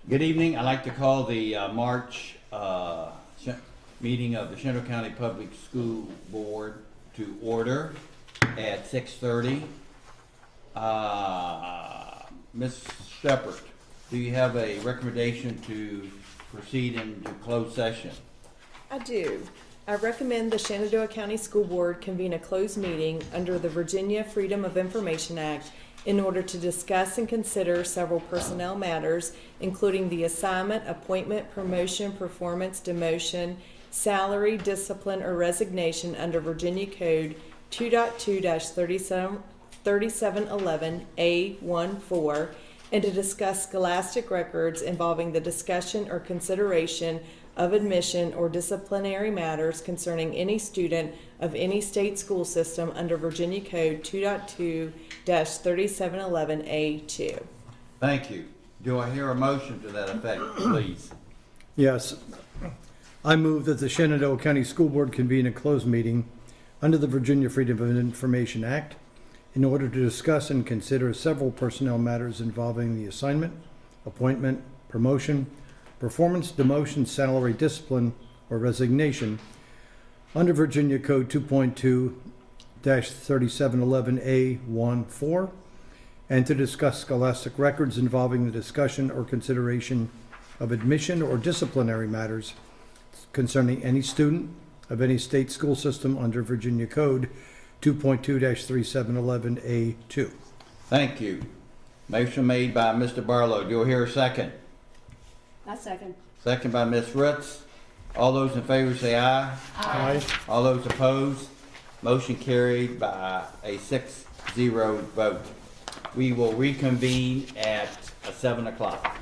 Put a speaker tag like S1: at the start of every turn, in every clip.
S1: Good evening. I'd like to call the March meeting of the Shenandoah County Public School Board to order at 6:30. Ms. Shepherd, do you have a recommendation to proceed into closed session?
S2: I do. I recommend the Shenandoah County School Board convene a closed meeting under the Virginia Freedom of Information Act in order to discuss and consider several personnel matters, including the assignment, appointment, promotion, performance, demotion, salary, discipline, or resignation under Virginia Code 2.2-3711A14, and to discuss scholastic records involving the discussion or consideration of admission or disciplinary matters concerning any student of any state school system under Virginia Code 2.2-3711A2.
S1: Thank you. Do I hear a motion to that effect, please?
S3: Yes. I move that the Shenandoah County School Board convene a closed meeting under the Virginia Freedom of Information Act in order to discuss and consider several personnel matters involving the assignment, appointment, promotion, performance, demotion, salary, discipline, or resignation under Virginia Code 2.2-3711A14, and to discuss scholastic records involving the discussion or consideration of admission or disciplinary matters concerning any student of any state school system under Virginia Code 2.2-3711A2.
S1: Thank you. Motion made by Mr. Barlow. Do I hear a second?
S4: I second.
S1: Second by Ms. Ritz. All those in favor say aye.
S3: Aye.
S1: All those opposed? Motion carried by a 6-0 vote. We will reconvene at 7 o'clock.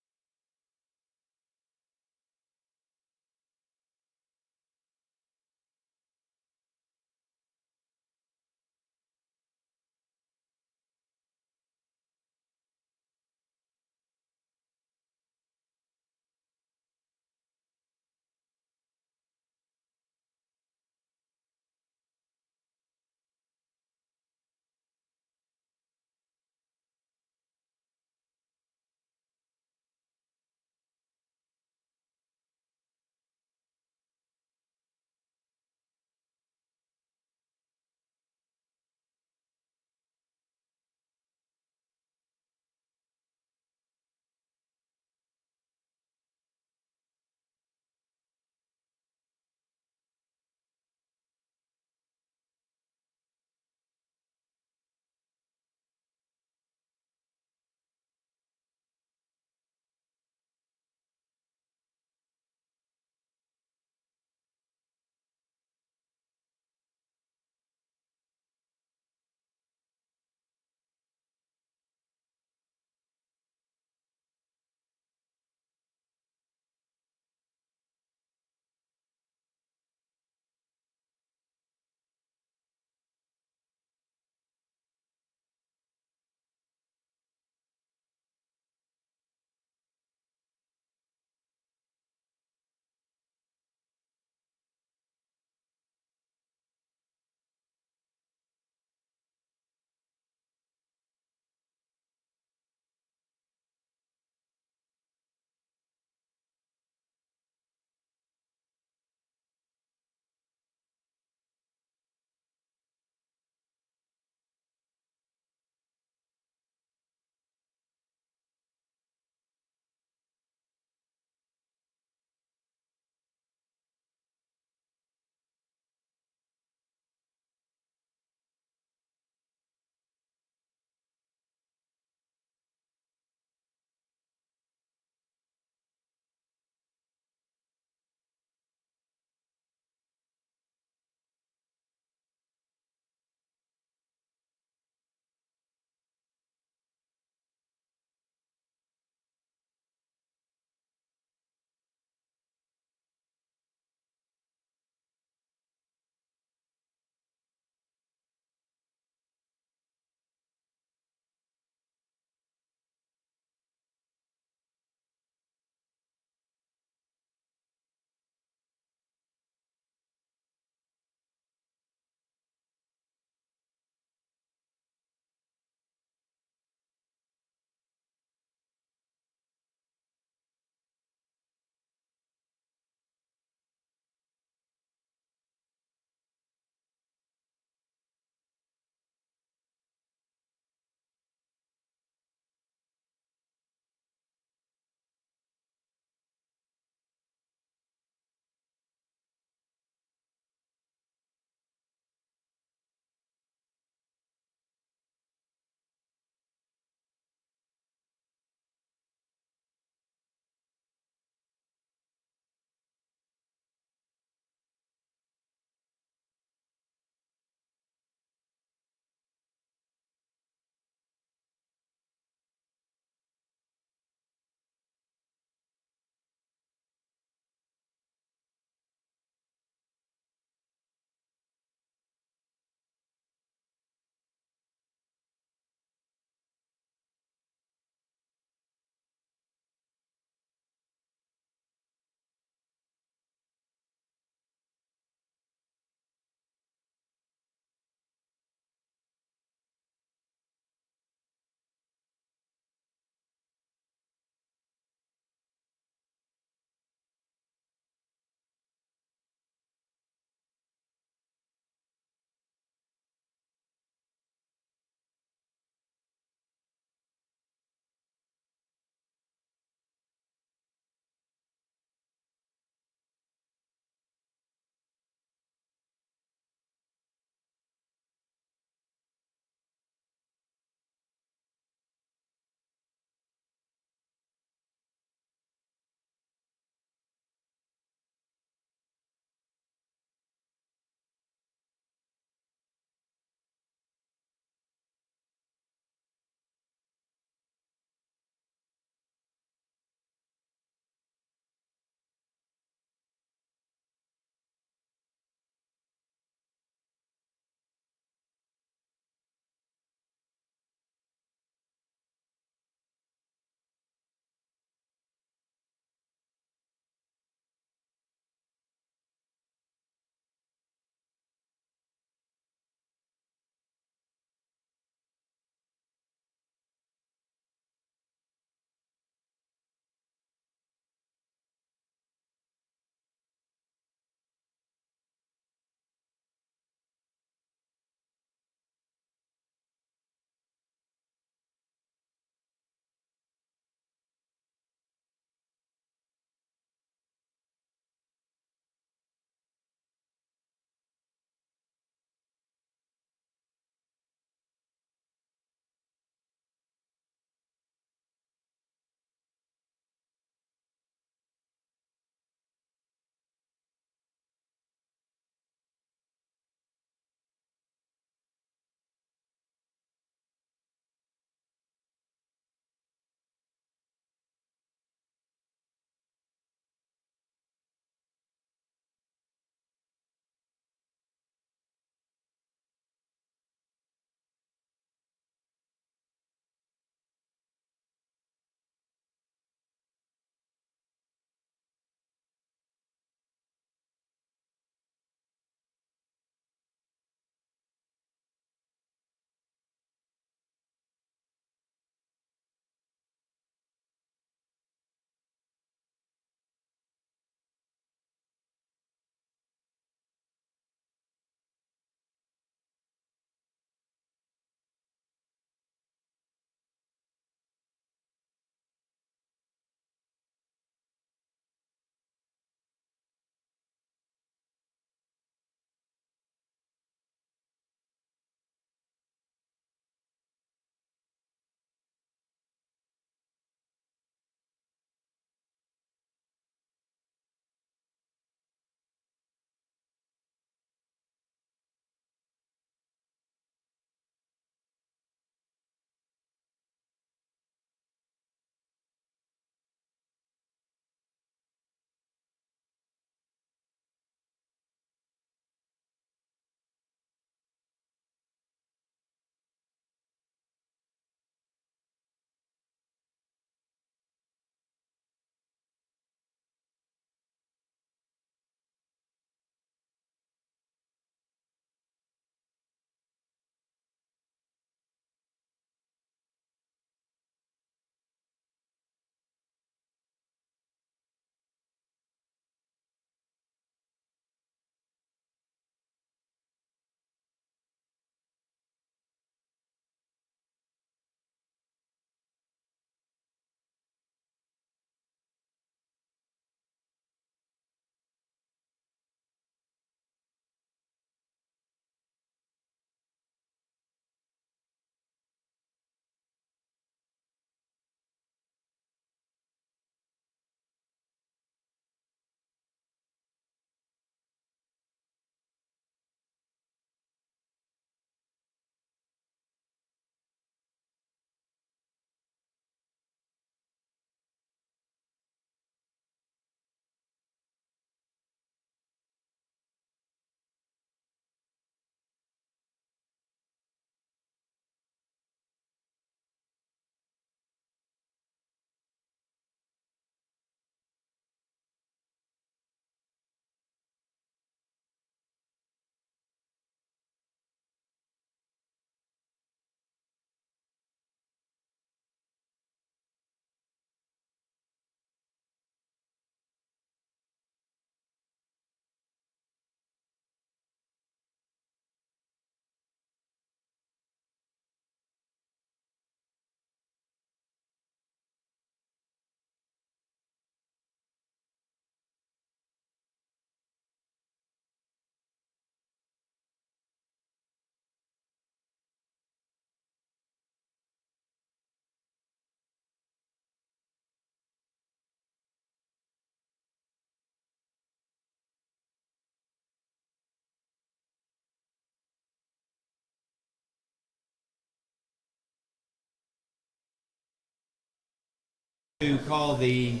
S1: To call the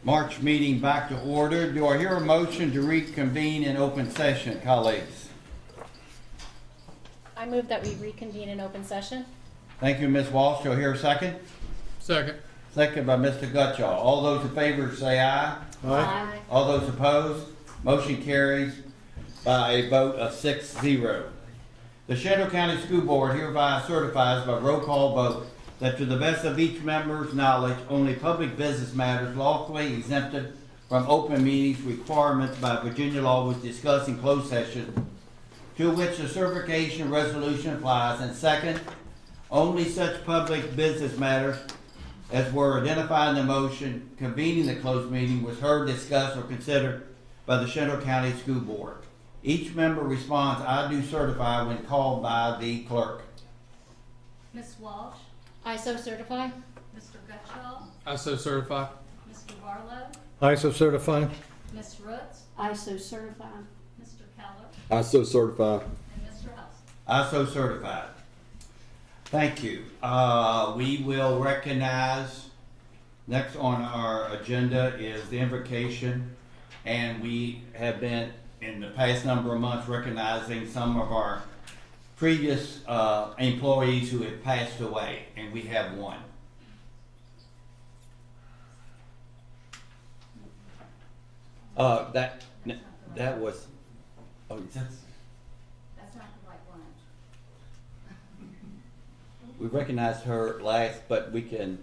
S1: March meeting back to order. Do I hear a motion to reconvene in open session, colleagues?
S4: I move that we reconvene in open session.
S1: Thank you, Ms. Walsh. Do I hear a second?
S5: Second.
S1: Second by Mr. Gutschall. All those in favor say aye.
S4: Aye.
S1: All those opposed? Motion carries by a vote of 6-0. The Shenandoah County School Board hereby certifies by roll call vote that to the best of each member's knowledge, only public business matters lawfully exempted from open meetings requirements by Virginia law was discussed in closed session, to which the certification resolution applies. And second, only such public business matters as were identified in the motion convening the closed meeting was heard, discussed, or considered by the Shenandoah County School Board. Each member responds, "I do certify," when called by the clerk.
S6: Ms. Walsh,
S4: I so certify.
S6: Mr. Gutschall,
S5: I so certify.
S6: Mr. Barlow,
S3: I so certify.
S6: Ms. Roots,
S4: I so certify.
S6: Mr. Keller,
S7: I so certify.
S6: and Mr. Huss.
S1: I so certified. Thank you. We will recognize, next on our agenda is the invocation, and we have been, in the past number of months, recognizing some of our previous employees who have passed away, and we have one. That was, oh, that's,
S6: That's not the right one.
S1: we recognized her last, but we can.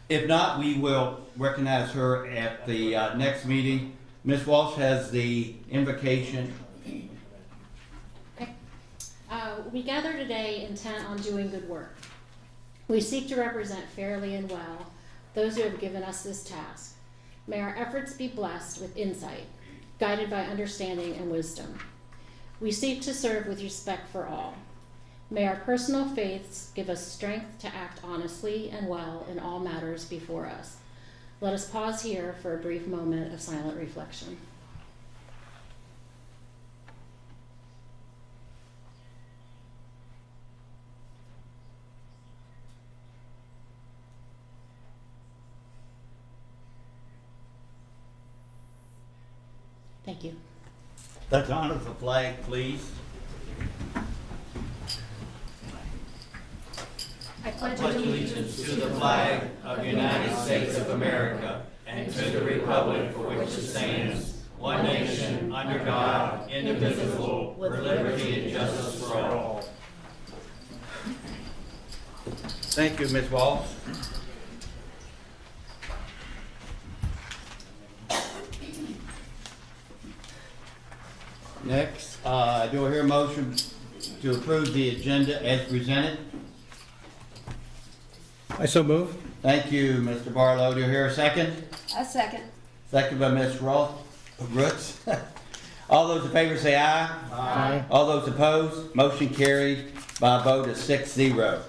S1: If not, we will recognize her at the next meeting. Ms. Walsh has the invocation.
S4: Okay. We gather today intent on doing good work. We seek to represent fairly and well those who have given us this task. May our efforts be blessed with insight, guided by understanding and wisdom. We seek to serve with respect for all. May our personal faiths give us strength to act honestly and well in all matters before us. Let us pause here for a brief moment of silent reflection. Thank you.
S1: Let's honor the flag, please.
S4: I pledge
S1: Allegiance to the flag of the United States of America and to the republic for which it stands, one nation, under God, indivisible, with liberty and justice for all. Thank you, Ms. Walsh. Next, do I hear a motion to approve the agenda as presented?
S3: I so move.
S1: Thank you, Mr. Barlow. Do you hear a second?
S4: A second.
S1: Second by Ms. Roots. All those in favor say aye.
S3: Aye.
S1: All those opposed, motion carried by a vote of 6-0.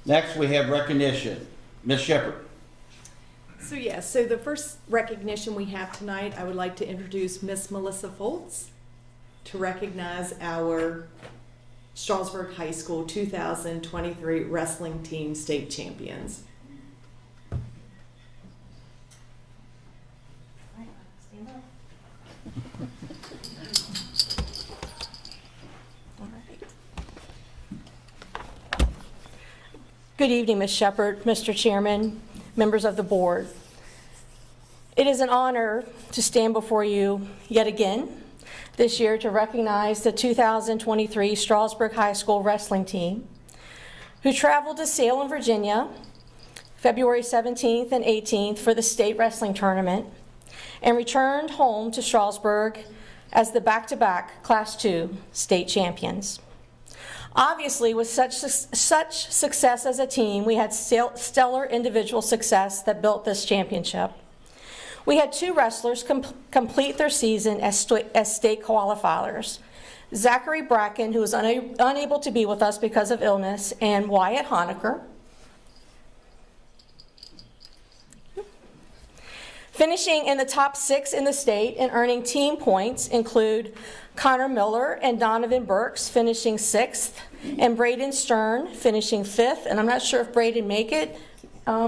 S1: Next, we have recognition. Ms. Shepherd.
S2: So yes, so the first recognition we have tonight, I would like to introduce Miss Melissa Foltz to recognize our Strasburg High School 2023 wrestling team state champions.
S6: Stand up.
S8: Good evening, Ms. Shepherd, Mr. Chairman, members of the board. It is an honor to stand before you yet again this year to recognize the 2023 Strasburg High School wrestling team who traveled to Salem, Virginia, February 17th and 18th for the state wrestling tournament and returned home to Strasburg as the back-to-back Class II state champions. Obviously, with such success as a team, we had stellar individual success that built this championship. We had two wrestlers complete their season as state qualifiers. Zachary Bracken, who was unable to be with us because of illness, and Wyatt Honecker. Finishing in the top 6 in the state and earning team points include Connor Miller and Donovan Burks finishing 6th, and Braden Stern finishing 5th. And I'm not sure if Braden make it.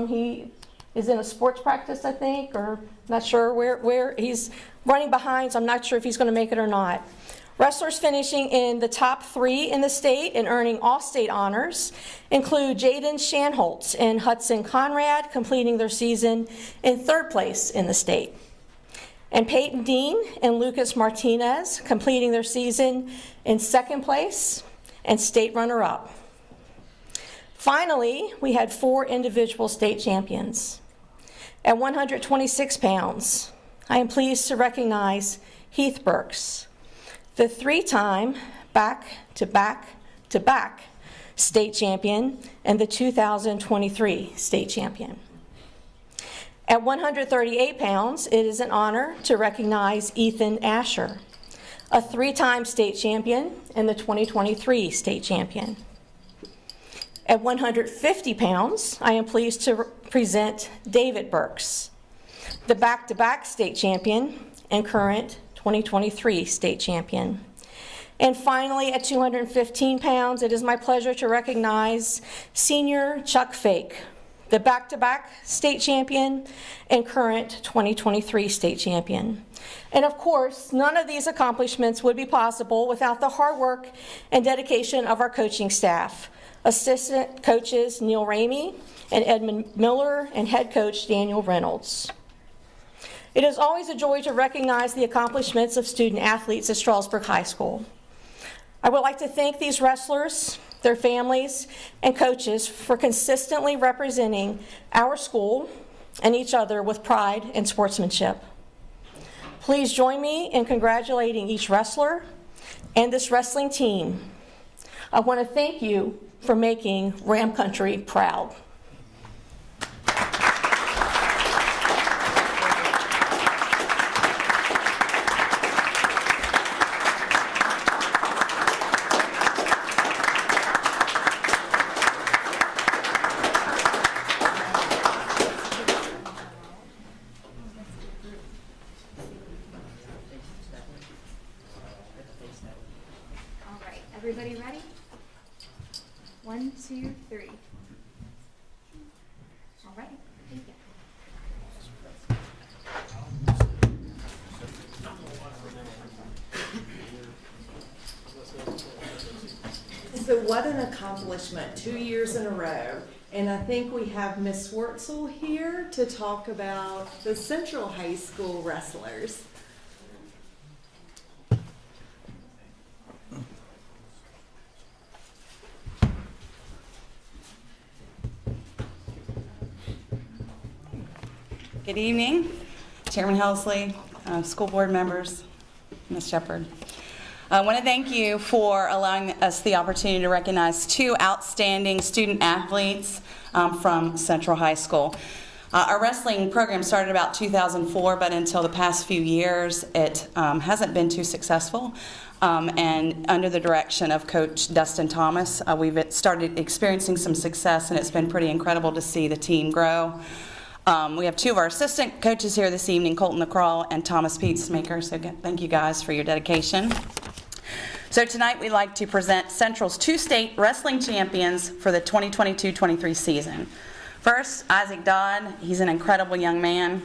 S8: He is in a sports practice, I think, or not sure where he's running behind, so I'm not sure if he's going to make it or not. Wrestlers finishing in the top 3 in the state and earning all-state honors include Jaden Shanholtz and Hudson Conrad, completing their season in 3rd place in the state. And Peyton Dean and Lucas Martinez completing their season in 2nd place and state runner-up. Finally, we had 4 individual state champions. At 126 pounds, I am pleased to recognize Heath Burks, the 3-time back-to-back state champion and the 2023 state champion. At 138 pounds, it is an honor to recognize Ethan Asher, a 3-time state champion and the 2023 state champion. At 150 pounds, I am pleased to present David Burks, the back-to-back state champion and current 2023 state champion. And finally, at 215 pounds, it is my pleasure to recognize senior Chuck Fake, the back-to-back state champion and current 2023 state champion. And of course, none of these accomplishments would be possible without the hard work and dedication of our coaching staff, assistant coaches Neil Ramey and Edmund Miller, and head coach Daniel Reynolds. It is always a joy to recognize the accomplishments of student athletes at Strasburg High School. I would like to thank these wrestlers, their families, and coaches for consistently representing our school and each other with pride and sportsmanship. Please join me in congratulating each wrestler and this wrestling team. I want to thank you for making Ram Country proud.
S6: All right, everybody ready? 1, 2, 3. All right, thank you.
S2: So what an accomplishment, 2 years in a row. And I think we have Miss Wurtzel here to talk about the Central High School wrestlers.
S7: Good evening, Chairman Helsley, school board members, Ms. Shepard. I want to thank you for allowing us the opportunity to recognize 2 outstanding student athletes from Central High School. Our wrestling program started about 2004, but until the past few years, it hasn't been too successful. And under the direction of Coach Dustin Thomas, we've started experiencing some success, and it's been pretty incredible to see the team grow. We have 2 of our assistant coaches here this evening, Colton LaCraw and Thomas Peacemaker, so thank you guys for your dedication. So tonight we'd like to present Central's 2 state wrestling champions for the 2022-23 season. First, Isaac Dodd. He's an incredible young man,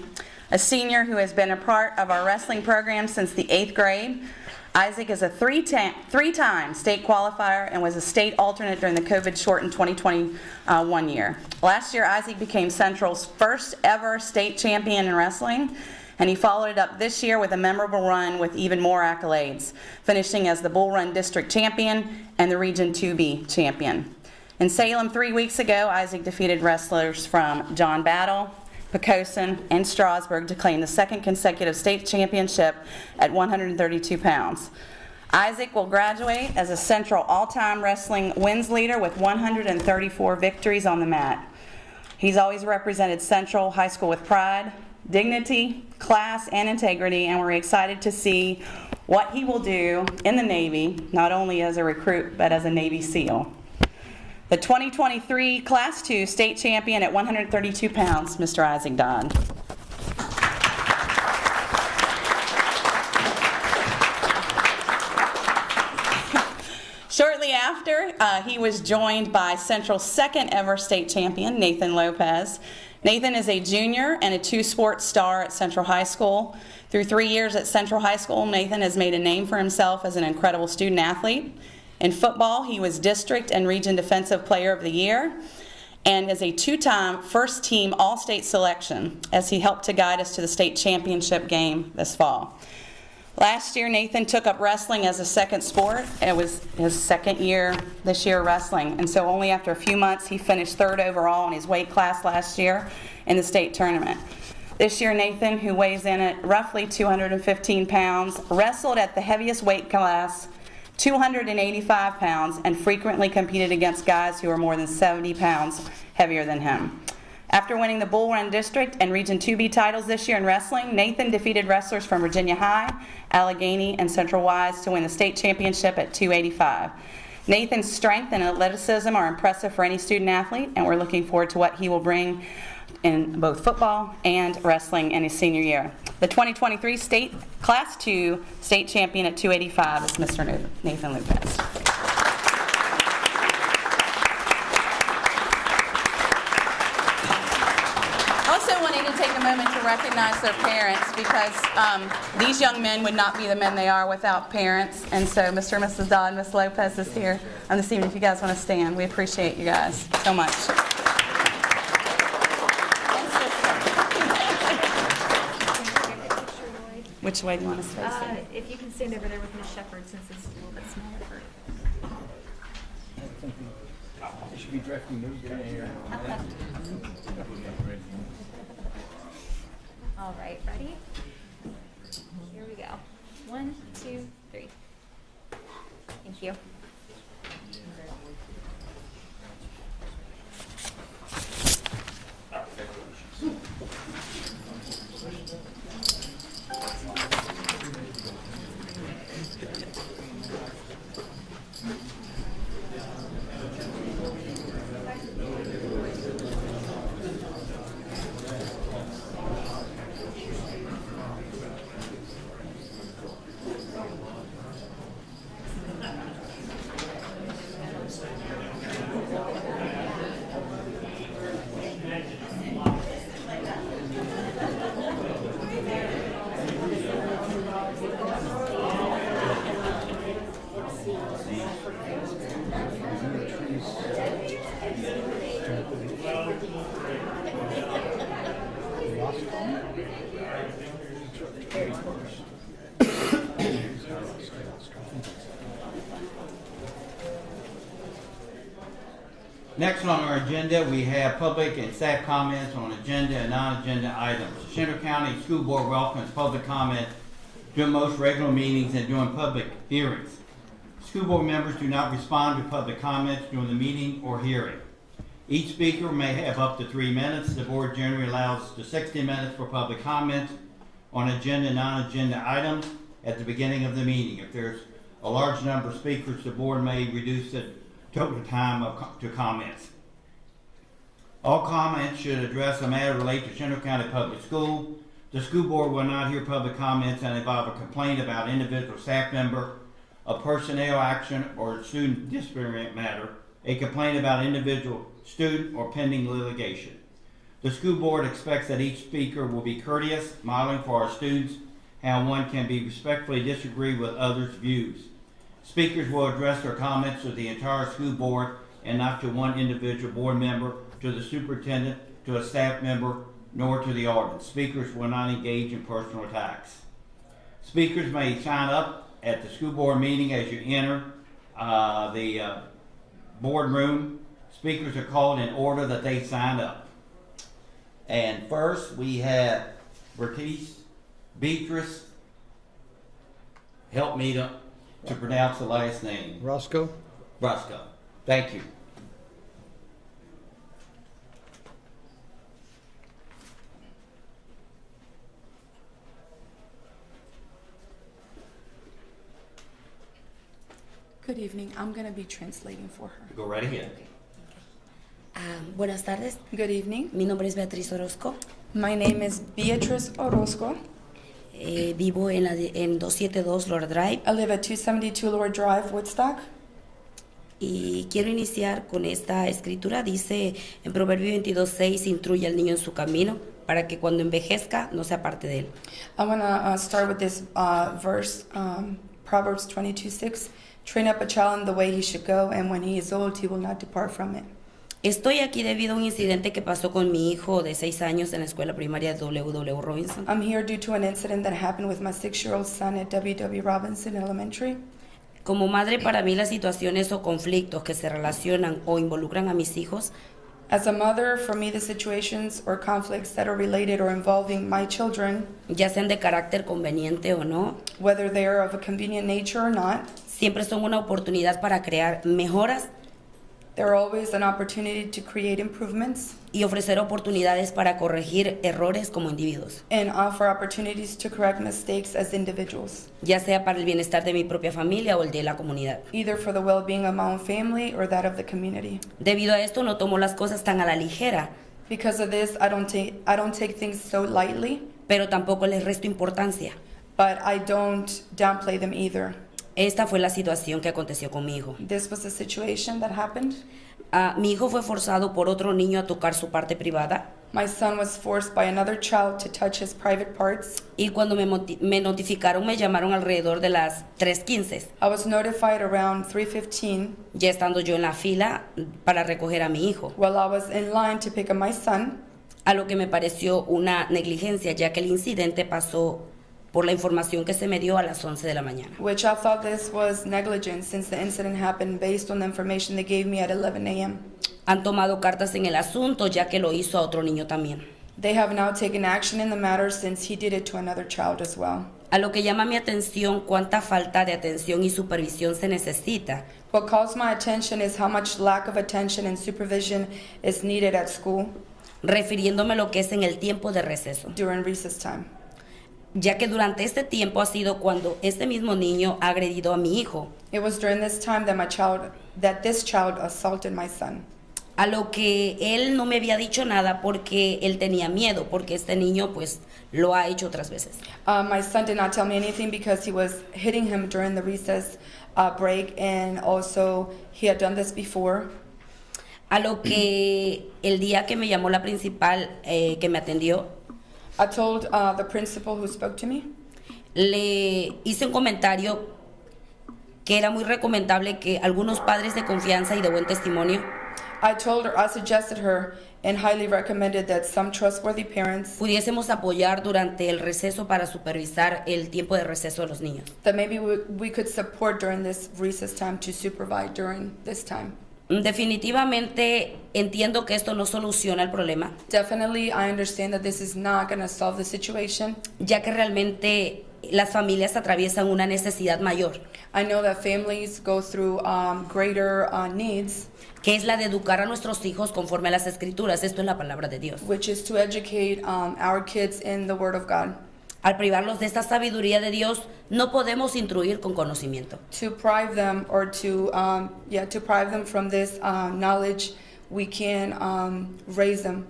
S7: a senior who has been a part of our wrestling program since the 8th grade. Isaac is a 3-time state qualifier and was a state alternate during the COVID-shortened 2021 year. Last year, Isaac became Central's first ever state champion in wrestling, and he followed it up this year with a memorable run with even more accolades, finishing as the Bull Run District Champion and the Region 2B Champion. In Salem 3 weeks ago, Isaac defeated wrestlers from John Battle, Poquoson, and Strasburg to claim the 2nd consecutive state championship at 132 pounds. Isaac will graduate as a Central all-time wrestling wins leader with 134 victories on the mat. He's always represented Central High School with pride, dignity, class, and integrity, and we're excited to see what he will do in the Navy, not only as a recruit, but as a Navy SEAL. The 2023 Class 2 state champion at 132 pounds, Mr. Isaac Dodd. he was joined by Central's second ever state champion, Nathan Lopez. Nathan is a junior and a two-sport star at Central High School. Through 3 years at Central High School, Nathan has made a name for himself as an incredible student athlete. In football, he was District and Region Defensive Player of the Year and is a two-time first-team All-State selection as he helped to guide us to the state championship game this fall. Last year, Nathan took up wrestling as a second sport. It was his second year this year wrestling, and so only after a few months he finished third overall in his weight class last year in the state tournament. This year, Nathan, who weighs in at roughly 215 pounds, wrestled at the heaviest weight class, 285 pounds, and frequently competed against guys who are more than 70 pounds heavier than him. After winning the Bull Run District and Region 2B titles this year in wrestling, Nathan defeated wrestlers from Virginia High, Allegheny, and Central Wise to win the state championship at 285. Nathan's strength and athleticism are impressive for any student athlete, and we're looking forward to what he will bring in both football and wrestling in his senior year. The 2023 state Class 2 state champion at 285 is Mr. Nathan Lopez. Also wanting to take a moment to recognize their parents because these young men would not be the men they are without parents. And so Mr. and Mrs. Dodd, Ms. Lopez is here on this evening. If you guys want to stand, we appreciate you guys so much. Which way do you want us to face it?
S6: If you can stand over there with Ms. Shepherd, since it's a little bit smaller for
S3: Should be directing those down here.
S6: All right, ready? Here we go. 1, 2, 3. Thank you.
S1: Next on our agenda, we have public and staff comments on agenda and non-agenda items. The Central County School Board welcomes public comment during most regular meetings and during public hearings. School board members do not respond to public comments during the meeting or hearing. Each speaker may have up to 3 minutes. The board generally allows to 60 minutes for public comments on agenda and non-agenda items at the beginning of the meeting. If there's a large number of speakers, the board may reduce the total time to comments. All comments should address a matter related to Central County Public School. The school board will not hear public comments that involve a complaint about individual staff member, a personnel action or student disciplinary matter, a complaint about individual student or pending litigation. The school board expects that each speaker will be courteous, modeling for our students how one can be respectfully disagree with others' views. Speakers will address their comments to the entire school board and not to one individual board member, to the superintendent, to a staff member, nor to the audience. Speakers will not engage in personal attacks. Speakers may sign up at the school board meeting as you enter the boardroom. Speakers are called in order that they sign up. And first we have Beatrice, help me to pronounce the last name.
S3: Roscoe?
S1: Roscoe. Thank you.
S9: Good evening. I'm going to be translating for her.
S1: Go right ahead.
S10: Buenas tardes,
S9: Good evening.
S10: mi nombre es Beatriz Orozco,
S9: My name is Beatrice Orozco.
S10: vivo en 272 Lord Drive.
S9: I live at 272 Lord Drive, Woodstock.
S10: Y quiero iniciar con esta escritura. Dice en Proverbio 22:6, instruye al niño en su camino para que cuando envejezca no se aparte de él.
S9: I want to start with this verse, Proverbs 22:6. Train up a child in the way he should go, and when he is old, he will not depart from it.
S10: Estoy aquí debido a un incidente que pasó con mi hijo de 6 años en la escuela primaria W.W. Robinson.
S9: I'm here due to an incident that happened with my 6-year-old son at W.W. Robinson Elementary.
S10: Como madre, para mí las situaciones o conflictos que se relacionan o involucran a mis hijos
S9: As a mother, for me, the situations or conflicts that are related or involving my children,
S10: ya sean de carácter conveniente o no,
S9: whether they are of a convenient nature or not,
S10: siempre son una oportunidad para crear mejoras
S9: they're always an opportunity to create improvements
S10: y ofrecer oportunidades para corregir errores como individuos,
S9: and offer opportunities to correct mistakes as individuals,
S10: ya sea para el bienestar de mi propia familia o el de la comunidad.
S9: either for the well-being of my own family or that of the community.
S10: Debido a esto no tomo las cosas tan a la ligera,
S9: Because of this, I don't take things so lightly,
S10: pero tampoco les resto importancia.
S9: but I don't downplay them either.
S10: Esta fue la situación que aconteció con mi hijo.
S9: This was the situation that happened.
S10: Mi hijo fue forzado por otro niño a tocar su parte privada
S9: My son was forced by another child to touch his private parts.
S10: y cuando me notificaron me llamaron alrededor de las 3:15,
S9: I was notified around 3:15
S10: ya estando yo en la fila para recoger a mi hijo,
S9: while I was in line to pick up my son,
S10: a lo que me pareció una negligencia ya que el incidente pasó por la información que se me dio a las 11 de la mañana.
S9: which I thought this was negligence since the incident happened based on the information they gave me at 11 a.m.
S10: Han tomado cartas en el asunto ya que lo hizo a otro niño también.
S9: They have now taken action in the matter since he did it to another child as well.
S10: A lo que llama mi atención cuánta falta de atención y supervisión se necesita
S9: What calls my attention is how much lack of attention and supervision is needed at school
S10: refiriéndome a lo que es en el tiempo de receso,
S9: during recess time.
S10: ya que durante este tiempo ha sido cuando este mismo niño ha agredido a mi hijo,
S9: It was during this time that this child assaulted my son.
S10: a lo que él no me había dicho nada porque él tenía miedo, porque este niño pues lo ha hecho otras veces.
S9: My son did not tell me anything because he was hitting him during the recess break, and also he had done this before.
S10: A lo que el día que me llamó la principal que me atendió,
S9: I told the principal who spoke to me,
S10: le hice un comentario que era muy recomendable que algunos padres de confianza y de buen testimonio
S9: I suggested her and highly recommended that some trustworthy parents,
S10: pudiésemos apoyar durante el receso para supervisar el tiempo de receso de los niños.
S9: that maybe we could support during this recess time to supervise during this time.
S10: Definitivamente entiendo que esto no soluciona el problema,
S9: Definitely, I understand that this is not going to solve the situation.
S10: ya que realmente las familias atraviesan una necesidad mayor,
S9: I know that families go through greater needs,
S10: que es la de educar a nuestros hijos conforme a las Escrituras. Esto es la palabra de Dios.
S9: which is to educate our kids in the Word of God.
S10: Al privarlos de esta sabiduría de Dios, no podemos instruir con conocimiento.
S9: To prive them or to prive them from this knowledge, we can raise them.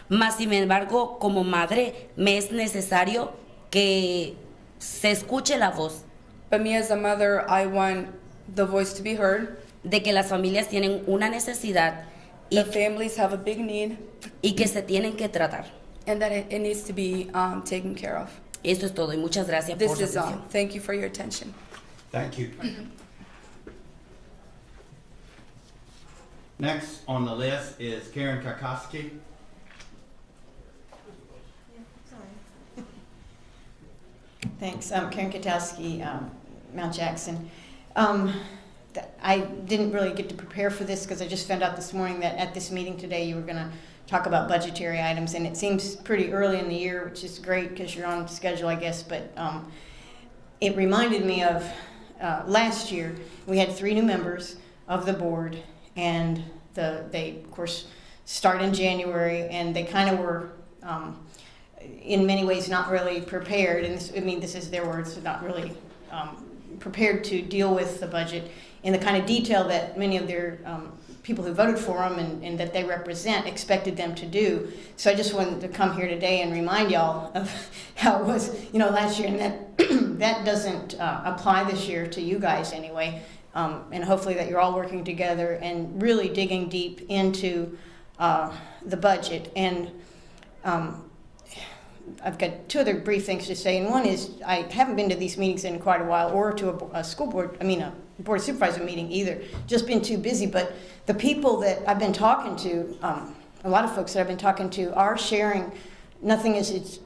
S10: Mas, sin embargo, como madre, me es necesario que se escuche la voz
S9: But me as a mother, I want the voice to be heard.
S10: de que las familias tienen una necesidad
S9: The families have a big need,
S10: y que se tienen que tratar.
S9: and that it needs to be taken care of.
S10: Esto es todo y muchas gracias por
S9: This
S10: su
S9: is all.
S10: atención.
S9: Thank you for your attention.
S1: Thank you. Next on the list is Karen Karkowski.
S11: Thanks. Karen Katowski, Mount Jackson. I didn't really get to prepare for this because I just found out this morning that at this meeting today you were going to talk about budgetary items, and it seems pretty early in the year, which is great because you're on schedule, I guess, but it reminded me of last year. We had 3 new members of the board, and they, of course, start in January, and they kind of were in many ways not really prepared, and this is their words, not really prepared to deal with the budget in the kind of detail that many of their people who voted for them and that they represent expected them to do. So I just wanted to come here today and remind y'all of how it was, last year, and that that doesn't apply this year to you guys anyway. and hopefully that you're all working together and really digging deep into the budget. And I've got two other brief things to say, and one is I haven't been to these meetings in quite a while, or to a school board, a board of supervisor meeting either. Just been too busy, but the people that I've been talking to, a lot of folks that I've been talking to are sharing, nothing as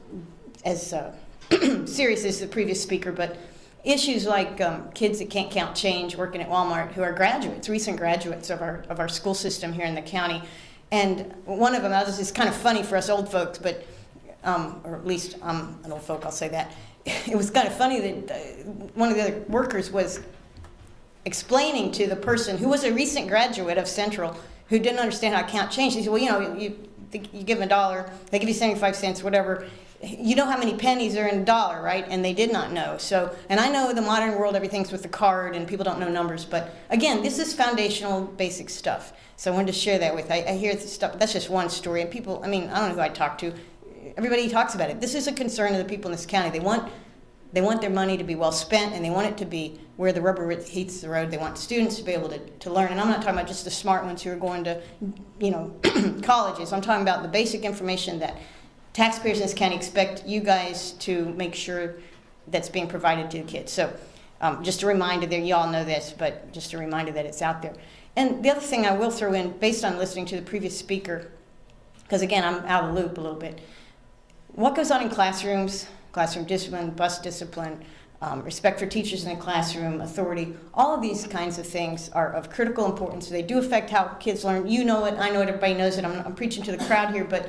S11: serious as the previous speaker, but issues like kids that can't count change working at Walmart who are graduates, recent graduates of our school system here in the county. And one of them, this is kind of funny for us old folks, but or at least I'm an old folk, I'll say that. It was kind of funny that one of the other workers was explaining to the person who was a recent graduate of Central who didn't understand how to count change. He said, well, you give them $1, they give you 75 cents, whatever. You know how many pennies are in a dollar, right? And they did not know. So, and I know in the modern world everything's with the card and people don't know numbers, but again, this is foundational basic stuff. So I wanted to share that with you. I hear this stuff, that's just one story, and people, I don't know who I talk to, everybody talks about it. This is a concern of the people in this county. They want their money to be well spent, and they want it to be where the rubber hits the road. They want students to be able to learn. And I'm not talking about just the smart ones who are going to, colleges. I'm talking about the basic information that taxpayers in this county expect you guys to make sure that's being provided to the kids. So just a reminder there, you all know this, but just a reminder that it's out there. And the other thing I will throw in, based on listening to the previous speaker, because again, I'm out of the loop a little bit, what goes on in classrooms, classroom discipline, bus discipline, respect for teachers in the classroom, authority, all of these kinds of things are of critical importance. They do affect how kids learn. You know it, I know it, everybody knows it. I'm preaching to the crowd here, but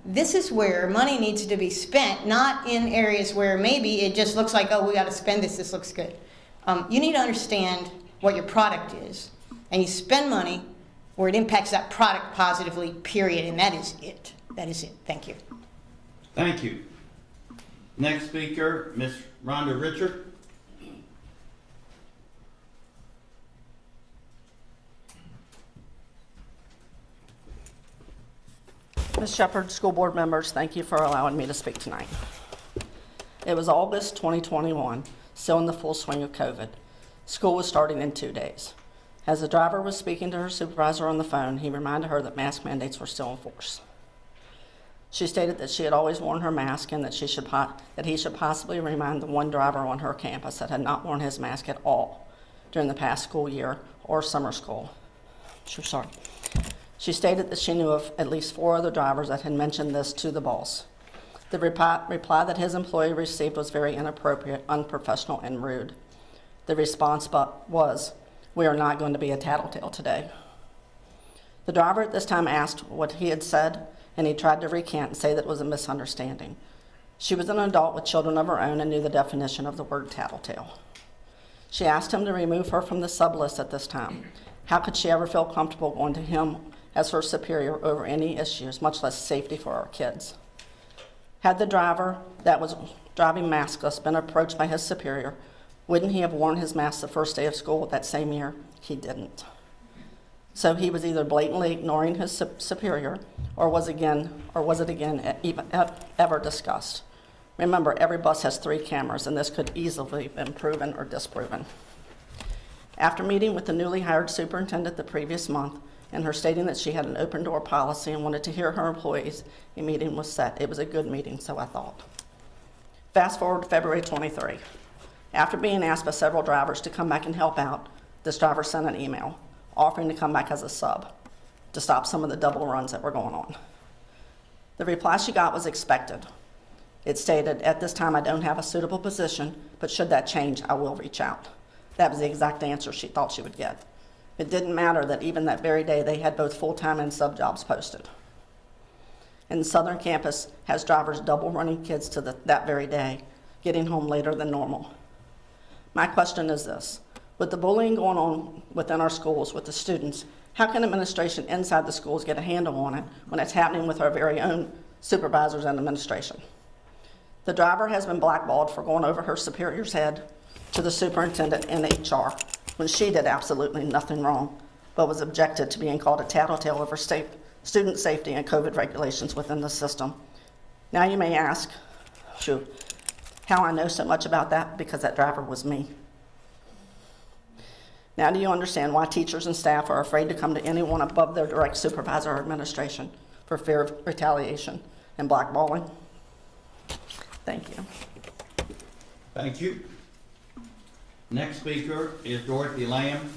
S11: this is where money needs to be spent, not in areas where maybe it just looks like, oh, we got to spend this looks good. You need to understand what your product is, and you spend money where it impacts that product positively, period, and that is it. That is it. Thank you.
S1: Thank you. Next speaker, Ms. Rhonda Richard.
S12: Ms. Shepherd, school board members, thank you for allowing me to speak tonight. It was August 2021, still in the full swing of COVID. School was starting in 2 days. As the driver was speaking to her supervisor on the phone, he reminded her that mask mandates were still in force. She stated that she had always worn her mask and that he should possibly remind the one driver on her campus that had not worn his mask at all during the past school year or summer school. She stated that she knew of at least 4 other drivers that had mentioned this to the boss. The reply that his employee received was very inappropriate, unprofessional, and rude. The response was, "We are not going to be a tattletale today." The driver at this time asked what he had said, and he tried to recant and say that it was a misunderstanding. She was an adult with children of her own and knew the definition of the word tattletale. She asked him to remove her from the sublist at this time. How could she ever feel comfortable going to him as her superior over any issues, much less safety for our kids? Had the driver that was driving maskless been approached by his superior, wouldn't he have worn his mask the first day of school that same year? He didn't. So he was either blatantly ignoring his superior, or was it again ever discussed? Remember, every bus has 3 cameras, and this could easily have been proven or disproven. After meeting with the newly hired superintendent the previous month, and her stating that she had an open door policy and wanted to hear her employees, a meeting was set. It was a good meeting, so I thought. Fast forward to February 23. After being asked by several drivers to come back and help out, this driver sent an email offering to come back as a sub to stop some of the double runs that were going on. The reply she got was expected. It stated, "At this time I don't have a suitable position, but should that change, I will reach out." That was the exact answer she thought she would get. It didn't matter that even that very day they had both full-time and sub jobs posted. And the Southern campus has drivers double running kids to that very day, getting home later than normal. My question is this: with the bullying going on within our schools with the students, how can administration inside the schools get a handle on it when it's happening with our very own supervisors and administration? The driver has been blackballed for going over her superior's head to the superintendent and HR when she did absolutely nothing wrong, but was objected to being called a tattletale over student safety and COVID regulations within the system. Now you may ask, how I know so much about that, because that driver was me. Now do you understand why teachers and staff are afraid to come to anyone above their direct supervisor or administration for fear of retaliation and blackballing? Thank you.
S1: Thank you. Next speaker is Dorothy Lamb.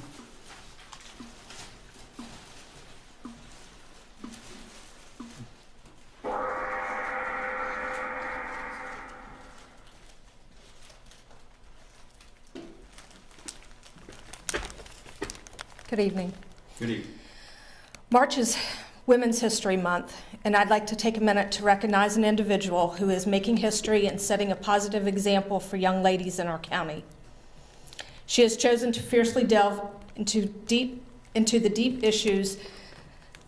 S8: Good evening.
S1: Good evening.
S8: March is Women's History Month, and I'd like to take a minute to recognize an individual who is making history and setting a positive example for young ladies in our county. She has chosen to fiercely delve into the deep issues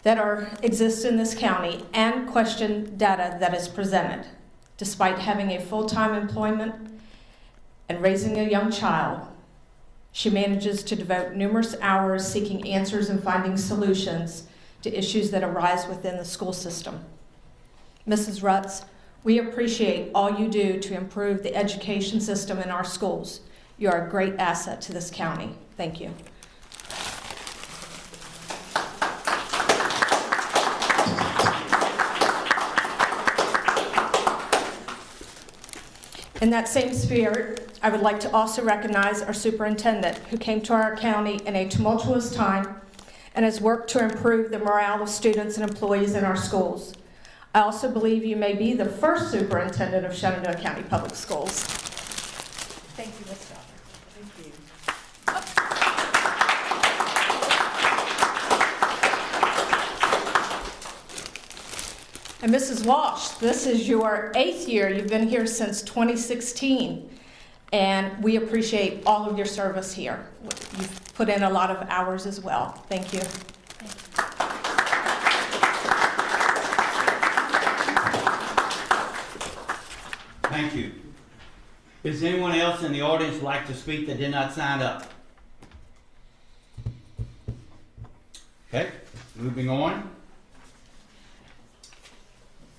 S8: that exist in this county and question data that is presented. Despite having a full-time employment and raising a young child, she manages to devote numerous hours seeking answers and finding solutions to issues that arise within the school system. Mrs. Rutz, we appreciate all you do to improve the education system in our schools. You are a great asset to this county. Thank you. In that same spirit, I would like to also recognize our superintendent, who came to our county in a tumultuous time and has worked to improve the morale of students and employees in our schools. I also believe you may be the first superintendent of Shenandoah County Public Schools. Thank you, Ms. Dauber. Thank you. And Mrs. Walsh, this is your 8th year. You've been here since 2016. And we appreciate all of your service here. You've put in a lot of hours as well. Thank you.
S1: Thank you. Is anyone else in the audience like to speak that did not sign up? Okay, moving on.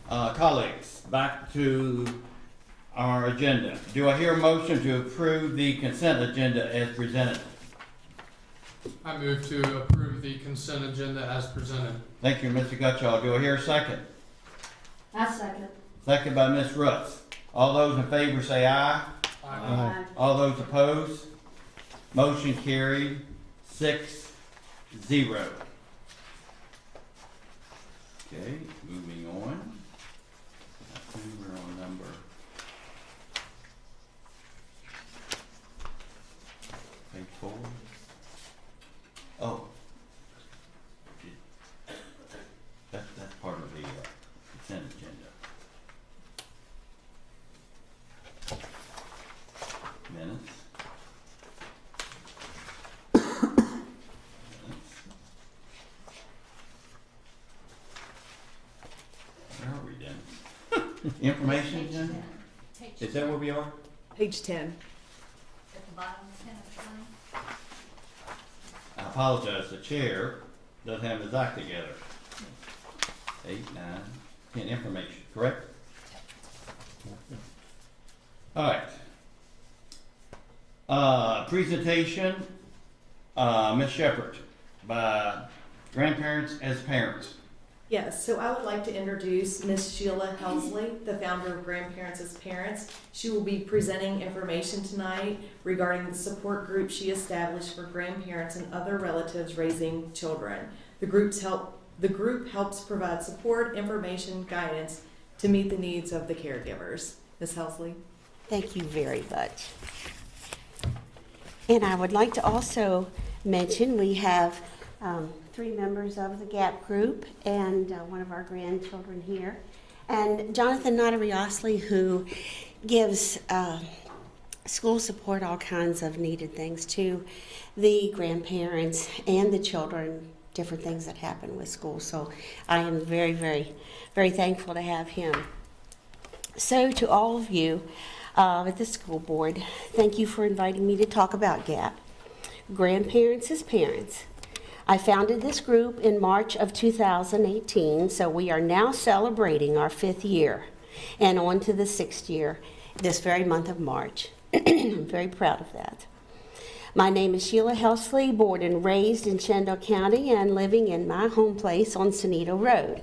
S1: Colleagues, back to our agenda. Do I hear a motion to approve the consent agenda as presented?
S5: I move to approve the consent agenda as presented.
S1: Thank you, Mr. Gutschall. Do I hear a second?
S8: I second.
S1: Second by Ms. Rutz. All those in favor say aye.
S5: Aye.
S1: All those opposed? Motion carried 6-0. Okay, moving on. I think we're on number. Page 4. Oh. That's part of the consent agenda. Minutes. Where are we then? Information agenda? Is that where we are?
S2: Page 10.
S6: At the bottom, 10 of 20.
S1: I apologize, the chair doesn't have his act together. 8, 9, 10, information, correct? All right. Presentation, Ms. Shepherd, by grandparents as parents.
S2: Yes, so I would like to introduce Ms. Sheila Helsley, the founder of Grandparents as Parents. She will be presenting information tonight regarding the support group she established for grandparents and other relatives raising children. The group helps provide support, information, guidance to meet the needs of the caregivers. Ms. Helsley.
S13: Thank you very much. And I would like to also mention we have 3 members of the GAP group and one of our grandchildren here. And Jonathan Notariosley, who gives school support, all kinds of needed things to the grandparents and the children, different things that happen with school. So I am very, very, very thankful to have him. So to all of you at the school board, thank you for inviting me to talk about GAP. Grandparents as Parents. I founded this group in March of 2018, so we are now celebrating our 5th year and on to the 6th year this very month of March. I'm very proud of that. My name is Sheila Helsley, born and raised in Shenandoah County and living in my home place on Sonito Road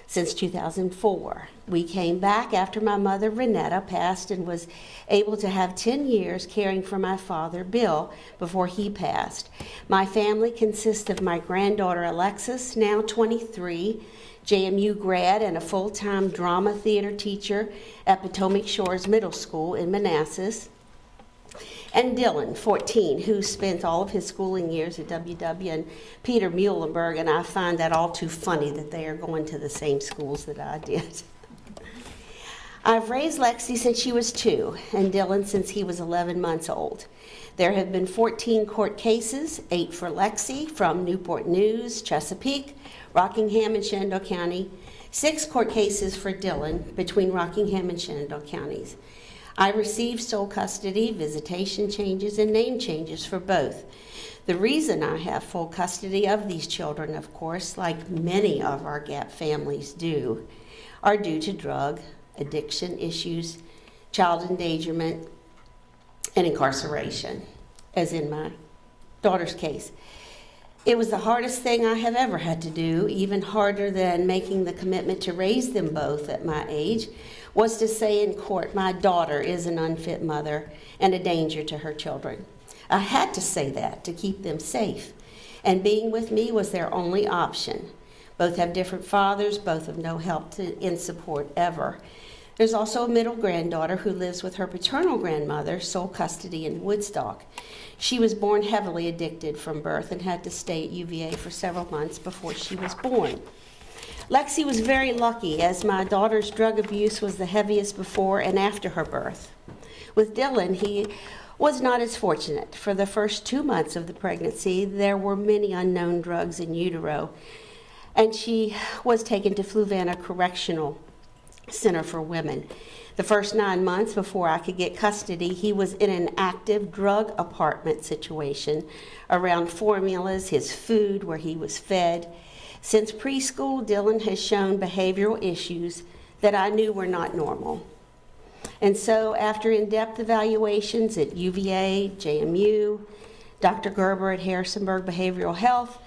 S13: since 2004. We came back after my mother, Renetta, passed and was able to have 10 years caring for my father, Bill, before he passed. My family consists of my granddaughter, Alexis, now 23, JMU grad and a full-time drama theater teacher at Potomac Shores Middle School in Manassas, and Dylan, 14, who spent all of his schooling years at WW, and Peter Muhlenberg, and I find that all too funny that they are going to the same schools that I did. I've raised Lexi since she was 2, and Dylan since he was 11 months old. There have been 14 court cases, 8 for Lexi from Newport News, Chesapeake, Rockingham, and Shenandoah County, 6 court cases for Dylan between Rockingham and Shenandoah counties. I received sole custody, visitation changes, and name changes for both. The reason I have full custody of these children, of course, like many of our GAP families do, are due to drug addiction issues, child endangerment, and incarceration, as in my daughter's case. It was the hardest thing I have ever had to do, even harder than making the commitment to raise them both at my age, was to say in court, my daughter is an unfit mother and a danger to her children. I had to say that to keep them safe, and being with me was their only option. Both have different fathers, both of no help in support ever. There's also a middle granddaughter who lives with her paternal grandmother, sole custody in Woodstock. She was born heavily addicted from birth and had to stay at UVA for several months before she was born. Lexi was very lucky, as my daughter's drug abuse was the heaviest before and after her birth. With Dylan, he was not as fortunate. For the first 2 months of the pregnancy, there were many unknown drugs in utero, and she was taken to Fluvanna Correctional Center for Women. The first 9 months before I could get custody, he was in an active drug apartment situation around formulas, his food, where he was fed. Since preschool, Dylan has shown behavioral issues that I knew were not normal. And so after in-depth evaluations at UVA, JMU, Dr. Gerber at Harrisonburg Behavioral Health,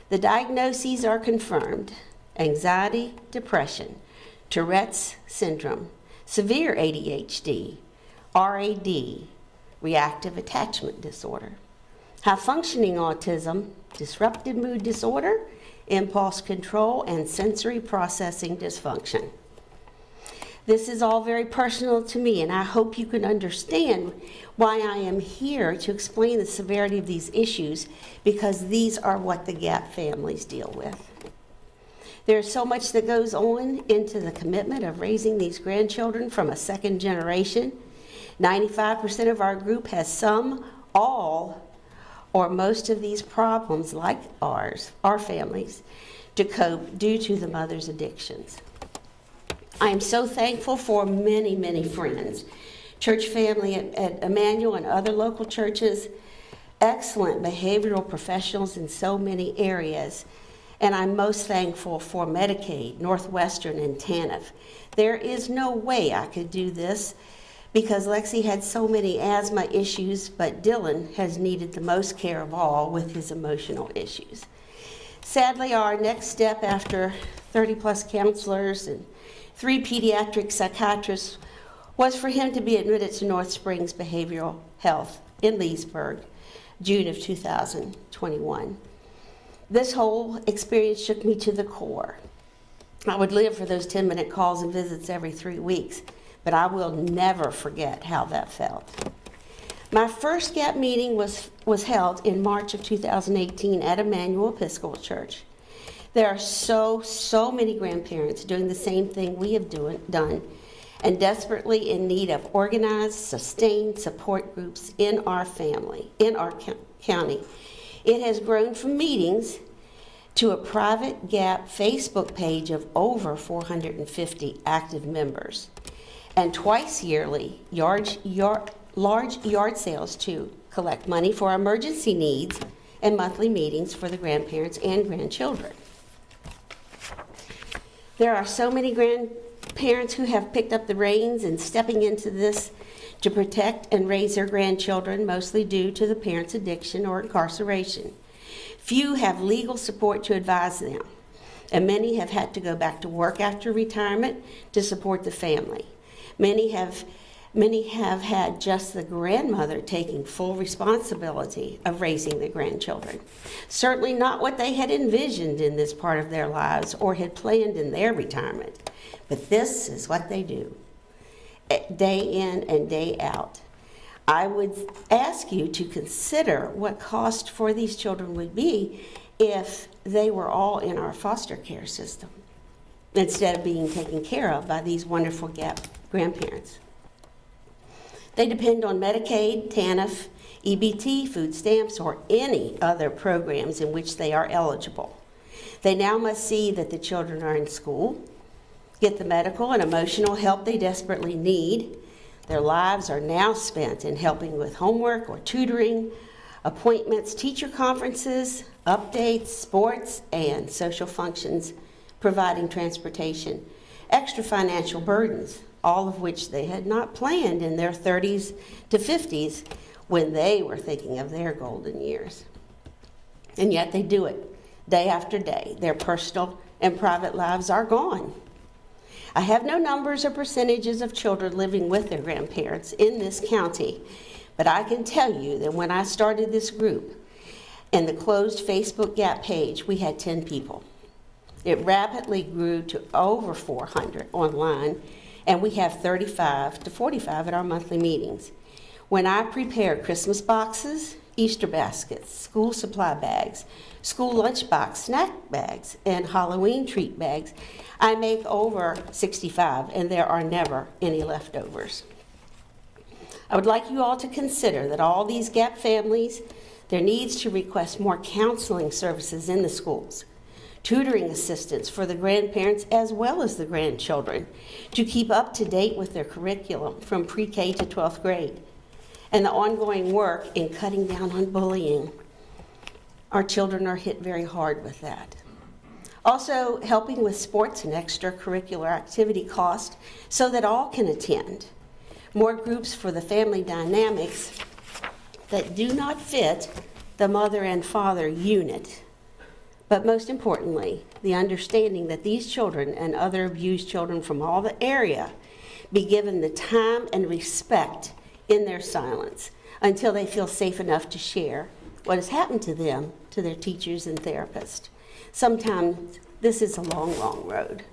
S13: the diagnoses are confirmed: anxiety, depression, Tourette's syndrome, severe ADHD, RAD, reactive attachment disorder, high-functioning autism, disruptive mood disorder, impulse control, and sensory processing dysfunction. This is all very personal to me, and I hope you can understand why I am here to explain the severity of these issues, because these are what the GAP families deal with. There's so much that goes on into the commitment of raising these grandchildren from a second generation. 95% of our group has some, all, or most of these problems, like ours, our families, to cope due to the mother's addictions. I am so thankful for many, many friends, church family at Emmanuel and other local churches, excellent behavioral professionals in so many areas, and I'm most thankful for Medicaid, Northwestern, and TANF. There is no way I could do this because Lexi had so many asthma issues, but Dylan has needed the most care of all with his emotional issues. Sadly, our next step after 30-plus counselors and 3 pediatric psychiatrists was for him to be admitted to North Springs Behavioral Health in Leesburg, June of 2021. This whole experience shook me to the core. I would live for those 10-minute calls and visits every 3 weeks, but I will never forget how that felt. My first GAP meeting was held in March of 2018 at Emmanuel Episcopal Church. There are so many grandparents doing the same thing we have done and desperately in need of organized, sustained support groups in our family, in our county. It has grown from meetings to a private GAP Facebook page of over 450 active members, and twice yearly large yard sales to collect money for emergency needs, and monthly meetings for the grandparents and grandchildren. There are so many grandparents who have picked up the reins and stepping into this to protect and raise their grandchildren, mostly due to the parents' addiction or incarceration. Few have legal support to advise them, and many have had to go back to work after retirement to support the family. Many have had just the grandmother taking full responsibility of raising the grandchildren. Certainly not what they had envisioned in this part of their lives or had planned in their retirement. But this is what they do, day in and day out. I would ask you to consider what cost for these children would be if they were all in our foster care system instead of being taken care of by these wonderful GAP grandparents. They depend on Medicaid, TANF, EBT, food stamps, or any other programs in which they are eligible. They now must see that the children are in school, get the medical and emotional help they desperately need. Their lives are now spent in helping with homework or tutoring, appointments, teacher conferences, updates, sports, and social functions, providing transportation, extra financial burdens, all of which they had not planned in their 30s to 50s when they were thinking of their golden years. And yet they do it day after day. Their personal and private lives are gone. I have no numbers or percentages of children living with their grandparents in this county, but I can tell you that when I started this group, in the closed Facebook GAP page, we had 10 people. It rapidly grew to over 400 online, and we have 35 to 45 at our monthly meetings. When I prepare Christmas boxes, Easter baskets, school supply bags, school lunchbox snack bags, and Halloween treat bags, I make over 65, and there are never any leftovers. I would like you all to consider that all these GAP families, there needs to request more counseling services in the schools, tutoring assistance for the grandparents as well as the grandchildren to keep up to date with their curriculum from pre-K to 12th grade, and the ongoing work in cutting down on bullying. Our children are hit very hard with that. Also, helping with sports and extracurricular activity cost so that all can attend. More groups for the family dynamics that do not fit the mother and father unit. But most importantly, the understanding that these children and other abused children from all the area be given the time and respect in their silence until they feel safe enough to share what has happened to them to their teachers and therapists. Sometimes this is a long, long road.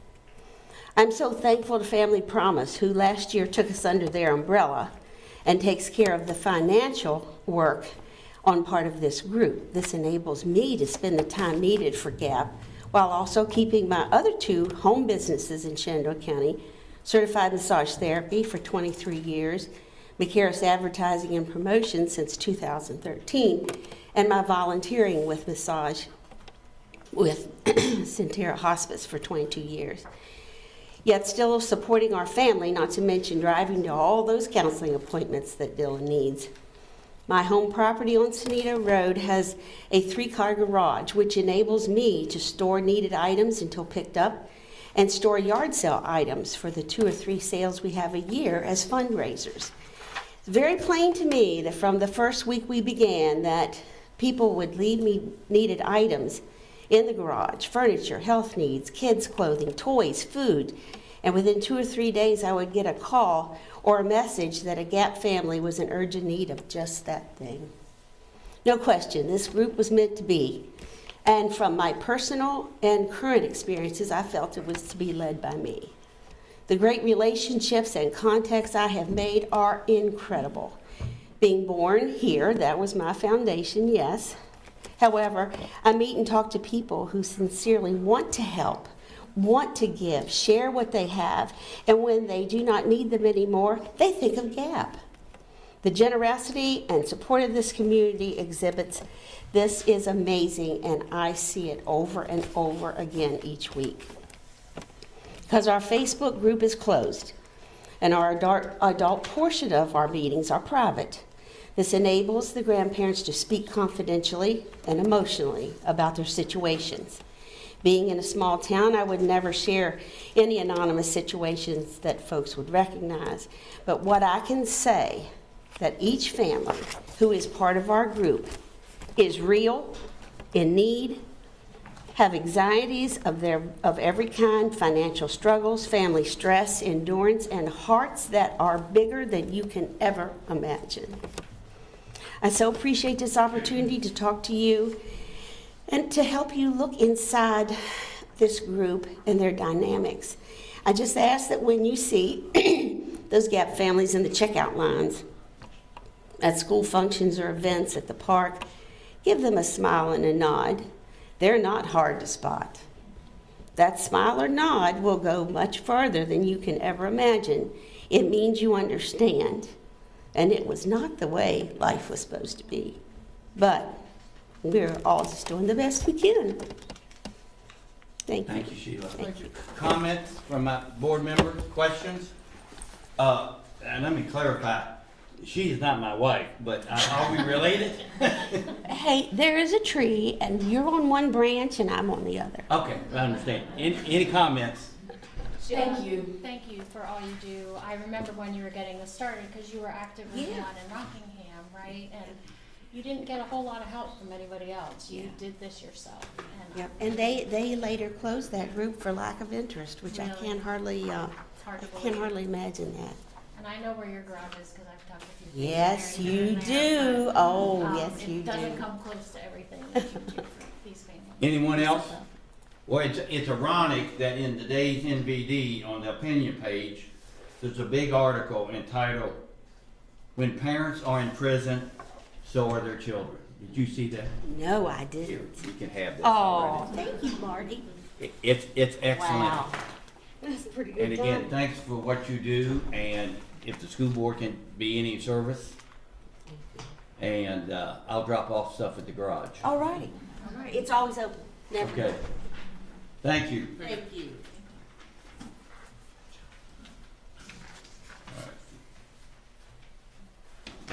S13: I'm so thankful to Family Promise, who last year took us under their umbrella and takes care of the financial work on part of this group. This enables me to spend the time needed for GAP while also keeping my other 2 home businesses in Shenandoah County, certified massage therapy for 23 years, McCarris Advertising and Promotion since 2013, and my volunteering with massage with Centera Hospice for 22 years. Yet still supporting our family, not to mention driving to all those counseling appointments that Dylan needs. My home property on Sonita Road has a 3-car garage, which enables me to store needed items until picked up and store yard sale items for the 2 or 3 sales we have a year as fundraisers. It's very plain to me that from the first week we began that people would leave me needed items in the garage, furniture, health needs, kids' clothing, toys, food, and within 2 or 3 days I would get a call or a message that a GAP family was in urgent need of just that thing. No question, this group was meant to be, and from my personal and current experiences, I felt it was to be led by me. The great relationships and contacts I have made are incredible. Being born here, that was my foundation, yes. However, I meet and talk to people who sincerely want to help, want to give, share what they have, and when they do not need them anymore, they think of GAP. The generosity and support of this community exhibits this is amazing, and I see it over and over again each week. Because our Facebook group is closed, and our adult portion of our meetings are private. This enables the grandparents to speak confidentially and emotionally about their situations. Being in a small town, I would never share any anonymous situations that folks would recognize. But what I can say, that each family who is part of our group is real, in need, have anxieties of every kind, financial struggles, family stress, endurance, and hearts that are bigger than you can ever imagine. I so appreciate this opportunity to talk to you and to help you look inside this group and their dynamics. I just ask that when you see those GAP families in the checkout lines, at school functions or events at the park, give them a smile and a nod. They're not hard to spot. That smile or nod will go much farther than you can ever imagine. It means you understand, and it was not the way life was supposed to be. But we're all just doing the best we can. Thank you.
S1: Thank you, Sheila.
S13: Thank you.
S1: Comments from my board members, questions? And let me clarify, she is not my wife, but are we related?
S13: Hey, there is a tree, and you're on one branch, and I'm on the other.
S1: Okay, I understand. Any comments?
S4: Thank you. Thank you for all you do. I remember when you were getting this started, because you were actively down in Rockingham, right? And you didn't get a whole lot of help from anybody else. You did this yourself. And
S13: Yep. And they later closed that group for lack of interest, which
S4: Really?
S13: I can't hardly imagine that.
S4: And I know where your garage is, because I've talked to a few people.
S13: Yes,
S4: there,
S13: you
S4: here and
S13: do.
S4: there, but,
S13: Oh, yes, you
S4: It doesn't
S13: do.
S4: come close to everything that you do for these families.
S1: Anyone else? Well, it's ironic that in today's NVD, on the opinion page, there's a big article entitled, "When Parents Are in Prison, So Are Their Children." Did you see that?
S13: No, I
S1: Here,
S13: didn't.
S1: you can have this
S13: Oh,
S1: already.
S13: thank you, Marty.
S1: It's excellent.
S13: Wow. That's a pretty good
S1: And again,
S13: time.
S1: thanks for what you do, and if the school board can be any service, and I'll drop off stuff at the garage.
S13: All righty. All right. It's always open. Never.
S1: Okay. Thank you.
S13: Thank you.
S1: All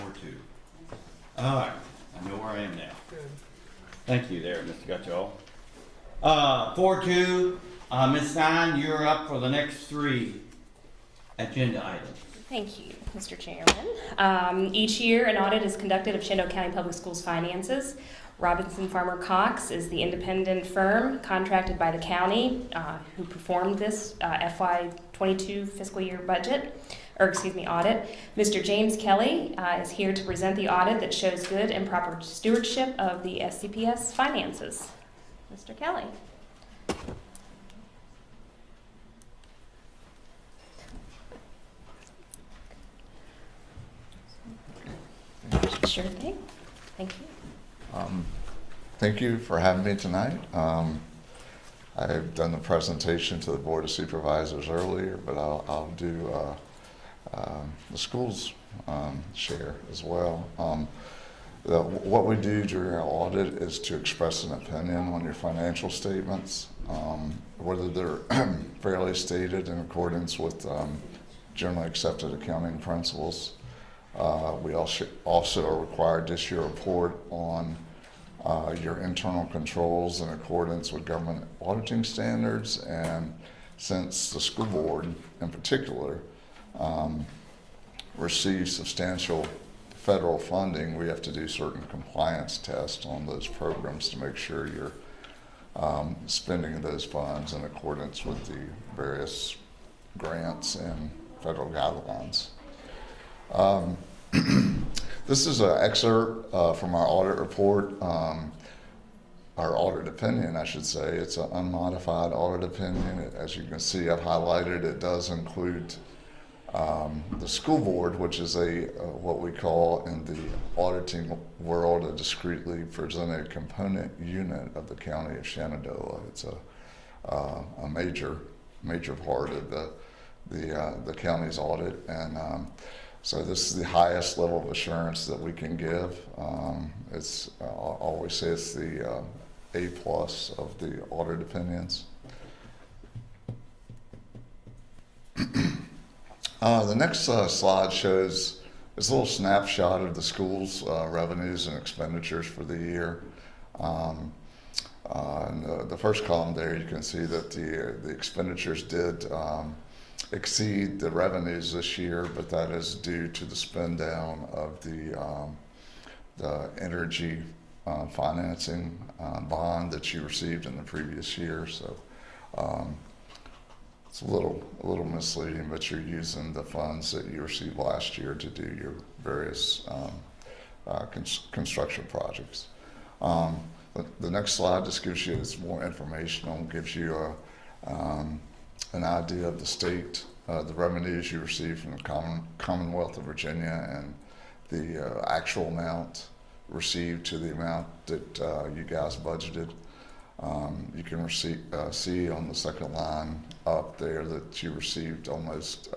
S1: right. 4-2. All right, I know where I am now. Thank you there, Mr. Gutchall. 4-2, Ms. Stein, you're up for the next 3 agenda items.
S14: Thank you, Mr. Chairman. Each year, an audit is conducted of Shenandoah County Public Schools finances. Robinson Farmer Cox is the independent firm contracted by the county who performed this FY22 fiscal year budget, audit. Mr. James Kelly is here to present the audit that shows good and proper stewardship of the SCPS finances. Mr. Kelly. Sure thing. Thank you.
S15: Thank you for having me tonight. I've done the presentation to the Board of Supervisors earlier, but I'll do the school's share as well. What we do during our audit is to express an opinion on your financial statements, whether they're fairly stated in accordance with generally accepted accounting principles. We also are required to issue a report on your internal controls in accordance with government auditing standards, and since the school board in particular receives substantial federal funding, we have to do certain compliance tests on those programs to make sure you're spending those funds in accordance with the various grants and federal guidelines. This is an excerpt from our audit report, our audit opinion, I should say. It's an unmodified audit opinion. As you can see, I've highlighted it does include the school board, which is what we call in the auditing world a discretely presented component unit of the County of Shenandoah. It's a major part of the county's audit, and so this is the highest level of assurance that we can give. I always say it's the A+ of the audit opinions. The next slide shows this little snapshot of the school's revenues and expenditures for the year. In the first column there, you can see that the expenditures did exceed the revenues this year, but that is due to the spend down of the energy financing bond that you received in the previous year. So it's a little misleading, but you're using the funds that you received last year to do your various construction projects. The next slide just gives you, it's more informational, gives you an idea of the state, the revenues you receive from the Commonwealth of Virginia, and the actual amount received to the amount that you guys budgeted. You can see on the second line up there that you received almost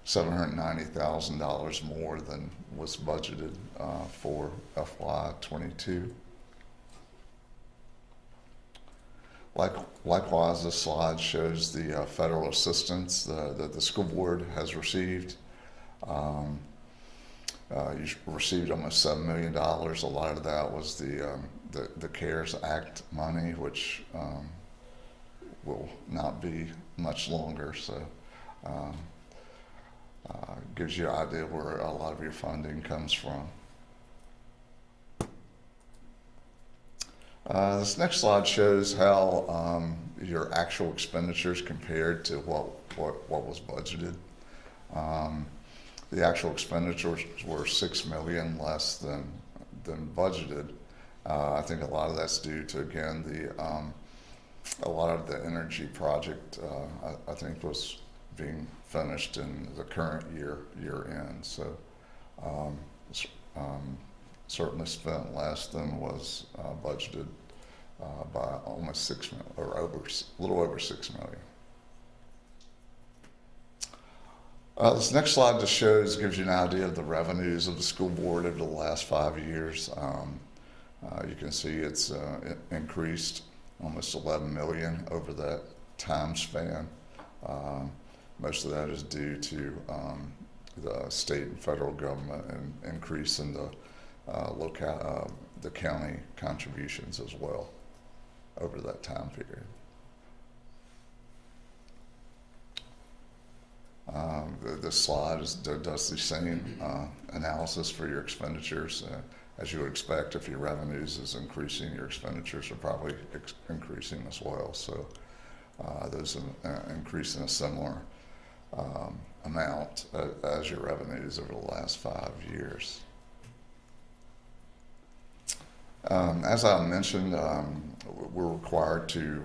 S15: $790,000 more than was budgeted for FY22. Likewise, this slide shows the federal assistance that the school board has received. You received almost $7 million. A lot of that was the CARES Act money, which will not be much longer. So gives you an idea where a lot of your funding comes from. This next slide shows how your actual expenditures compared to what was budgeted. The actual expenditures were $6 million less than budgeted. I think a lot of that's due to, again, a lot of the energy project I think was being finished in the current year end. So certainly spent less than was budgeted by almost $6 million, or a little over $6 million. This next slide just gives you an idea of the revenues of the school board over the last 5 years. You can see it's increased almost 11 million over that time span. Most of that is due to the state and federal government and increase in the county contributions as well over that time period. This slide does the same analysis for your expenditures. As you would expect, if your revenues is increasing, your expenditures are probably increasing as well. So those increase in a similar amount as your revenues over the last 5 years. As I mentioned, we're required to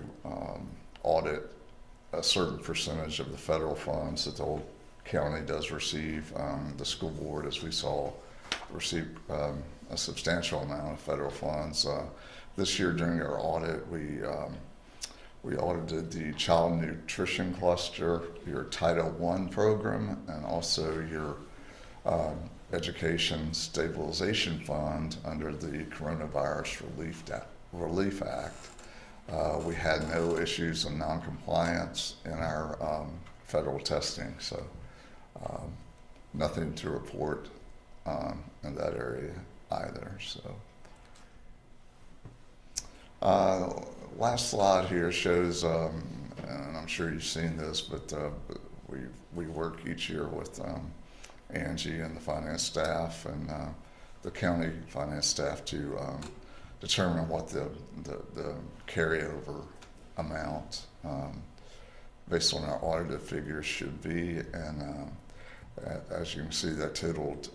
S15: audit a certain percentage of the federal funds that the whole county does receive. The school board, as we saw, received a substantial amount of federal funds. This year during our audit, we audited the child nutrition cluster, your Title I program, and also your Education Stabilization Fund under the Coronavirus Relief Act. We had no issues of non-compliance in our federal testing, so nothing to report in that area either. So, last slide here shows, and I'm sure you've seen this, but we work each year with Angie and the finance staff and the county finance staff to determine what the carryover amount based on our audited figures should be, and as you can see, that totaled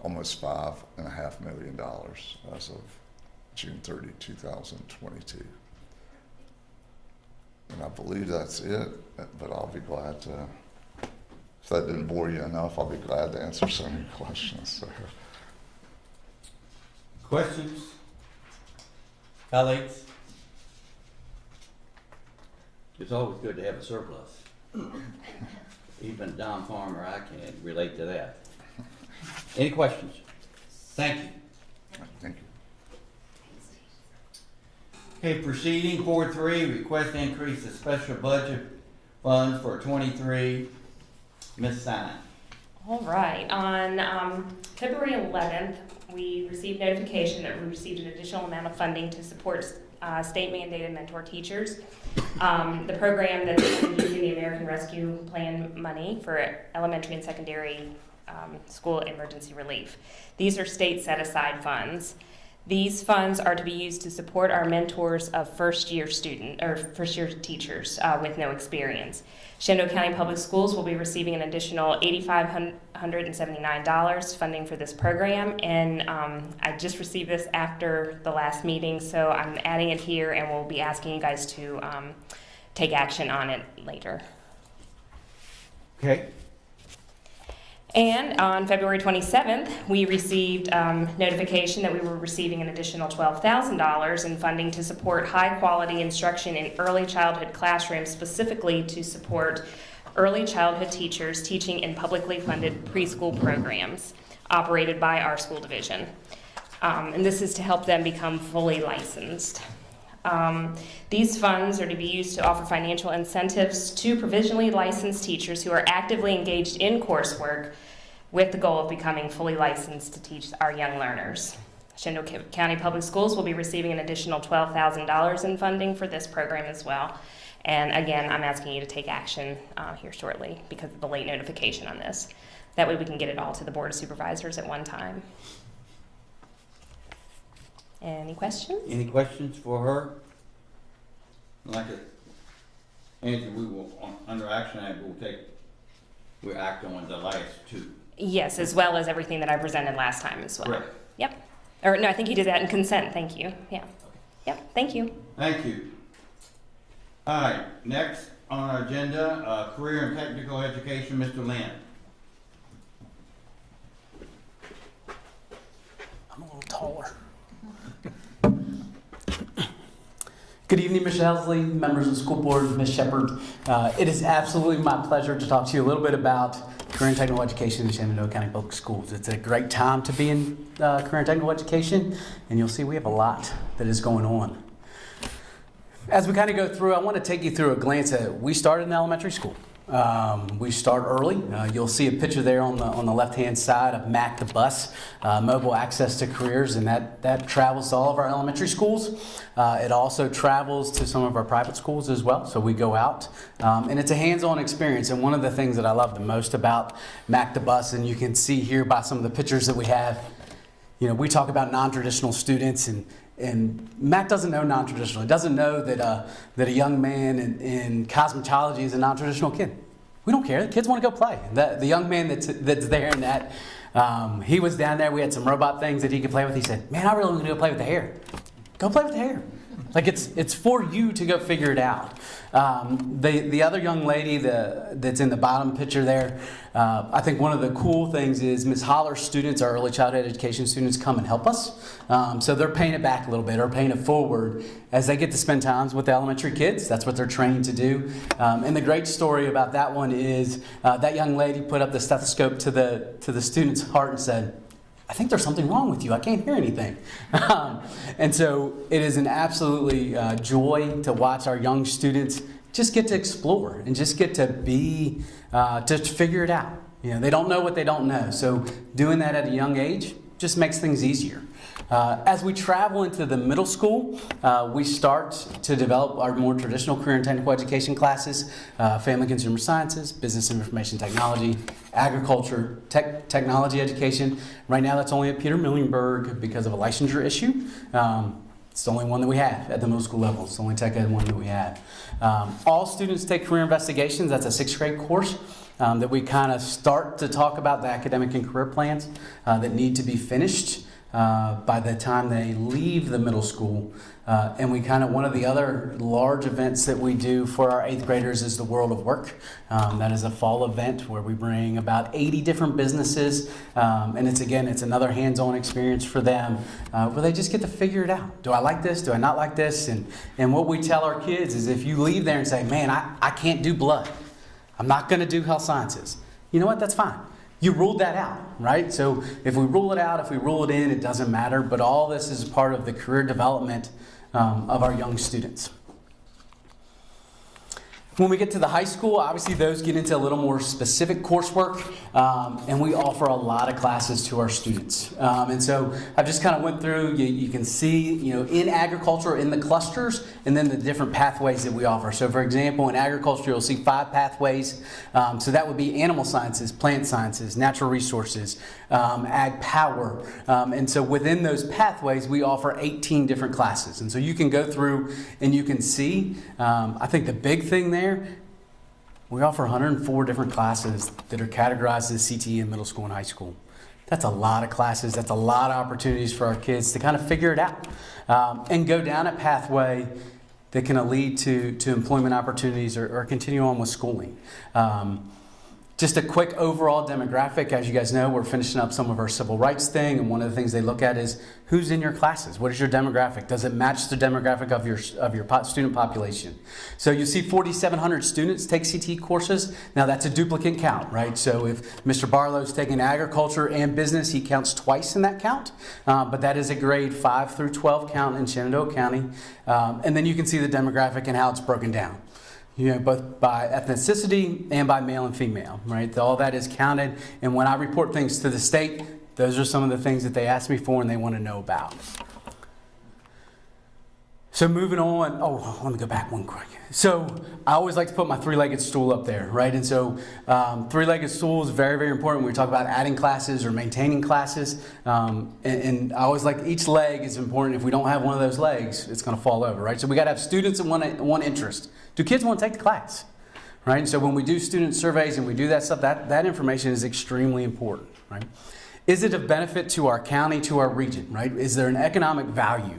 S15: almost $5.5 million as of June 30, 2022. And I believe that's it, but I'll be glad to, if that didn't bore you enough, I'll be glad to answer some of your questions. So.
S1: Questions? Colleagues? It's always good to have a surplus. Even Don Farmer, I can relate to that. Any questions? Thank you.
S15: Thank you.
S1: Okay, proceeding 4.3, request to increase the special budget funds for 23. Ms. Stein.
S14: All right, on February 11th, we received notification that we received an additional amount of funding to support state-mandated mentor teachers. The program that's using the American Rescue Plan money for elementary and secondary school emergency relief. These are state set-aside funds. These funds are to be used to support our mentors of first-year teachers with no experience. Shenandoah County Public Schools will be receiving an additional $8,579 funding for this program, and I just received this after the last meeting, so I'm adding it here, and we'll be asking you guys to take action on it later.
S1: Okay.
S14: And on February 27th, we received notification that we were receiving an additional $12,000 in funding to support high-quality instruction in early childhood classrooms, specifically to support early childhood teachers teaching in publicly funded preschool programs operated by our school division. And this is to help them become fully licensed. These funds are to be used to offer financial incentives to provisionally licensed teachers who are actively engaged in coursework with the goal of becoming fully licensed to teach our young learners. Shenandoah County Public Schools will be receiving an additional $12,000 in funding for this program as well. And again, I'm asking you to take action here shortly because of the late notification on this. That way we can get it all to the Board of Supervisors at one time. Any questions?
S1: Any questions for her? Like it, Andrew, we will, under action item, we'll act on the last two.
S14: Yes, as well as everything that I presented last time as well.
S1: Correct.
S14: Yep. Or no, I think you did that in consent. Thank you. Yeah. Yep. Thank you.
S1: Thank you. All right, next on our agenda, career and technical education, Mr. Lynn.
S16: I'm a little taller. Good evening, Ms. Helsley, members of the school board, Ms. Shepard. It is absolutely my pleasure to talk to you a little bit about career and technical education in Shenandoah County Public Schools. It's a great time to be in career and technical education, and you'll see we have a lot that is going on. As we kind of go through, I want to take you through a glance at, we started in elementary school. We start early. You'll see a picture there on the left-hand side of Mac the bus, mobile access to careers, and that travels to all of our elementary schools. It also travels to some of our private schools as well, so we go out. And it's a hands-on experience, and one of the things that I love the most about Mac the bus, and you can see here by some of the pictures that we have, you know, we talk about non-traditional students, and Mac doesn't know non-traditional. He doesn't know that a young man in cosmetology is a non-traditional kid. We don't care. The kids want to go play. The young man that's there in that, he was down there. We had some robot things that he could play with. He said, "Man, I really want to go play with the hair." Go play with the hair. Like it's for you to go figure it out. The other young lady that's in the bottom picture there, I think one of the cool things is Ms. Holler's students, our early childhood education students, come and help us. So they're paying it back a little bit or paying it forward as they get to spend times with the elementary kids. That's what they're trained to do. And the great story about that one is that young lady put up the stethoscope to the student's heart and said, "I think there's something wrong with you. I can't hear anything." And so it is an absolutely joy to watch our young students just get to explore and just get to be, to figure it out. You know, they don't know what they don't know. So doing that at a young age just makes things easier. As we travel into the middle school, we start to develop our more traditional career and technical education classes, family consumer sciences, business and information technology, agriculture, technology education. Right now that's only at Peter Millingburg because of a licensure issue. It's the only one that we have at the middle school level. It's the only tech ed one that we have. All students take career investigations. That's a 6th grade course that we kind of start to talk about the academic and career plans that need to be finished by the time they leave the middle school. And we kind of, one of the other large events that we do for our 8th graders is the World of Work. That is a fall event where we bring about 80 different businesses. And it's another hands-on experience for them where they just get to figure it out. Do I like this? Do I not like this? And what we tell our kids is if you leave there and say, "Man, I can't do blood. I'm not going to do health sciences." You know what? That's fine. You ruled that out, right? So if we rule it out, if we rule it in, it doesn't matter. But all this is part of the career development of our young students. When we get to the high school, obviously those get into a little more specific coursework, and we offer a lot of classes to our students. And so I've just kind of went through, you can see, in agriculture, in the clusters, and then the different pathways that we offer. So for example, in agriculture, you'll see 5 pathways. So that would be animal sciences, plant sciences, natural resources, ag power. And so within those pathways, we offer 18 different classes. And so you can go through and you can see, I think the big thing there, we offer 104 different classes that are categorized as CTE in middle school and high school. That's a lot of classes. That's a lot of opportunities for our kids to kind of figure it out and go down a pathway that can lead to employment opportunities or continue on with schooling. Just a quick overall demographic. As you guys know, we're finishing up some of our civil rights thing, and one of the things they look at is who's in your classes. What is your demographic? Does it match the demographic of your student population? So you see 4,700 students take CTE courses. Now that's a duplicate count, right? So if Mr. Barlow's taking agriculture and business, he counts twice in that count. But that is a grade 5 through 12 count in Shenandoah County. And then you can see the demographic and how it's broken down. Both by ethnicity and by male and female, right? All that is counted. And when I report things to the state, those are some of the things that they ask me for and they want to know about. So moving on, let me go back one quick. So I always like to put my 3-legged stool up there, right? And so 3-legged stool is very, very important when we talk about adding classes or maintaining classes. And I always like each leg is important. If we don't have one of those legs, it's going to fall over, right? So we got to have students in one interest. Do kids want to take the class, right? And so when we do student surveys and we do that stuff, that information is extremely important, right? Is it of benefit to our county, to our region, right? Is there an economic value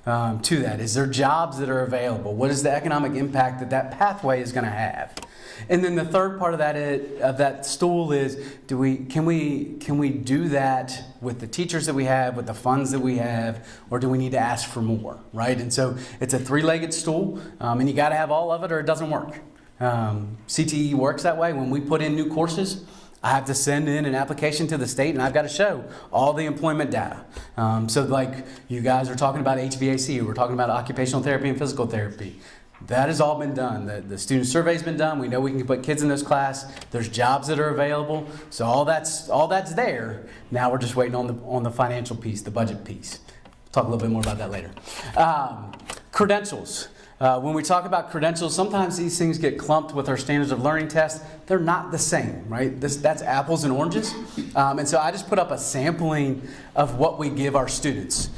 S16: to that? Is there jobs that are available? What is the economic impact that pathway is going to have? And then the third part of that stool is, can we do that with the teachers that we have, with the funds that we have, or do we need to ask for more, right? And so it's a 3-legged stool, and you got to have all of it or it doesn't work. CTE works that way. When we put in new courses, I have to send in an application to the state and I've got to show all the employment data. So like you guys are talking about HVAC, we're talking about occupational therapy and physical therapy. That has all been done. The student survey's been done. We know we can put kids in those classes. There's jobs that are available. So all that's there. Now we're just waiting on the financial piece, the budget piece. Talk a little bit more about that later. Credentials. When we talk about credentials, sometimes these things get clumped with our standards of learning tests. They're not the same, right? That's apples and oranges. And so I just put up a sampling of what we give our students.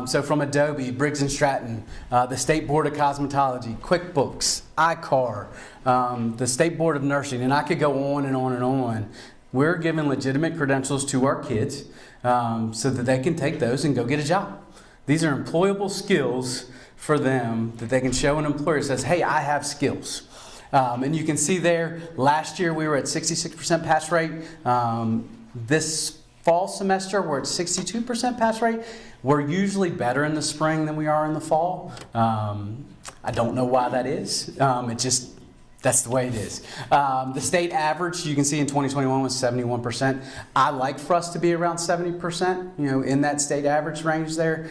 S16: So from Adobe, Briggs & Stratton, the State Board of Cosmetology, QuickBooks, ICAR, the State Board of Nursing, and I could go on and on and on. We're giving legitimate credentials to our kids so that they can take those and go get a job. These are employable skills for them that they can show an employer that says, hey, I have skills. And you can see there, last year we were at 66% pass rate. This fall semester we're at 62% pass rate. We're usually better in the spring than we are in the fall. I don't know why that is. That's the way it is. The state average, you can see in 2021 was 71%. I like for us to be around 70%, in that state average range there.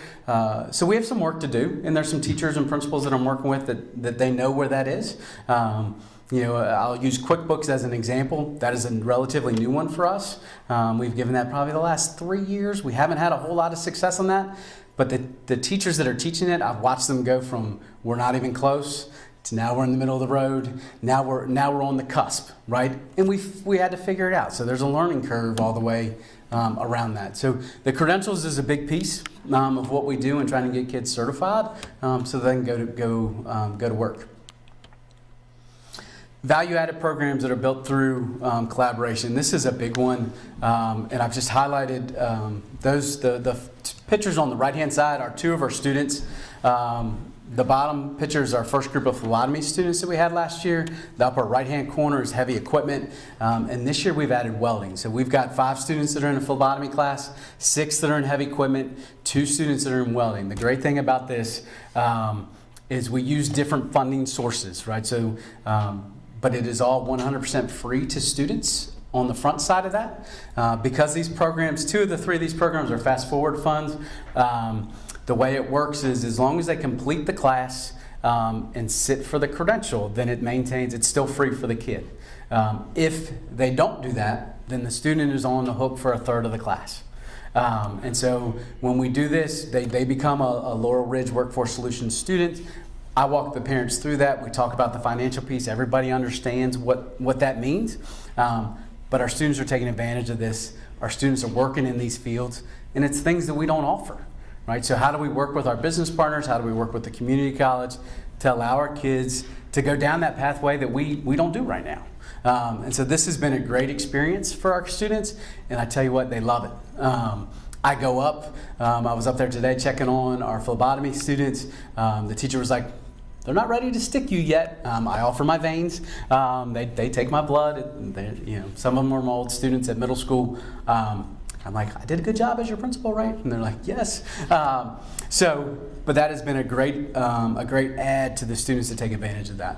S16: So we have some work to do, and there's some teachers and principals that I'm working with that they know where that is. I'll use QuickBooks as an example. That is a relatively new one for us. We've given that probably the last 3 years. We haven't had a whole lot of success on that, but the teachers that are teaching it, I've watched them go from we're not even close to now we're in the middle of the road. Now we're on the cusp, right? And we had to figure it out. So there's a learning curve all the way around that. So the credentials is a big piece of what we do in trying to get kids certified so they can go to work. Value-added programs that are built through collaboration. This is a big one, and I've just highlighted the pictures on the right-hand side are 2 of our students. The bottom picture is our first group of phlebotomy students that we had last year. The upper right-hand corner is heavy equipment. And this year we've added welding. So we've got 5 students that are in a phlebotomy class, 6 that are in heavy equipment, 2 students that are in welding. The great thing about this is we use different funding sources, right? So, but it is all 100% free to students on the front side of that. Because these programs, 2 of the 3 of these programs are fast forward funds. The way it works is as long as they complete the class and sit for the credential, then it's still free for the kid. If they don't do that, then the student is on the hook for a third of the class. And so when we do this, they become a Laurel Ridge Workforce Solutions student. I walk the parents through that. We talk about the financial piece. Everybody understands what that means. But our students are taking advantage of this. Our students are working in these fields, and it's things that we don't offer, right? So how do we work with our business partners? How do we work with the community college to allow our kids to go down that pathway that we don't do right now? And so this has been a great experience for our students, and I tell you what, they love it. I go up, I was up there today checking on our phlebotomy students. The teacher was like, they're not ready to stick you yet. I offer my veins. They take my blood. Some of them are my old students at middle school. I'm like, I did a good job as your principal, right? And they're like, yes. But that has been a great add to the students to take advantage of that.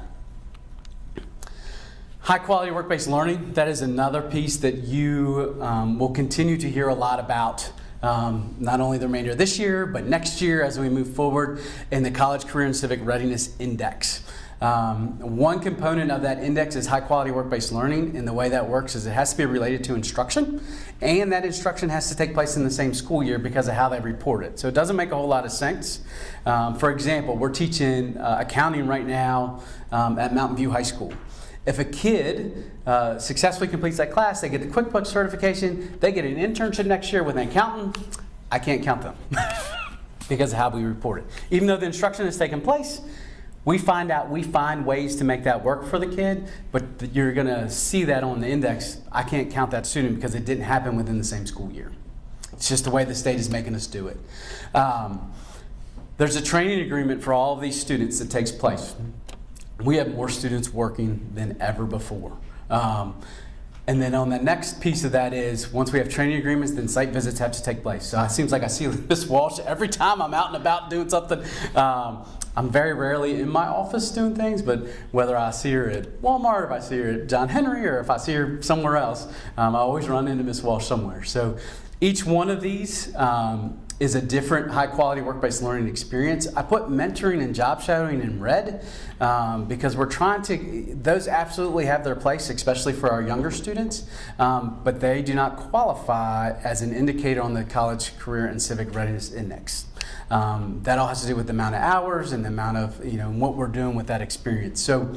S16: High quality work-based learning, that is another piece that you will continue to hear a lot about, not only the remainder of this year, but next year as we move forward in the College Career and Civic Readiness Index. One component of that index is high quality work-based learning, and the way that works is it has to be related to instruction, and that instruction has to take place in the same school year because of how they report it. So it doesn't make a whole lot of sense. For example, we're teaching accounting right now at Mountain View High School. If a kid successfully completes that class, they get the QuickBooks certification, they get an internship next year with an accountant, I can't count them because of how we report it. Even though the instruction has taken place, we find ways to make that work for the kid, but you're going to see that on the index. I can't count that student because it didn't happen within the same school year. It's just the way the state is making us do it. There's a training agreement for all of these students that takes place. We have more students working than ever before. And then on the next piece of that is, once we have training agreements, then site visits have to take place. So it seems like I see Ms. Walsh every time I'm out and about doing something. I'm very rarely in my office doing things, but whether I see her at Walmart, if I see her at John Henry, or if I see her somewhere else, I always run into Ms. Walsh somewhere. So each one of these is a different high-quality work-based learning experience. I put mentoring and job shadowing in red because we're trying to, those absolutely have their place, especially for our younger students, but they do not qualify as an indicator on the College Career and Civic Readiness Index. That all has to do with the amount of hours and the amount of, what we're doing with that experience. So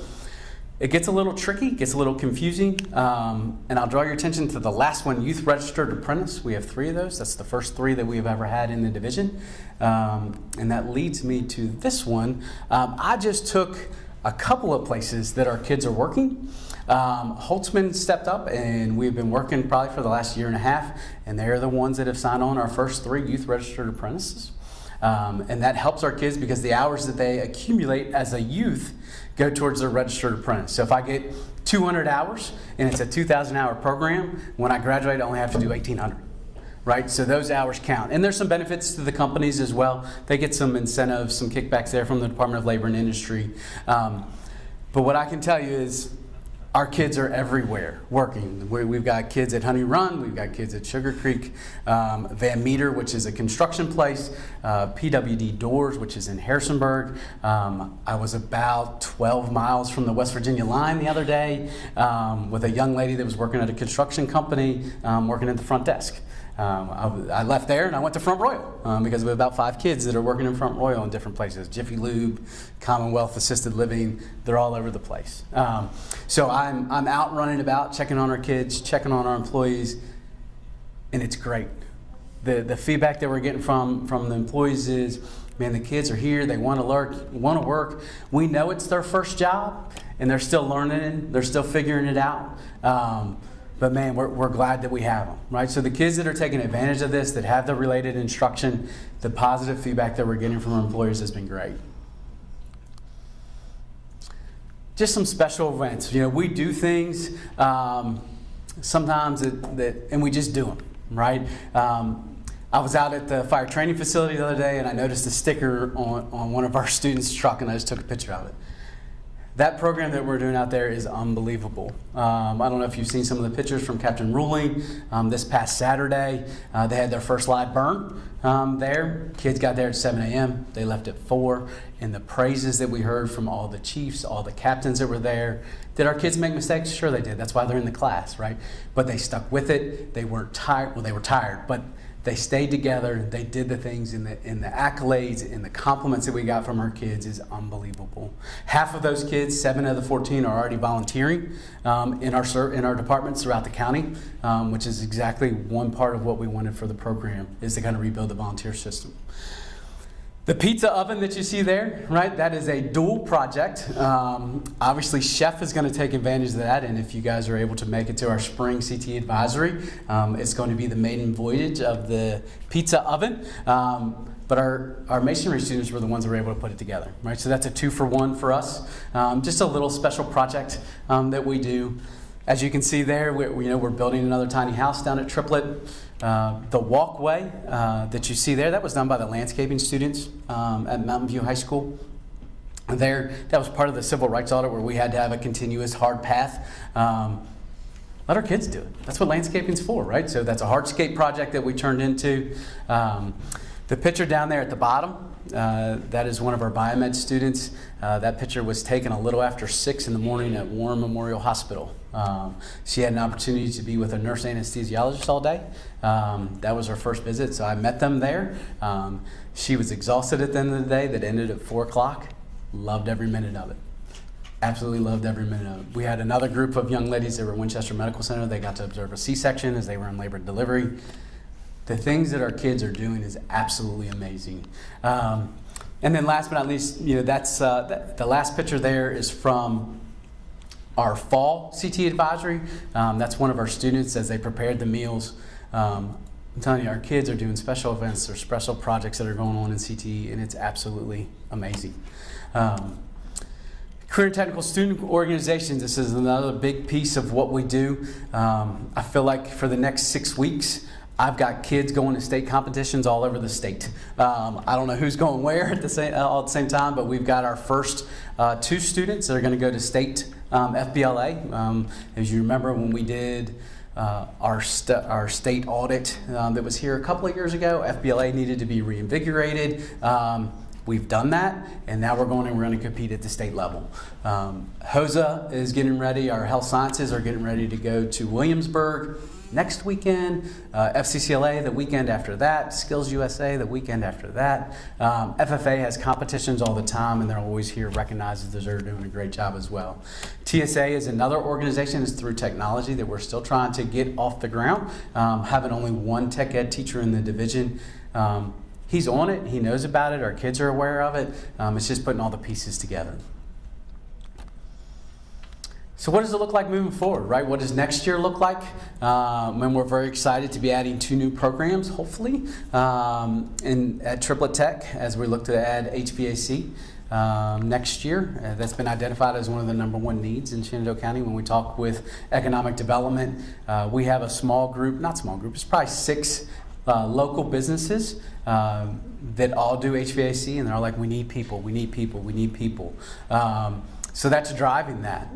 S16: it gets a little tricky, gets a little confusing, and I'll draw your attention to the last one, Youth Registered Apprentice. We have 3 of those. That's the first 3 that we've ever had in the division. And that leads me to this one. I just took a couple of places that our kids are working. Holtzman stepped up, and we've been working probably for the last year and a half, and they're the ones that have signed on our first 3 Youth Registered Apprentices. And that helps our kids because the hours that they accumulate as a youth go towards their registered apprentice. So if I get 200 hours and it's a 2,000 hour program, when I graduate I only have to do 1,800, right? So those hours count. And there's some benefits to the companies as well. They get some incentives, some kickbacks there from the Department of Labor and Industry. But what I can tell you is our kids are everywhere working. We've got kids at Honey Run, we've got kids at Sugar Creek, Van Meter, which is a construction place, PWD Doors, which is in Harrisonburg. I was about 12 miles from the West Virginia line the other day with a young lady that was working at a construction company, working at the front desk. I left there and I went to Front Royal because we have about 5 kids that are working in Front Royal in different places. Jiffy Lube, Commonwealth Assisted Living, they're all over the place. So I'm out running about, checking on our kids, checking on our employees, and it's great. The feedback that we're getting from the employees is, man, the kids are here, they want to work. We know it's their first job, and they're still learning, they're still figuring it out. But man, we're glad that we have them, right? So the kids that are taking advantage of this, that have the related instruction, the positive feedback that we're getting from our employers has been great. Just some special events. We do things sometimes and we just do them, right? I was out at the fire training facility the other day and I noticed a sticker on one of our students' truck and I just took a picture of it. That program that we're doing out there is unbelievable. I don't know if you've seen some of the pictures from Captain Ruling this past Saturday. They had their first live burn there. Kids got there at 7 a.m. They left at 4. And the praises that we heard from all the chiefs, all the captains that were there. Did our kids make mistakes? Sure they did. That's why they're in the class, right? But they stuck with it. They weren't tired. Well, they were tired, but they stayed together. They did the things, in the accolades and the compliments that we got from our kids is unbelievable. Half of those kids, 7 of the 14, are already volunteering in our departments throughout the county, which is exactly one part of what we wanted for the program, is to kind of rebuild the volunteer system. The pizza oven that you see there, right, that is a dual project. Obviously, Chef is going to take advantage of that, and if you guys are able to make it to our spring CT advisory, it's going to be the maiden voyage of the pizza oven. But our masonry students were the ones that were able to put it together, right? So that's a 2-for-1 for us. Just a little special project that we do. As you can see there, we're building another tiny house down at Triplet. The walkway that you see there, that was done by the landscaping students at Mountain View High School. That was part of the civil rights audit where we had to have a continuous hard path. Let our kids do it. That's what landscaping's for, right? So that's a hardscape project that we turned into. The picture down there at the bottom, that is one of our biomed students. That picture was taken a little after 6 in the morning at Warren Memorial Hospital. She had an opportunity to be with a nurse anesthesiologist all day. That was her first visit, so I met them there. She was exhausted at the end of the day. That ended at 4 o'clock. Loved every minute of it. Absolutely loved every minute of it. We had another group of young ladies that were at Winchester Medical Center. They got to observe a C-section as they were in labor and delivery. The things that our kids are doing is absolutely amazing. And then last but not least, that's the last picture there is from our fall CT advisory. That's one of our students as they prepared the meals. I'm telling you, our kids are doing special events or special projects that are going on in CT, and it's absolutely amazing. Career and technical student organizations, this is another big piece of what we do. I feel like for the next 6 weeks, I've got kids going to state competitions all over the state. I don't know who's going where all at the same time, but we've got our first 2 students that are going to go to state FBLA. As you remember when we did our state audit that was here a couple of years ago, FBLA needed to be reinvigorated. We've done that, and now we're going to compete at the state level. HOSA is getting ready. Our health sciences are getting ready to go to Williamsburg next weekend, FCCLA the weekend after that, Skills USA the weekend after that. FFA has competitions all the time, and they're always here recognized as they're doing a great job as well. TSA is another organization that's through technology that we're still trying to get off the ground, having only one tech ed teacher in the division. He's on it, he knows about it, our kids are aware of it. It's just putting all the pieces together. So what does it look like moving forward, right? What does next year look like? And we're very excited to be adding 2 new programs, hopefully, at Triplet Tech as we look to add HVAC next year. That's been identified as one of the #1 needs in Shenandoah County. When we talk with economic development, we have a small group, not small group, it's probably 6 local businesses that all do HVAC, and they're like, we need people, we need people, we need people. So that's driving that.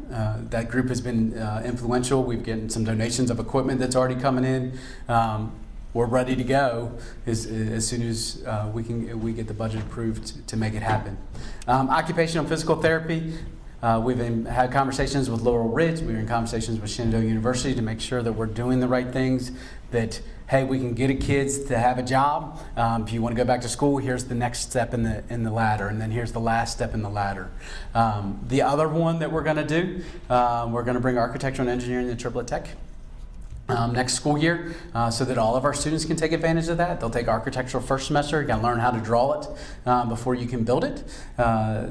S16: That group has been influential. We've gotten some donations of equipment that's already coming in. We're ready to go as soon as we get the budget approved to make it happen. Occupational physical therapy. We've had conversations with Laurel Ridge. We're in conversations with Shenandoah University to make sure that we're doing the right things, that, hey, we can get kids to have a job. If you want to go back to school, here's the next step in the ladder, and then here's the last step in the ladder. The other one that we're going to do, we're going to bring architecture and engineering to Triplet Tech next school year, so that all of our students can take advantage of that. They'll take architectural first semester. You got to learn how to draw it before you can build it.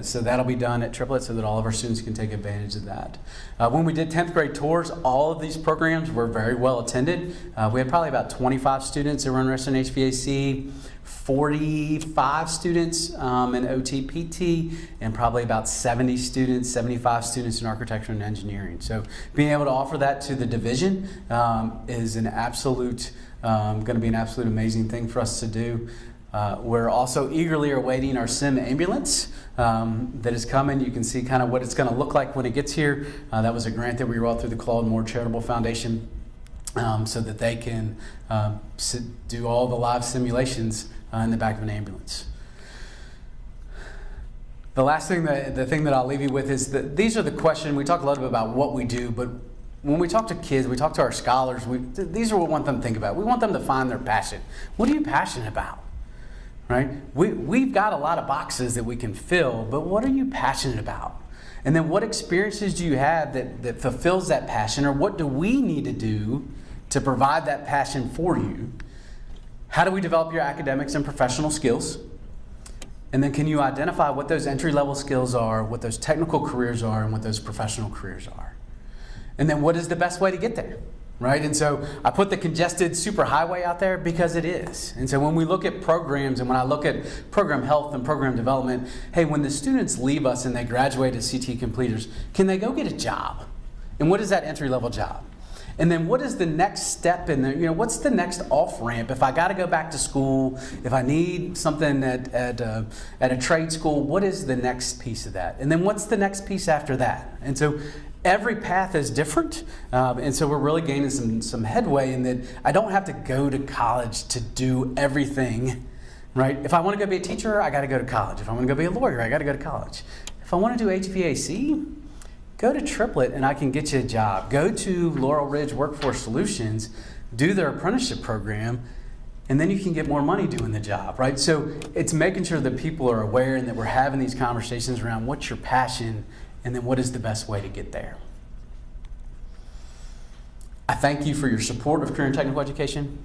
S16: So that'll be done at Triplet so that all of our students can take advantage of that. When we did 10th grade tours, all of these programs were very well attended. We had probably about 25 students that were interested in HVAC, 45 students in OT-PT, and probably about 75 students in architecture and engineering. So being able to offer that to the division is an absolute, going to be an absolute amazing thing for us to do. We're also eagerly awaiting our SIM ambulance that is coming. You can see kind of what it's going to look like when it gets here. That was a grant that we wrote through the Claude Moore Charitable Foundation so that they can do all the live simulations in the back of an ambulance. The last thing, the thing that I'll leave you with is that these are the questions. We talk a lot about what we do, but when we talk to kids, we talk to our scholars, these are what we want them to think about. We want them to find their passion. What are you passionate about? Right? We've got a lot of boxes that we can fill, but what are you passionate about? And then what experiences do you have that fulfills that passion, or what do we need to do to provide that passion for you? How do we develop your academics and professional skills? And then can you identify what those entry-level skills are, what those technical careers are, and what those professional careers are? And then what is the best way to get there? Right? And so I put the congested superhighway out there because it is. And so when we look at programs and when I look at program health and program development, hey, when the students leave us and they graduate as CT completers, can they go get a job? And what is that entry-level job? And then what is the next step in there? What's the next off-ramp? If I got to go back to school, if I need something at a trade school, what is the next piece of that? And then what's the next piece after that? And so every path is different, and so we're really gaining some headway in that I don't have to go to college to do everything, right? If I want to go be a teacher, I got to go to college. If I want to go be a lawyer, I got to go to college. If I want to do HVAC, go to Triplet and I can get you a job. Go to Laurel Ridge Workforce Solutions, do their apprenticeship program, and then you can get more money doing the job, right? So it's making sure that people are aware and that we're having these conversations around what's your passion and then what is the best way to get there. I thank you for your support of career and technical education.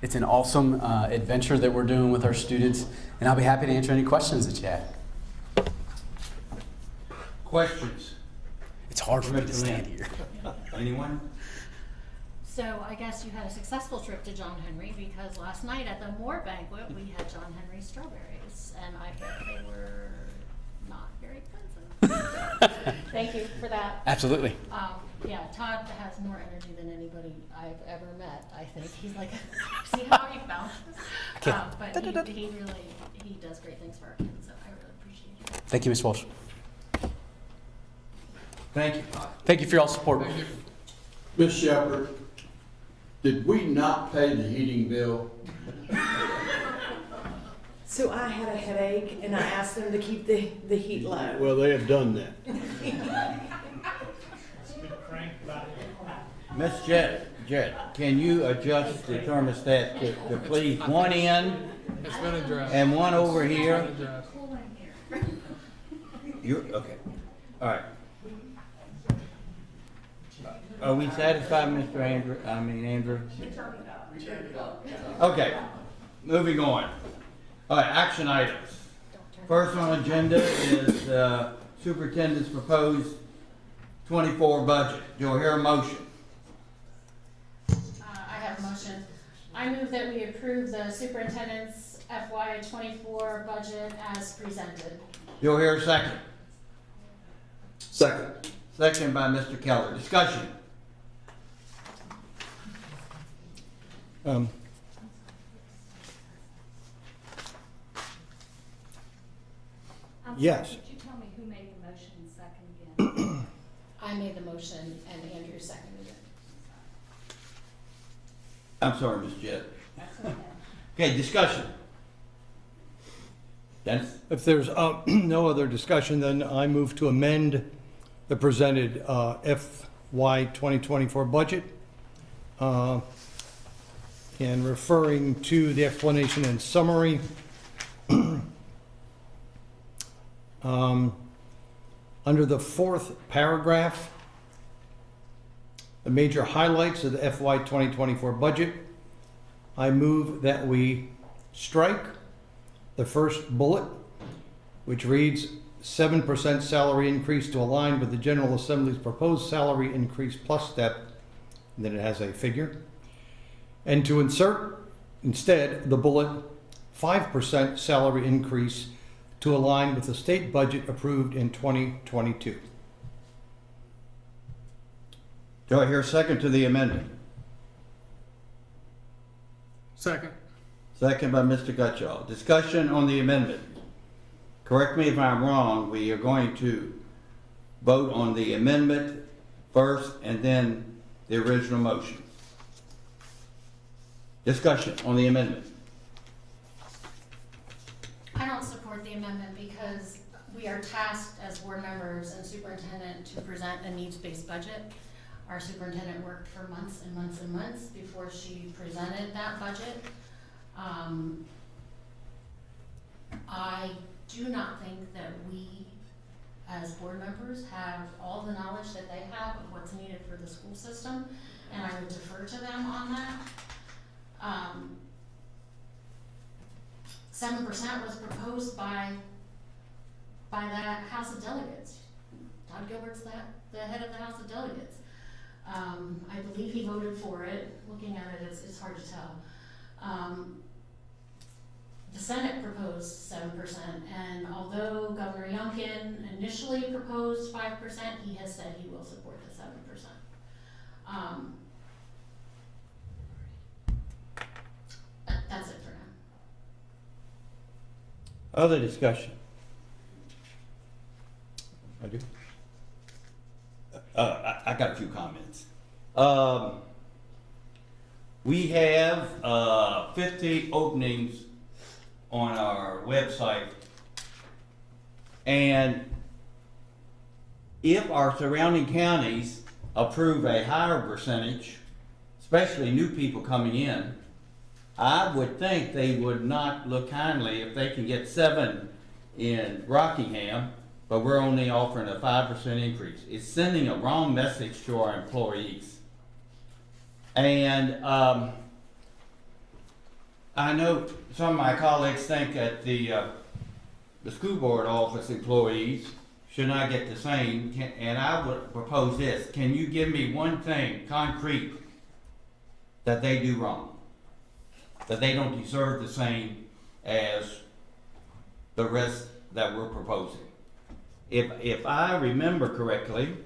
S16: It's an awesome adventure that we're doing with our students, and I'll be happy to answer any questions that you have.
S1: Questions?
S16: It's hard for me to stand here.
S1: Anyone?
S4: So I guess you had a successful trip to John Henry, because last night at the Moore banquet we had John Henry strawberries, and I bet they were not very expensive. Thank you for that.
S16: Absolutely.
S4: Yeah, Todd has more energy than anybody I've ever met. I think he's like, see how he balances. But he really does great things for our kids, so I really appreciate it.
S16: Thank you, Ms. Walsh.
S1: Thank you.
S16: Thank you for your support.
S17: Ms. Shepherd, did we not pay the heating bill?
S2: So I had a headache and I asked them to keep the heat low.
S17: Well, they have done that.
S1: Miss Jett, can you adjust the thermostat to please one end
S5: It's been addressed.
S1: and one over
S5: It's
S1: here?
S5: been addressed.
S1: You're, okay. All right. Are we satisfied, Mr. Andrew? Okay, moving on. All right, action items. First on agenda is superintendent's proposed 24 budget. Do I hear a motion?
S4: I have a motion. I move that we approve the superintendent's FY24 budget as presented.
S1: Do I hear a second?
S17: Second.
S1: Second by Mr. Keller. Discussion.
S3: Yes.
S18: Could you tell me who made the motion second again?
S4: I made the motion and Andrew seconded it.
S1: I'm sorry, Ms. Jett. Okay, discussion. Dennis?
S3: If there's no other discussion, then I move to amend the presented FY 2024 budget. And referring to the explanation and summary, under the fourth paragraph, the major highlights of the FY 2024 budget, I move that we strike the first bullet, which reads 7% salary increase to align with the General Assembly's proposed salary increase plus step, and then it has a figure, and to insert instead the bullet 5% salary increase to align with the state budget approved in 2022.
S1: Do I hear a second to the amendment?
S5: Second.
S1: Second by Mr. Gutschall. Discussion on the amendment. Correct me if I'm wrong, we are going to vote on the amendment first and then the original motion. Discussion on the amendment.
S4: I don't support the amendment because we are tasked as board members and superintendent to present a needs-based budget. Our superintendent worked for months and months and months before she presented that budget. I do not think that we, as board members, have all the knowledge that they have of what's needed for the school system, and I would defer to them on that. 7% was proposed by the House of Delegates. Todd Gilbert's the head of the House of Delegates. I believe he voted for it. Looking at it, it's hard to tell. The Senate proposed 7%, and although Governor Youngkin initially proposed 5%, he has said he will support the 7%. That's it for now.
S1: Other discussion? I do. I got a few comments. We have 50 openings on our website, and if our surrounding counties approve a higher percentage, especially new people coming in, I would think they would not look kindly if they can get 7 in Rockingham, but we're only offering a 5% increase. It's sending a wrong message to our employees. And I know some of my colleagues think that the school board office employees should not get the same, and I would propose this. Can you give me one thing concrete that they do wrong, that they don't deserve the same as the rest that we're proposing? If I remember correctly,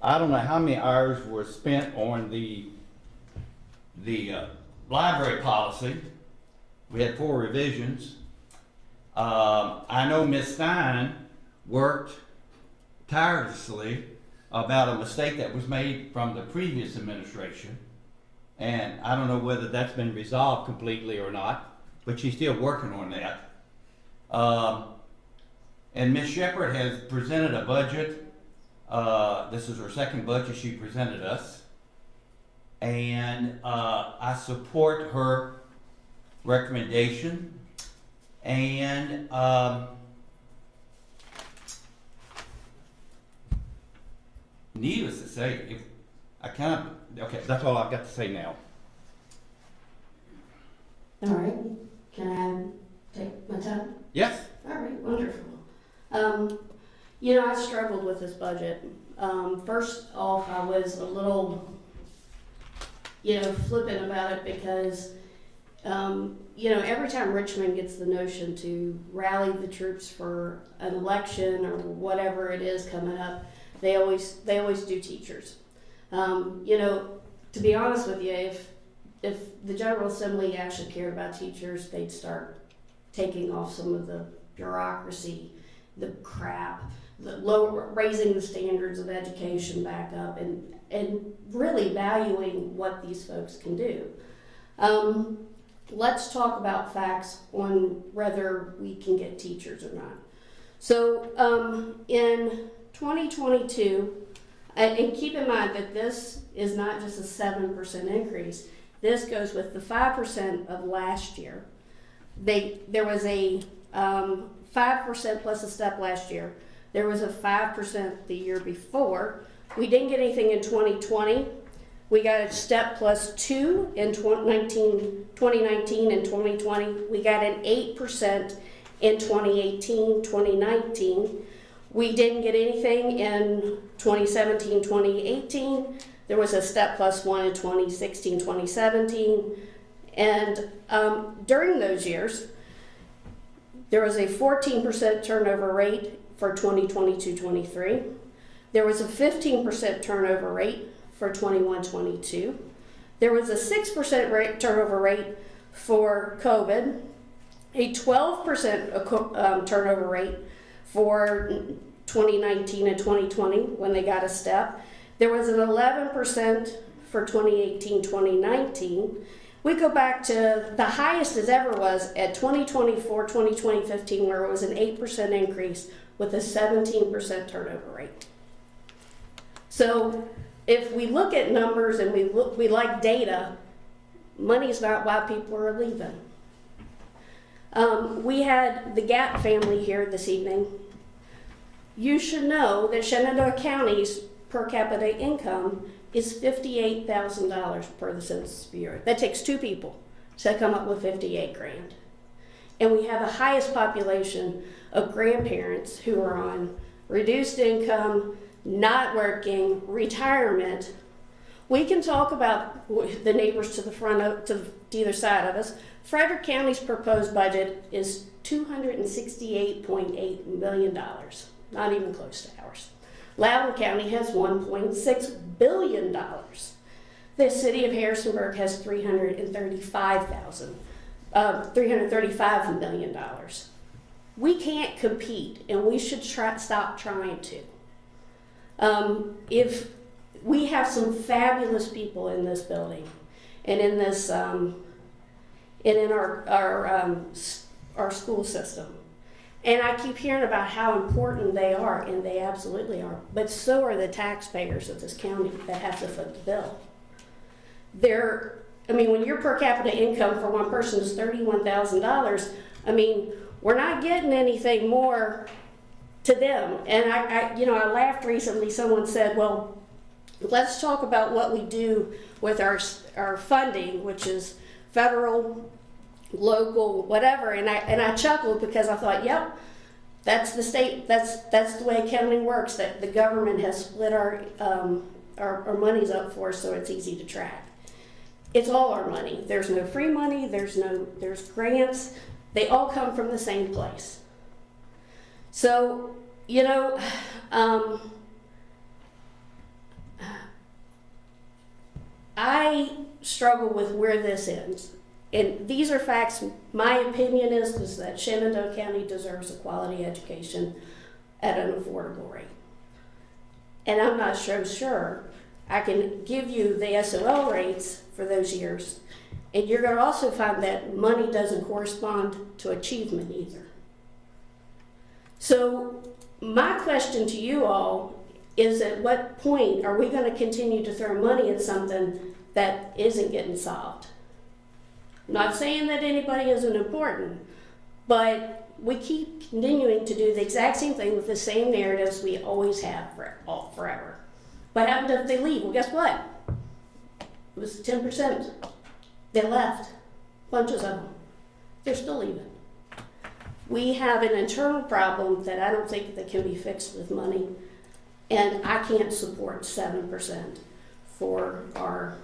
S1: I don't know how many hours were spent on the library policy. We had 4 revisions. I know Ms. Stein worked tirelessly about a mistake that was made from the previous administration. And I don't know whether that's been resolved completely or not, but she's still working on that. And Ms. Shepherd has presented a budget. This is her second budget she presented us. And I support her recommendation. And needless to say, if I kind of, okay, that's all I've got to say now.
S13: All right, can I take my time?
S1: Yes.
S13: All right, wonderful. I struggled with this budget. First off, I was a little, flippant about it because, every time Richmond gets the notion to rally the troops for an election or whatever it is coming up, they always do teachers. To be honest with you, if the General Assembly actually cared about teachers, they'd start taking off some of the bureaucracy, the crap, raising the standards of education back up, and really valuing what these folks can do. Let's talk about facts on whether we can get teachers or not. So in 2022, and keep in mind that this is not just a 7% increase. This goes with the 5% of last year. There was a 5% plus a step last year. There was a 5% the year before. We didn't get anything in 2020. We got a step plus 2 in 2019 and 2020. We got an 8% in 2018, 2019. We didn't get anything in 2017, 2018. There was a step plus 1 in 2016, 2017. And during those years, there was a 14% turnover rate for 2022-23. There was a 15% turnover rate for 21-22. There was a 6% turnover rate
S19: for COVID, a 12% turnover rate for 2019 and 2020 when they got a step. There was an 11% for 2018-2019. We go back to the highest as ever was at 2014-2015, where it was an 8% increase with a 17% turnover rate. So if we look at numbers and we like data, money's not why people are leaving. We had the Gap family here this evening. You should know that Shenandoah County's per capita income is $58,000 per the Census Bureau. That takes 2 people to come up with 58 grand. And we have the highest population of grandparents who are on reduced income, not working, retirement. We can talk about the neighbors to the front of, to either side of us. Frederick County's proposed budget is $268.8 million, not even close to ours. Loudoun County has $1.6 billion. The city of Harrisonburg has $335 million. We can't compete, and we should stop trying to. If we have some fabulous people in this building, and in this, and in our school system. And I keep hearing about how important they are, and they absolutely are. But so are the taxpayers of this county that have to foot the bill. I mean, when your per capita income for one person is $31,000, I mean, we're not getting anything more to them. And I laughed recently. Someone said, "Well, let's talk about what we do with our funding, which is federal, local, whatever." And I chuckled because I thought, yep, that's the state. That's the way accounting works. That the government has split our monies up for us, so it's easy to track. It's all our money. There's no free money. There's grants. They all come from the same place. So, I struggle with where this ends. And these are facts. My opinion is that Shenandoah County deserves a quality education at an affordable rate. And I'm not so sure. I can give you the SOL rates for those years, and you're going to also find that money doesn't correspond to achievement either. So my question to you all is, at what point are we going to continue to throw money at something that isn't getting solved? I'm not saying that anybody isn't important, but we keep continuing to do the exact same thing with the same narratives we always have forever. What happened if they leave? Well, guess what? It was 10%. They left. Bunches of them. They're still leaving. We have an internal problem that I don't think that can be fixed with money, and I can't support 7% on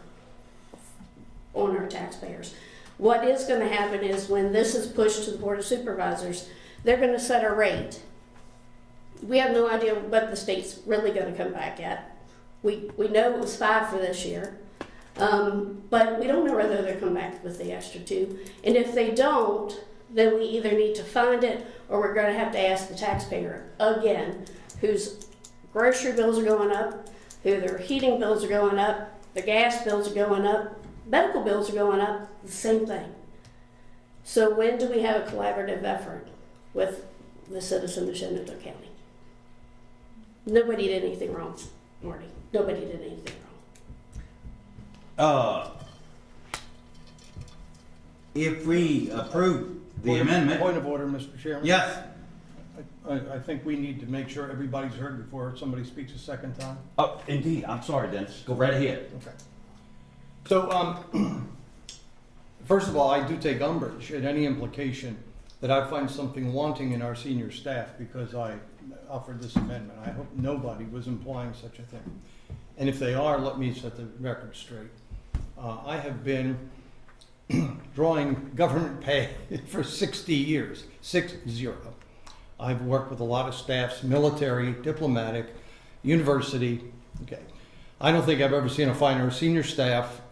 S19: our taxpayers. What is going to happen is, when this is pushed to the Board of Supervisors, they're going to set a rate. We have no idea what the state's really going to come back at. We know it was 5 for this year, but we don't know whether they'll come back with the extra 2. And if they don't, then we either need to find it, or we're going to have to ask the taxpayer again, whose grocery bills are going up, who their heating bills are going up, their gas bills are going up, medical bills are going up, the same thing. So when do we have a collaborative effort with the citizens of Shenandoah County? Nobody did anything wrong, Marty. Nobody did anything wrong.
S1: If we approve the amendment.
S3: Point of order, Mr. Chairman.
S1: Yes.
S3: I think we need to make sure everybody's heard before somebody speaks a second time.
S1: Oh, indeed. I'm sorry, Dennis. Go right ahead.
S3: Okay. So, first of all, I do take umbrage at any implication that I find something wanting in our senior staff because I offered this amendment. I hope nobody was implying such a thing. And if they are, let me set the record straight. I have been drawing government pay for 60 years, 60. I've worked with a lot of staffs, military, diplomatic, university. Okay. I don't think I've ever seen a finer senior staff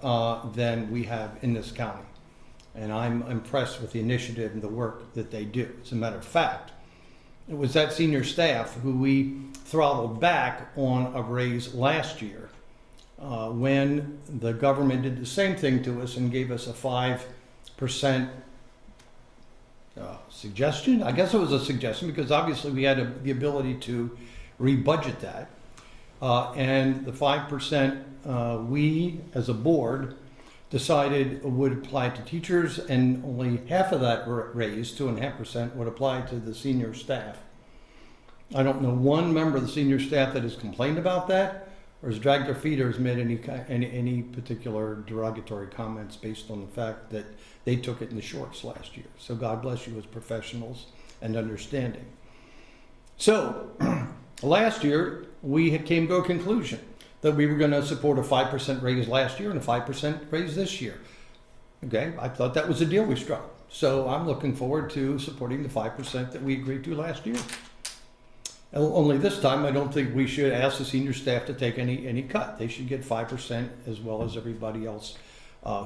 S3: than we have in this county. And I'm impressed with the initiative and the work that they do. As a matter of fact, it was that senior staff who we throttled back on a raise last year when the government did the same thing to us and gave us a 5% suggestion. I guess it was a suggestion because obviously we had the ability to rebudget that. And the 5% we as a board decided would apply to teachers, and only half of that raise, 2.5%, would apply to the senior staff. I don't know one member of the senior staff that has complained about that, or has dragged their feet, or has made any particular derogatory comments based on the fact that they took it in the shorts last year. So God bless you as professionals and understanding. So last year we came to a conclusion that we were going to support a 5% raise last year and a 5% raise this year. Okay, I thought that was a deal we struck. So I'm looking forward to supporting the 5% that we agreed to last year. Only this time, I don't think we should ask the senior staff to take any cut. They should get 5% as well as everybody else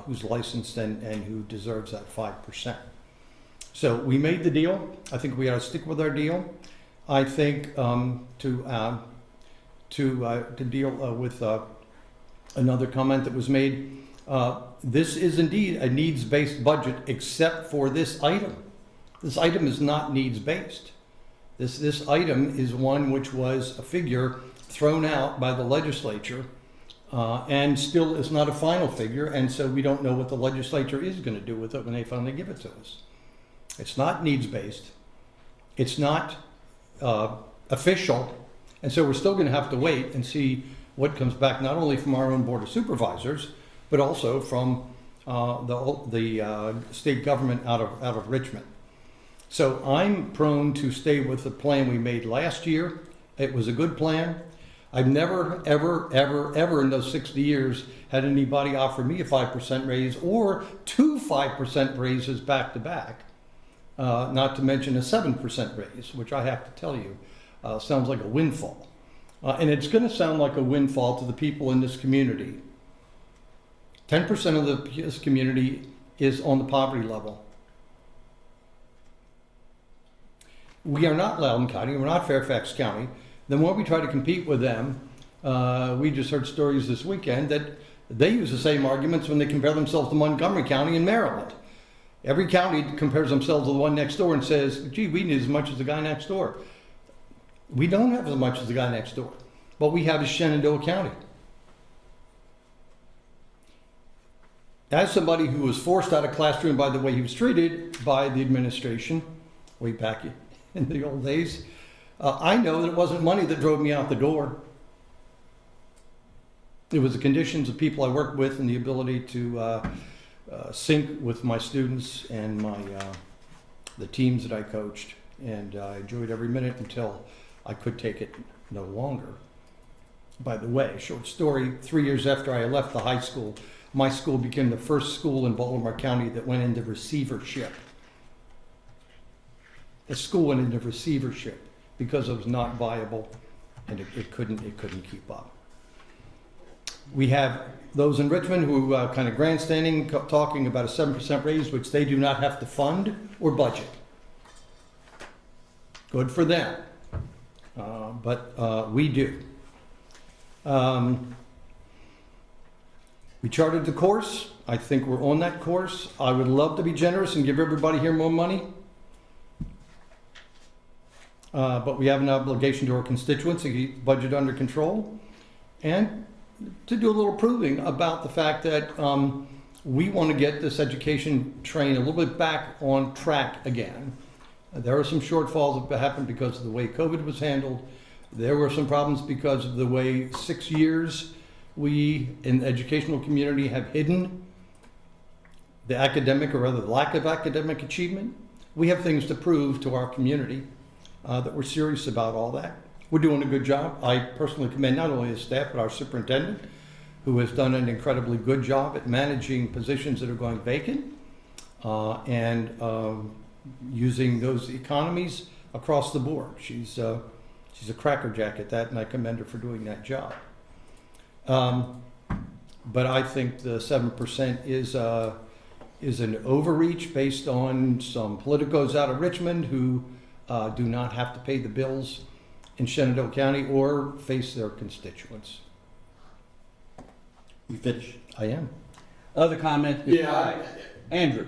S3: who's licensed and who deserves that 5%. So we made the deal. I think we ought to stick with our deal. I think to deal with another comment that was made, this is indeed a needs-based budget except for this item. This item is not needs-based. This item is one which was a figure thrown out by the legislature and still is not a final figure, and so we don't know what the legislature is going to do with it when they finally give it to us. It's not needs-based. It's not official. And so we're still going to have to wait and see what comes back, not only from our own Board of Supervisors, but also from the state government out of Richmond. So I'm prone to stay with the plan we made last year. It was a good plan. I've never, ever in those 60 years had anybody offer me a 5% raise or 2 5% raises back to back, not to mention a 7% raise, which I have to tell you, sounds like a windfall. And it's going to sound like a windfall to the people in this community. 10% of this community is on the poverty level. We are not Loudoun County, we're not Fairfax County. Then when we try to compete with them, we just heard stories this weekend that they use the same arguments when they compare themselves to Montgomery County in Maryland. Every county compares themselves to the one next door and says, gee, we need as much as the guy next door. We don't have as much as the guy next door. What we have is Shenandoah County. As somebody who was forced out of classroom by the way he was treated by the administration way back in the old days, I know that it wasn't money that drove me out the door. It was the conditions of people I worked with and the ability to sync with my students and the teams that I coached. And I enjoyed every minute until I could take it no longer. By the way, short story, 3 years after I left the high school, my school became the first school in Baltimore County that went into receivership. The school went into receivership because it was not viable and it couldn't keep up. We have those in Richmond who kind of grandstanding, talking about a 7% raise, which they do not have to fund or budget. Good for them, but we do. We charted the course. I think we're on that course. I would love to be generous and give everybody here more money. But we have an obligation to our constituents to keep the budget under control and to do a little proving about the fact that we want to get this education train a little bit back on track again. There are some shortfalls that happened because of the way COVID was handled. There were some problems because of the way 6 years we in the educational community have hidden the academic, or rather the lack of academic achievement. We have things to prove to our community that we're serious about all that. We're doing a good job. I personally commend not only the staff, but our superintendent, who has done an incredibly good job at managing positions that are going vacant and using those economies across the board. She's a crackerjack at that, and I commend her for doing that job. But I think the 7% is an overreach based on some politicos out of Richmond who do not have to pay the bills in Shenandoah County or face their constituents.
S1: You finished?
S3: I am.
S1: Other comments?
S17: Yeah,
S1: Andrew.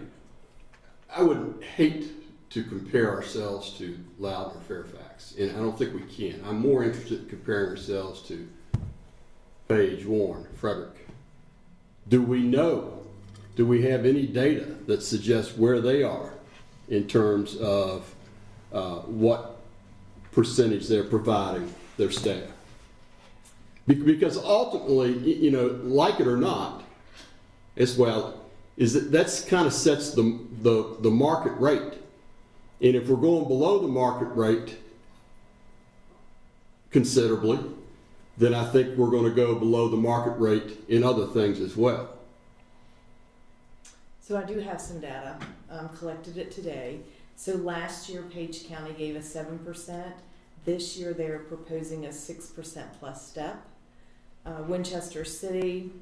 S17: I would hate to compare ourselves to Loudon or Fairfax, and I don't think we can. I'm more interested in comparing ourselves to Page, Warren, Frederick. Do we know? Do we have any data that suggests where they are in terms of what percentage they're providing their staff? Because ultimately, you know, like it or not, as well, that's kind of sets the market rate. And if we're going below the market rate considerably, then I think we're going to go below the market rate in other things as well.
S2: So I do have some data, collected it today. So last year, Page County gave us 7%. This year, they're proposing a 6% plus step. Winchester City,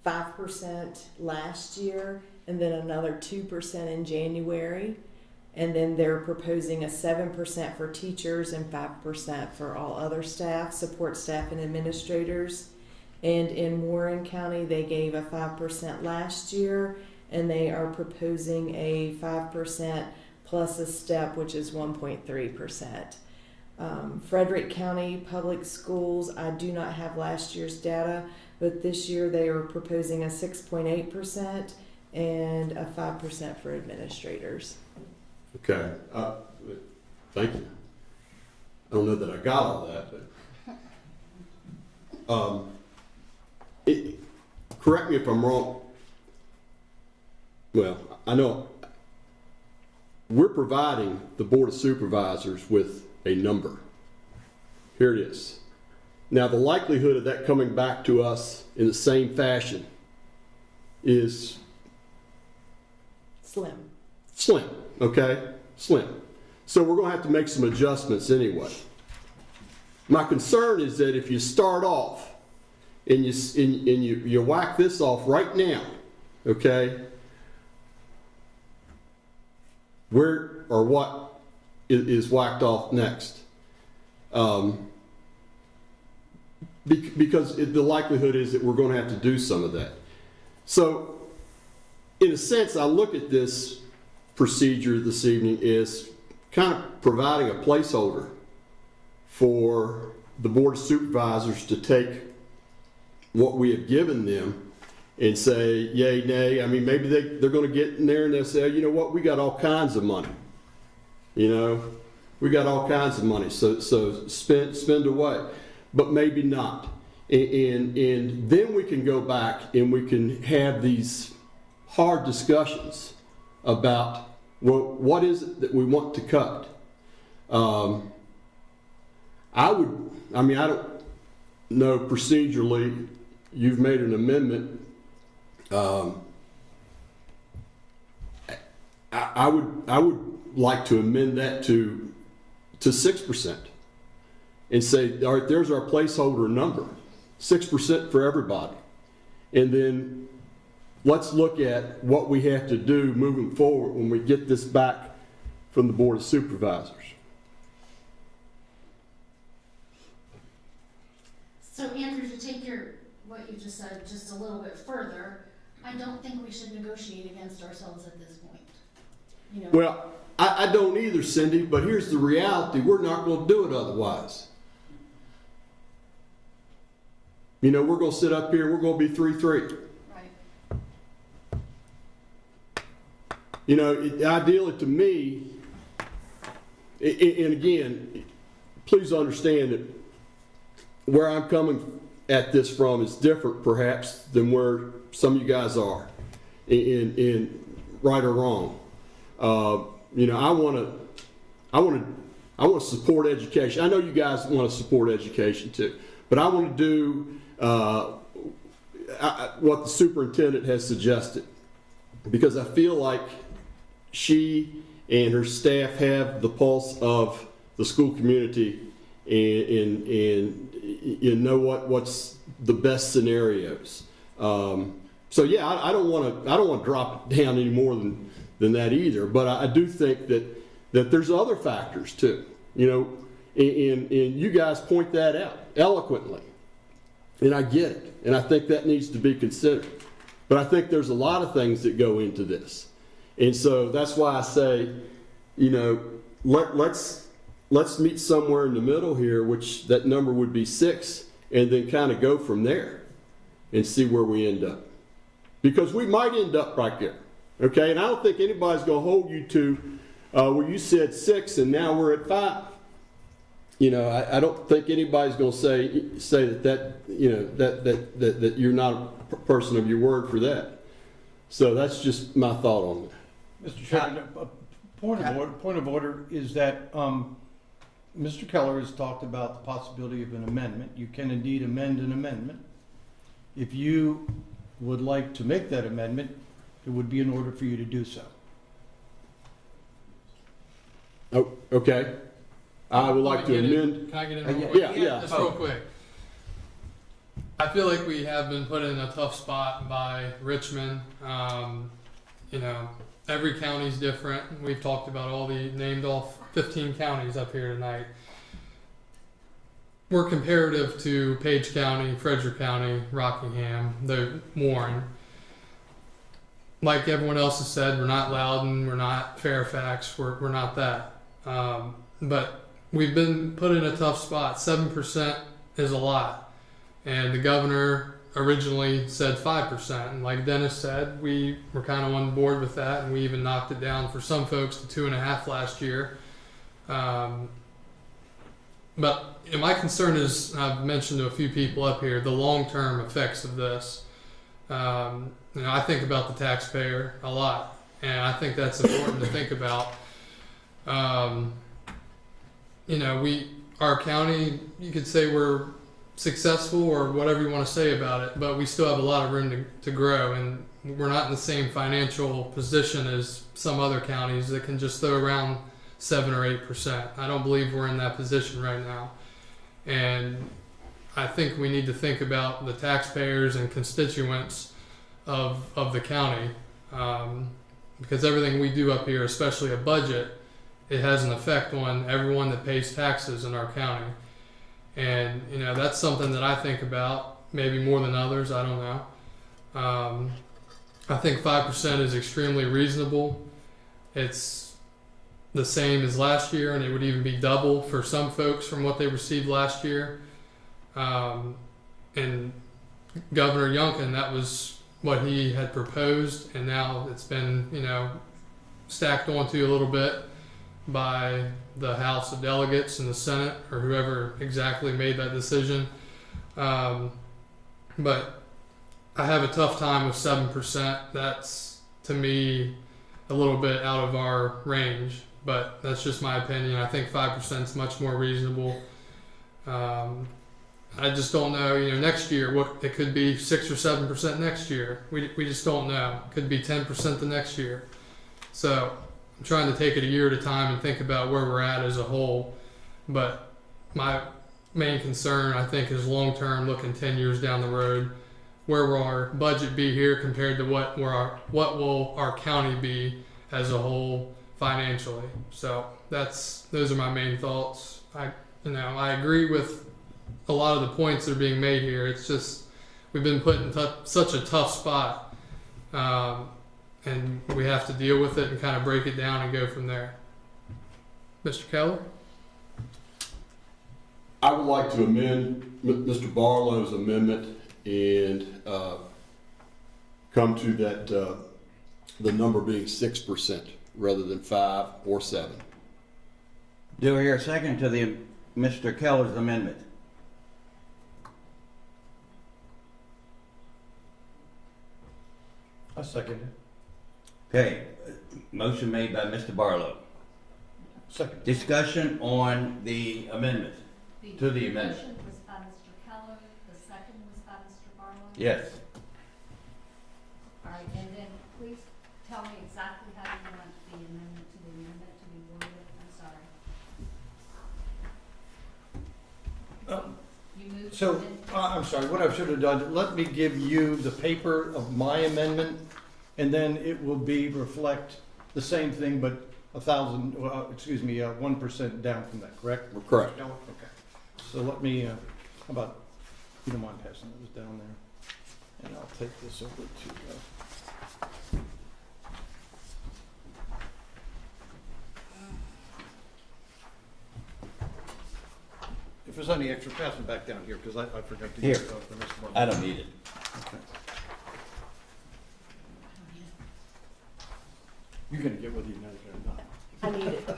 S2: 5% last year, and then another 2% in January. And then they're proposing a 7% for teachers and 5% for all other staff, support staff and administrators. And in Warren County, they gave a 5% last year, and they are proposing a 5% plus a step, which is 1.3%. Frederick County Public Schools, I do not have last year's data, but this year they are proposing a 6.8% and a 5% for administrators.
S17: Okay, thank you. I don't know that I got all that, but correct me if I'm wrong. Well, I know we're providing the Board of Supervisors with a number. Here it is. Now, the likelihood of that coming back to us in the same fashion is
S2: slim.
S17: Slim, okay? Slim. So we're going to have to make some adjustments anyway. My concern is that if you start off and you whack this off right now, okay, where or what is whacked off next? Because the likelihood is that we're going to have to do some of that. So, in a sense, I look at this procedure this evening as kind of providing a placeholder for the Board of Supervisors to take what we have given them and say, yay, nay. I mean, maybe they're going to get in there and they'll say, oh, you know what, we got all kinds of money. You know, we got all kinds of money, so spend away. But maybe not. And then we can go back and we can have these hard discussions about, well, what is it that we want to cut? I don't know procedurally, you've made an amendment. I would like to amend that to 6% and say, all right, there's our placeholder number, 6% for everybody. And then let's look at what we have to do moving forward when we get this back from the Board of Supervisors.
S4: So Andrew, to take what you just said just a little bit further, I don't think we should negotiate against ourselves at this point. You know?
S17: Well, I don't either, Cindy, but here's the reality. We're not going to do it otherwise. You know, we're going to sit up here and we're going to be 3-3.
S4: Right.
S17: You know, ideally to me, and again, please understand that where I'm coming at this from is different perhaps than where some of you guys are in right or wrong. You know, I want to support education. I know you guys want to support education too, but I want to do what the superintendent has suggested, because I feel like she and her staff have the pulse of the school community and you know what's the best scenarios. So yeah, I don't want to drop it down any more than that either. But I do think that there's other factors too. You know, and you guys point that out eloquently, and I get it, and I think that needs to be considered. But I think there's a lot of things that go into this, and so that's why I say, you know, let's meet somewhere in the middle here, which that number would be 6, and then kind of go from there and see where we end up. Because we might end up right there, okay? And I don't think anybody's going to hold you to where you said 6 and now we're at 5. You know, I don't think anybody's going to say that you know that you're not a person of your word for that. So that's just my thought on that.
S3: Mr. Chairman, point of order is that Mr. Keller has talked about the possibility of an amendment. You can indeed amend an amendment. If you would like to make that amendment, it would be in order for you to do so.
S17: Oh, okay. I would like to amend.
S5: Can I get in real quick?
S17: Yeah.
S5: Just real quick. I feel like we have been put in a tough spot by Richmond. You know, every county's different. We've talked about named all 15 counties up here tonight. We're comparative to Page County, Frederick County, Rockingham, Warren. Like everyone else has said, we're not Loudoun, we're not Fairfax, we're not that. But we've been put in a tough spot. 7% is a lot. And the governor originally said 5%. And like Dennis said, we were kind of on board with that, and we even knocked it down for some folks to 2.5 last year. But my concern is, I've mentioned to a few people up here, the long-term effects of this. You know, I think about the taxpayer a lot, and I think that's important to think about. You know, our county, you could say we're successful or whatever you want to say about it, but we still have a lot of room to grow, and we're not in the same financial position as some other counties that can just throw around 7 or 8%. I don't believe we're in that position right now. And I think we need to think about the taxpayers and constituents of the county, because everything we do up here, especially a budget, it has an effect on everyone that pays taxes in our county. And, you know, that's something that I think about, maybe more than others, I don't know. I think 5% is extremely reasonable. It's the same as last year, and it would even be double for some folks from what they received last year. And Governor Youngkin, that was what he had proposed, and now it's been, you know, stacked onto a little bit by the House of Delegates and the Senate, or whoever exactly made that decision. But I have a tough time with 7%. That's, to me, a little bit out of our range, but that's just my opinion. I think 5% is much more reasonable. I just don't know, you know, next year, it could be 6 or 7% next year. We just don't know. It could be 10% the next year. So I'm trying to take it a year at a time and think about where we're at as a whole. But my main concern, I think, is long-term, looking 10 years down the road. Where will our budget be here compared to what will our county be as a whole financially? So those are my main thoughts. I agree with a lot of the points that are being made here. It's just we've been put in such a tough spot, and we have to deal with it and kind of break it down and go from there. Mr. Keller?
S17: I would like to amend Mr. Barlow's amendment and come to that the number being 6% rather than 5 or 7.
S1: Do I hear a second to Mr. Keller's amendment?
S3: I second it.
S1: Okay, motion made by Mr. Barlow.
S3: Second.
S1: Discussion on the amendment, to the amendment.
S18: The motion was by Mr. Keller, the second was by Mr. Barlow?
S1: Yes.
S18: All right, and then please tell me exactly how you want the amendment to be worded. I'm sorry. You moved
S3: So,
S18: to
S3: I'm sorry, what I should have done, let me give you the paper of my amendment, and then it will reflect the same thing, but 1% down from that, correct?
S17: Correct.
S3: Okay. So let me, how about, you don't mind passing those down there? And I'll take this over to, if there's any extra, pass them back down here, because I forgot to
S1: Here.
S3: get the rest of them.
S1: I don't need it.
S3: Okay. You're gonna get whether you know it or not.
S19: I need it.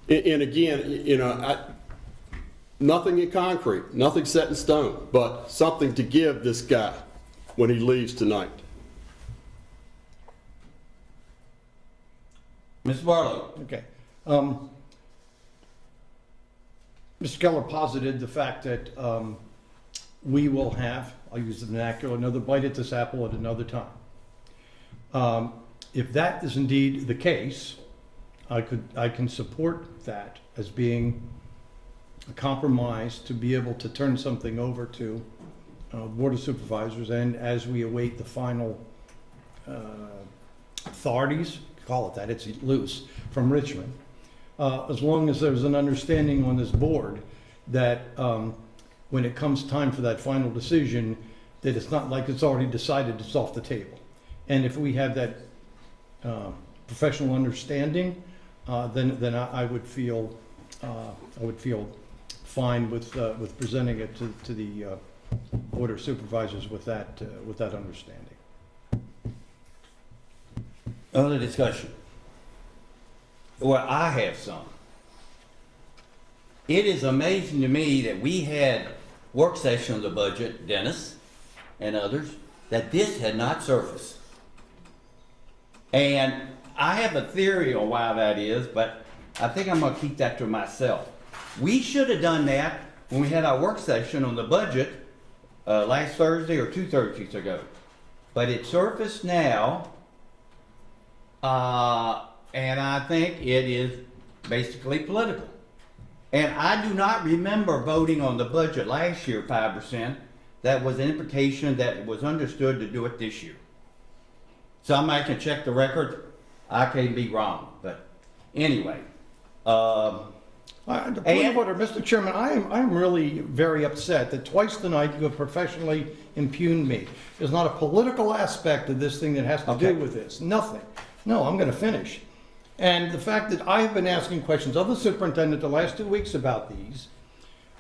S3: Okay.
S17: And again, nothing in concrete, nothing set in stone, but something to give this guy when he leaves tonight.
S1: Ms. Barlow.
S3: Okay. Mr. Keller posited the fact that we will have, I'll use the vernacular, another bite at this apple at another time. If that is indeed the case, I can support that as being a compromise to be able to turn something over to Board of Supervisors, and as we await the final authorities, call it that, it's loose, from Richmond, as long as there's an understanding on this board that when it comes time for that final decision, that it's not like it's already decided, it's off the table. And if we have that professional understanding, then I would feel fine with presenting it to the Board of Supervisors with that understanding.
S1: Other discussion? Well, I have some. It is amazing to me that we had work session on the budget, Dennis and others, that this had not surfaced. And I have a theory on why that is, but I think I'm going to keep that to myself. We should have done that when we had our work session on the budget last Thursday or 2 Thursdays ago. But it surfaced now, and I think it is basically political. And I do not remember voting on the budget last year 5%. That was an implication that it was understood to do it this year. Somebody can check the record. I can be wrong, but anyway.
S3: The point of order, Mr. Chairman, I am really very upset that twice tonight you have professionally impugned me. There's not a political aspect of this thing that has to do with this. Nothing. No, I'm going to finish. And the fact that I have been asking questions of the superintendent the last 2 weeks about these,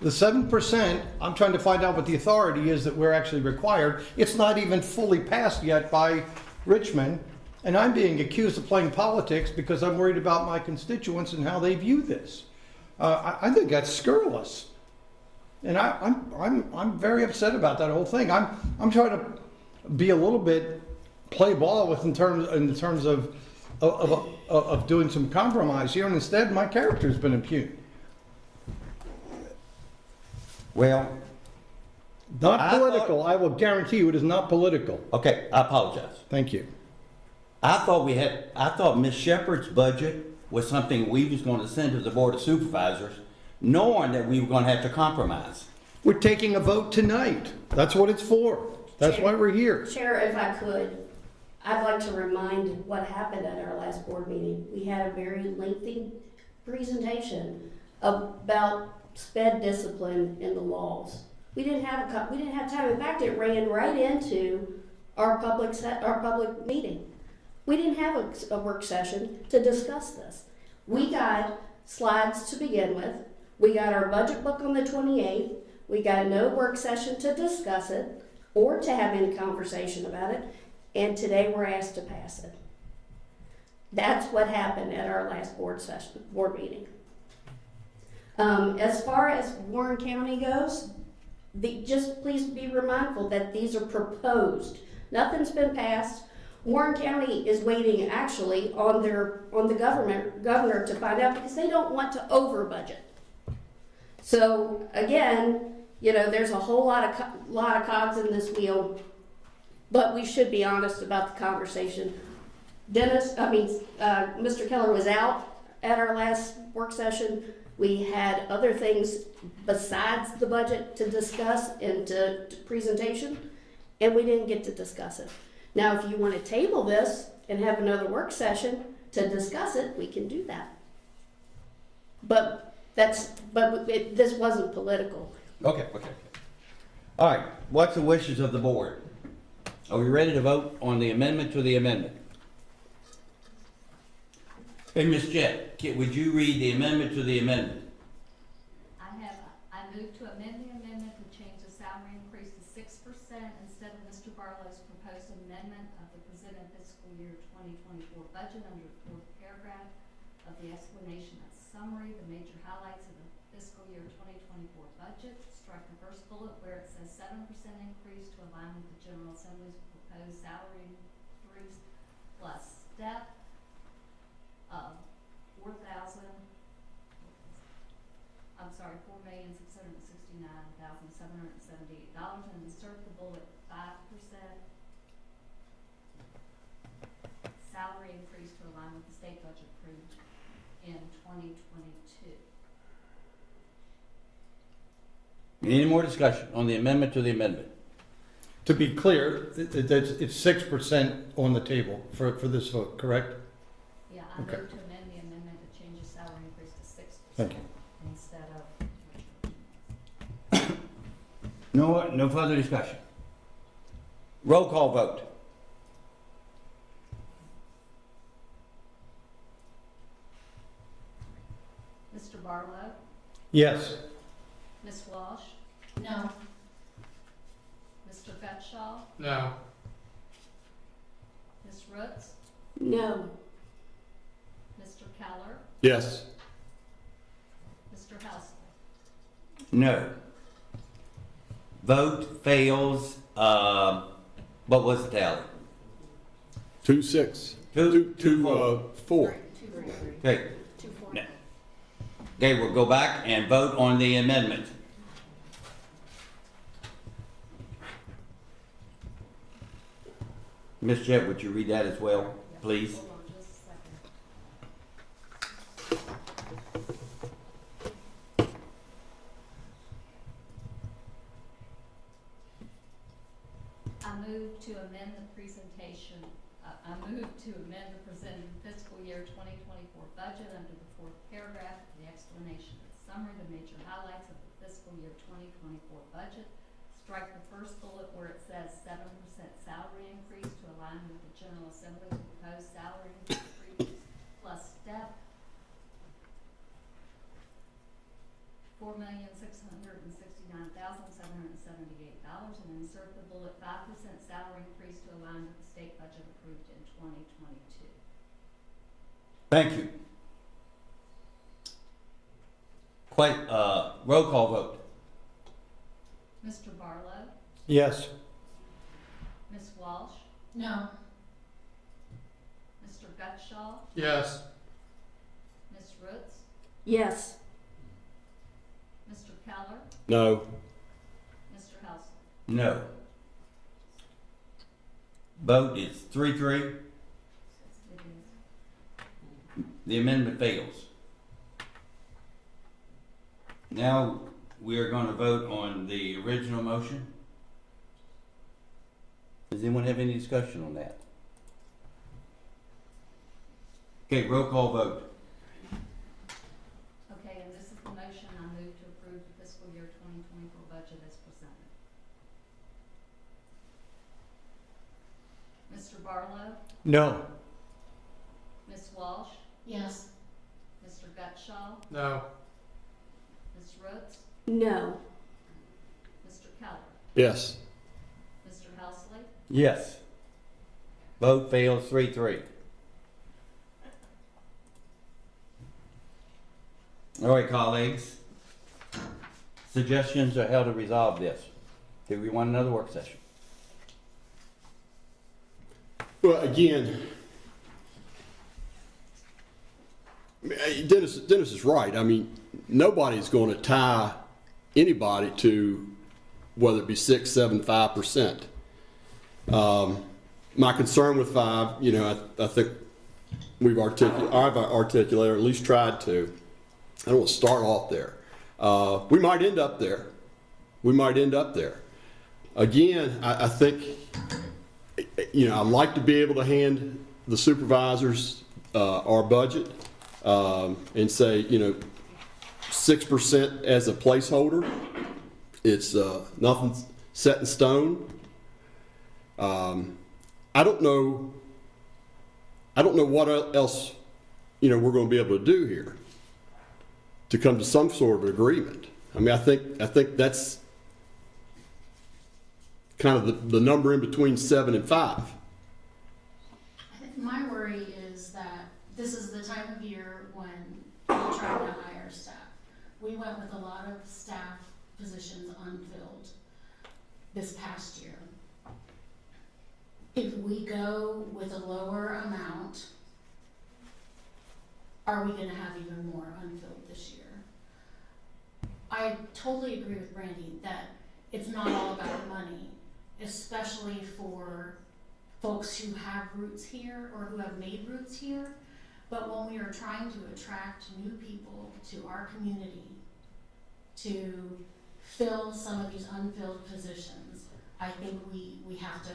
S3: the 7%, I'm trying to find out what the authority is that we're actually required. It's not even fully passed yet by Richmond, and I'm being accused of playing politics because I'm worried about my constituents and how they view this. I think that's scurrilous, and I'm very upset about that whole thing. I'm trying to be a little bit play ball with in terms of doing some compromise here, and instead my character's been impugned.
S1: Well,
S3: not political. I will guarantee you it is not political.
S1: Okay, I apologize.
S3: Thank you.
S1: I thought Ms. Shepherd's budget was something we was going to send to the Board of Supervisors, knowing that we were going to have to compromise.
S3: We're taking a vote tonight. That's what it's for. That's why we're here.
S19: Chair, if I could, I'd like to remind what happened at our last board meeting. We had a very lengthy presentation about sped discipline in the laws. We didn't have time. In fact, it ran right into our public meeting. We didn't have a work session to discuss this. We got slides to begin with. We got our budget book on the 28th. We got no work session to discuss it or to have any conversation about it. And today we're asked to pass it. That's what happened at our last board meeting. As far as Warren County goes, just please be mindful that these are proposed. Nothing's been passed. Warren County is waiting actually on the governor to find out, because they don't want to over budget. So again, there's a whole lot of cogs in this wheel, but we should be honest about the conversation. Mr. Keller was out at our last work session. We had other things besides the budget to discuss and to presentation, and we didn't get to discuss it. Now, if you want to table this and have another work session to discuss it, we can do that. But this wasn't political.
S1: Okay. All right, what's the wishes of the board? Are we ready to vote on the amendment to the amendment? Hey, Ms. Jett, would you read the amendment to the amendment?
S18: I move to amend the amendment to change the salary increase to 6% instead of Mr. Barlow's proposed amendment of the presented fiscal year 2024 budget under the fourth paragraph of the explanation and summary, the major highlights of the fiscal year 2024 budget. Strike the first bullet where it says 7% increase to align with the General Assembly's proposed salary increase plus step of $4,669,778 and insert the bullet 5% salary increase to align with the state budget approved in 2022.
S1: Any more discussion on the amendment to the amendment?
S3: To be clear, it's 6% on the table for this vote, correct?
S18: Yeah, I move to amend the amendment to change the salary increase to 6%
S3: Thank you.
S18: instead of.
S1: No further discussion. Roll call vote.
S18: Mr. Barlow?
S3: Yes.
S18: Ms. Walsh?
S19: No.
S18: Mr. Gutschall?
S5: No.
S18: Ms. Roots?
S19: No.
S18: Mr. Keller?
S17: Yes.
S18: Mr. Housley?
S1: No. Vote fails. What was the tally?
S17: 2-6. 4.
S1: Okay. Okay, we'll go back and vote on the amendment. Ms. Jett, would you read that as well, please?
S18: Hold on just a second. I move to amend the presentation. I move to amend the presented fiscal year 2024 budget under the fourth paragraph, the explanation and summary, the major highlights of the fiscal year 2024 budget. Strike the first bullet where it says 7% salary increase to align with the General Assembly's proposed salary increase plus step $4,669,778 and insert the bullet 5% salary increase to align with the state budget approved in 2022.
S1: Thank you. Roll call vote.
S18: Mr. Barlow?
S3: Yes.
S18: Ms. Walsh?
S19: No.
S18: Mr. Gutschall?
S5: Yes.
S18: Ms. Roots?
S19: Yes.
S18: Mr. Keller?
S17: No.
S18: Mr. Housley?
S1: No. Vote is 3-3.
S18: It is.
S1: The amendment fails. Now we are going to vote on the original motion. Does anyone have any discussion on that? Okay, roll call vote.
S18: Okay, and this is the motion. I move to approve the fiscal year 2024 budget as presented. Mr. Barlow?
S3: No.
S18: Ms. Walsh?
S19: Yes.
S18: Mr. Gutschall?
S5: No.
S18: Ms. Roots?
S19: No.
S18: Mr. Keller?
S17: Yes.
S18: Mr. Housley?
S1: Yes. Vote fails 3-3. All right, colleagues. Suggestions are how to resolve this. Do we want another work session?
S17: Well, again, Dennis is right. I mean, nobody's going to tie anybody to whether it be 6, 7, 5%. My concern with 5, I think I've articulated, or at least tried to, I don't want to start off there. We might end up there. We might end up there. Again, I think, you know, I'd like to be able to hand the supervisors our budget and say, you know, 6% as a placeholder. It's nothing set in stone. I don't know what else, you know, we're going to be able to do here to come to some sort of agreement. I mean, I think that's kind of the number in between 7 and 5.
S4: My worry is that this is the time of year when we're trying to hire staff. We went with a lot of staff positions unfilled this past year. If we go with a lower amount, are we going to have even more unfilled this year? I totally agree with Brandy that it's not all about money, especially for folks who have roots here or who have made roots here. But when we are trying to attract new people to our community to fill some of these unfilled positions, I think we have to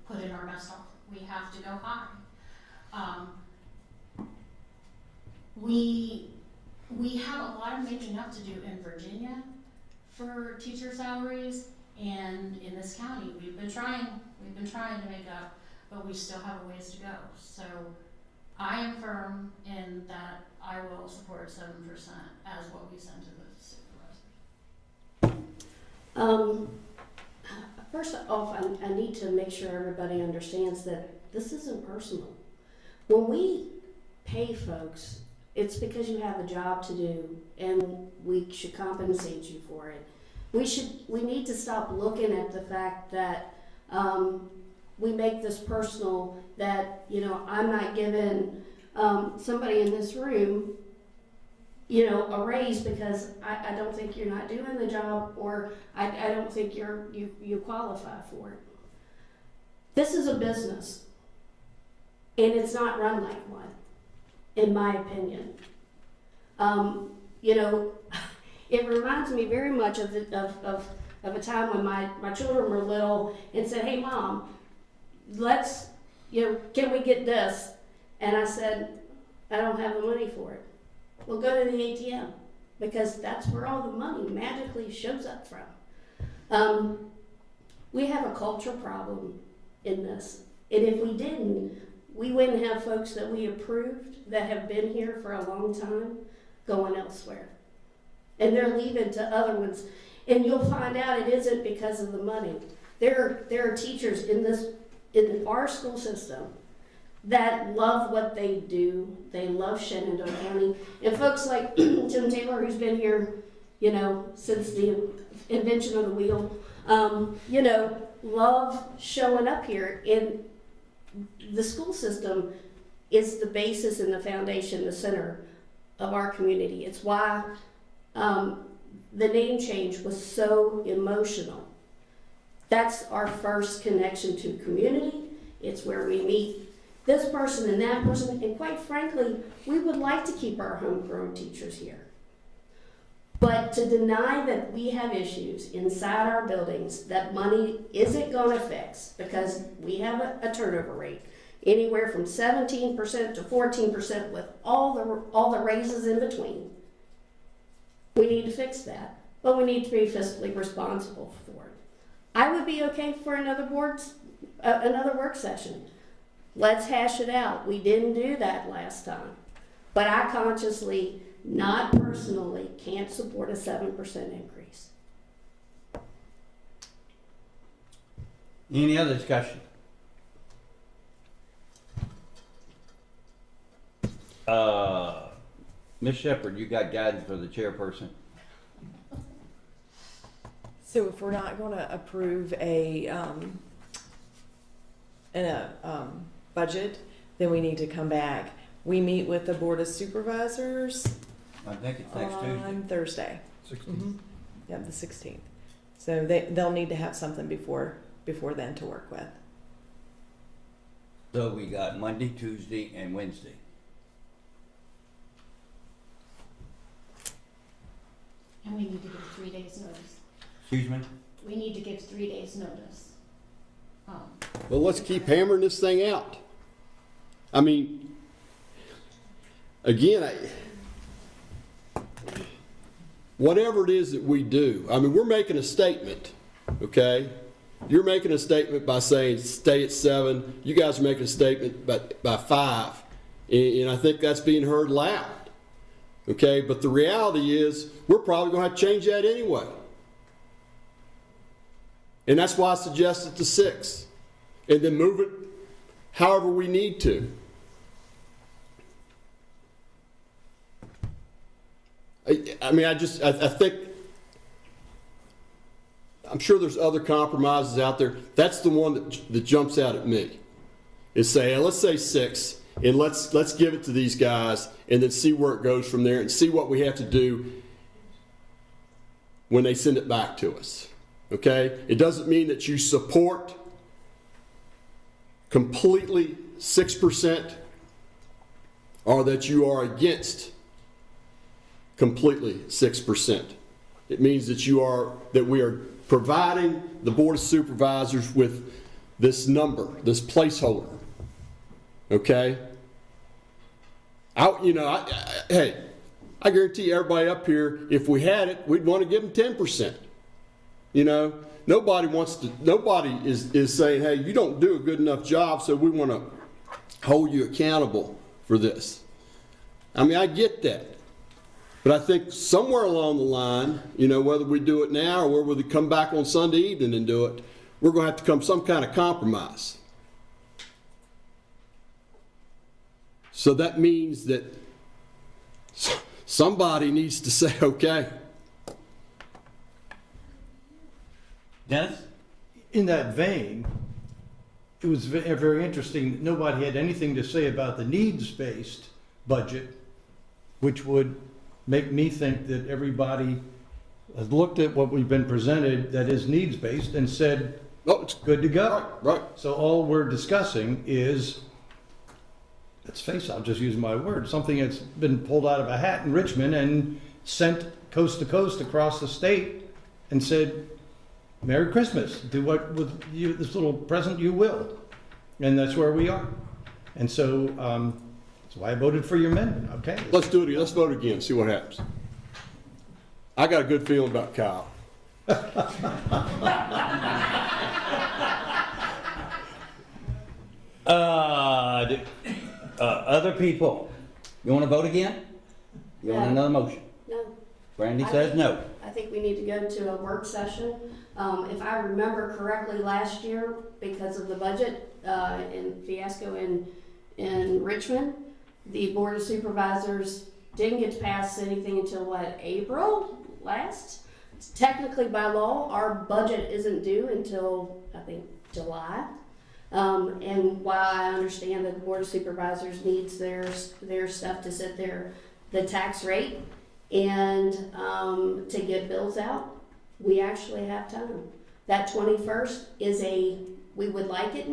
S4: put in our best offer. We have to go high. We have a lot of making up to do in Virginia for teacher salaries, and in this county we've been trying to make up, but we still have a ways to go. So I am firm in that I will support 7% as what we send to the supervisors.
S19: First off, I need to make sure everybody understands that this isn't personal. When we pay folks, it's because you have a job to do, and we should compensate you for it. We need to stop looking at the fact that we make this personal, that, you know, I'm not giving somebody in this room, you know, a raise because I don't think you're not doing the job, or I don't think you qualify for it. This is a business, and it's not run like one, in my opinion. You know, it reminds me very much of a time when my children were little and said, "Hey, Mom, let's, you know, can we get this?" And I said, "I don't have the money for it." Well, go to the ATM, because that's where all the money magically shows up from. We have a culture problem in this. And if we didn't, we wouldn't have folks that we approved that have been here for a long time going elsewhere. And they're leaving to other ones. And you'll find out it isn't because of the money. There are teachers in our school system that love what they do. They love Shenandoah County. And folks like Tim Taylor, who's been here, you know, since the invention of the wheel, you know, love showing up here. And the school system is the basis and the foundation, the center of our community. It's why the name change was so emotional. That's our first connection to community. It's where we meet this person and that person, and quite frankly, we would like to keep our homegrown teachers here. But to deny that we have issues inside our buildings that money isn't going to fix, because we have a turnover rate anywhere from 17% to 14% with all the raises in between. We need to fix that, but we need to be fiscally responsible for it. I would be okay for another work session. Let's hash it out. We didn't do that last time. But I consciously, not personally, can't support a 7% increase.
S1: Any other discussion? Ms. Shepherd, you got guidance for the chairperson?
S2: So if we're not going to approve a budget, then we need to come back. We meet with the Board of Supervisors.
S1: I think it's next
S2: on
S1: Tuesday.
S2: Thursday.
S3: 16th.
S2: Yeah, the 16th. So they'll need to have something before then to work with.
S1: So we got Monday, Tuesday, and Wednesday.
S4: And we need to give 3 days notice.
S1: Excuse me?
S4: We need to give 3 days notice.
S17: Well, let's keep hammering this thing out. I mean, again, whatever it is that we do, I mean, we're making a statement, okay? You're making a statement by saying stay at 7. You guys are making a statement by 5. And I think that's being heard loud, okay? But the reality is we're probably going to have to change that anyway. And that's why I suggested to 6. And then move it however we need to. I mean, I think, I'm sure there's other compromises out there. That's the one that jumps out at me. Is say, hey, let's say 6, and let's give it to these guys, and then see where it goes from there, and see what we have to do when they send it back to us. Okay? It doesn't mean that you support completely 6%, or that you are against completely 6%. It means that we are providing the Board of Supervisors with this number, this placeholder. Okay? Hey, I guarantee everybody up here, if we had it, we'd want to give them 10%. Nobody is saying, hey, you don't do a good enough job, so we want to hold you accountable for this. I mean, I get that. But I think somewhere along the line, whether we do it now or whether we come back on Sunday evening and do it, we're going to have to come some kind of compromise. So that means that somebody needs to say, okay.
S1: Dennis?
S3: In that vein, it was very interesting that nobody had anything to say about the needs-based budget, which would make me think that everybody has looked at what we've been presented that is needs-based and said, oh, it's good to go.
S17: Right.
S3: So all we're discussing is, let's face it, I'll just use my word, something that's been pulled out of a hat in Richmond and sent coast to coast across the state and said, Merry Christmas, do what with you, this little present you will. And that's where we are. And so that's why I voted for your amendment, okay?
S17: Let's do it again. Let's vote again, see what happens. I got a good feeling about Kyle.
S1: Other people, you want to vote again? You want another motion?
S19: No.
S1: Brandy says no.
S19: I think we need to go to a work session. If I remember correctly, last year, because of the budget and fiasco in Richmond, the Board of Supervisors didn't get to pass anything until April last? Technically, by law, our budget isn't due until, I think, July. And while I understand that the Board of Supervisors needs their stuff to set the tax rate and to get bills out, we actually have time. That 21st is we would like it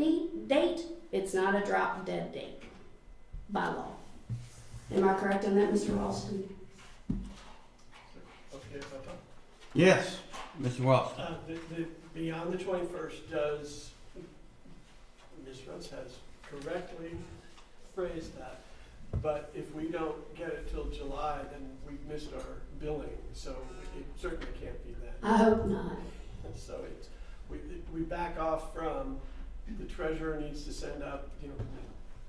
S19: date. It's not a drop dead date by law. Am I correct on that, Mr. Ralston?
S1: Yes, Mr. Ross.
S20: Beyond the 21st, does Ms. Runtz has correctly phrased that, but if we don't get it till July, then we've missed our billing, so it certainly can't be that.
S19: I hope not.
S20: So we back off from the treasurer needs to send out,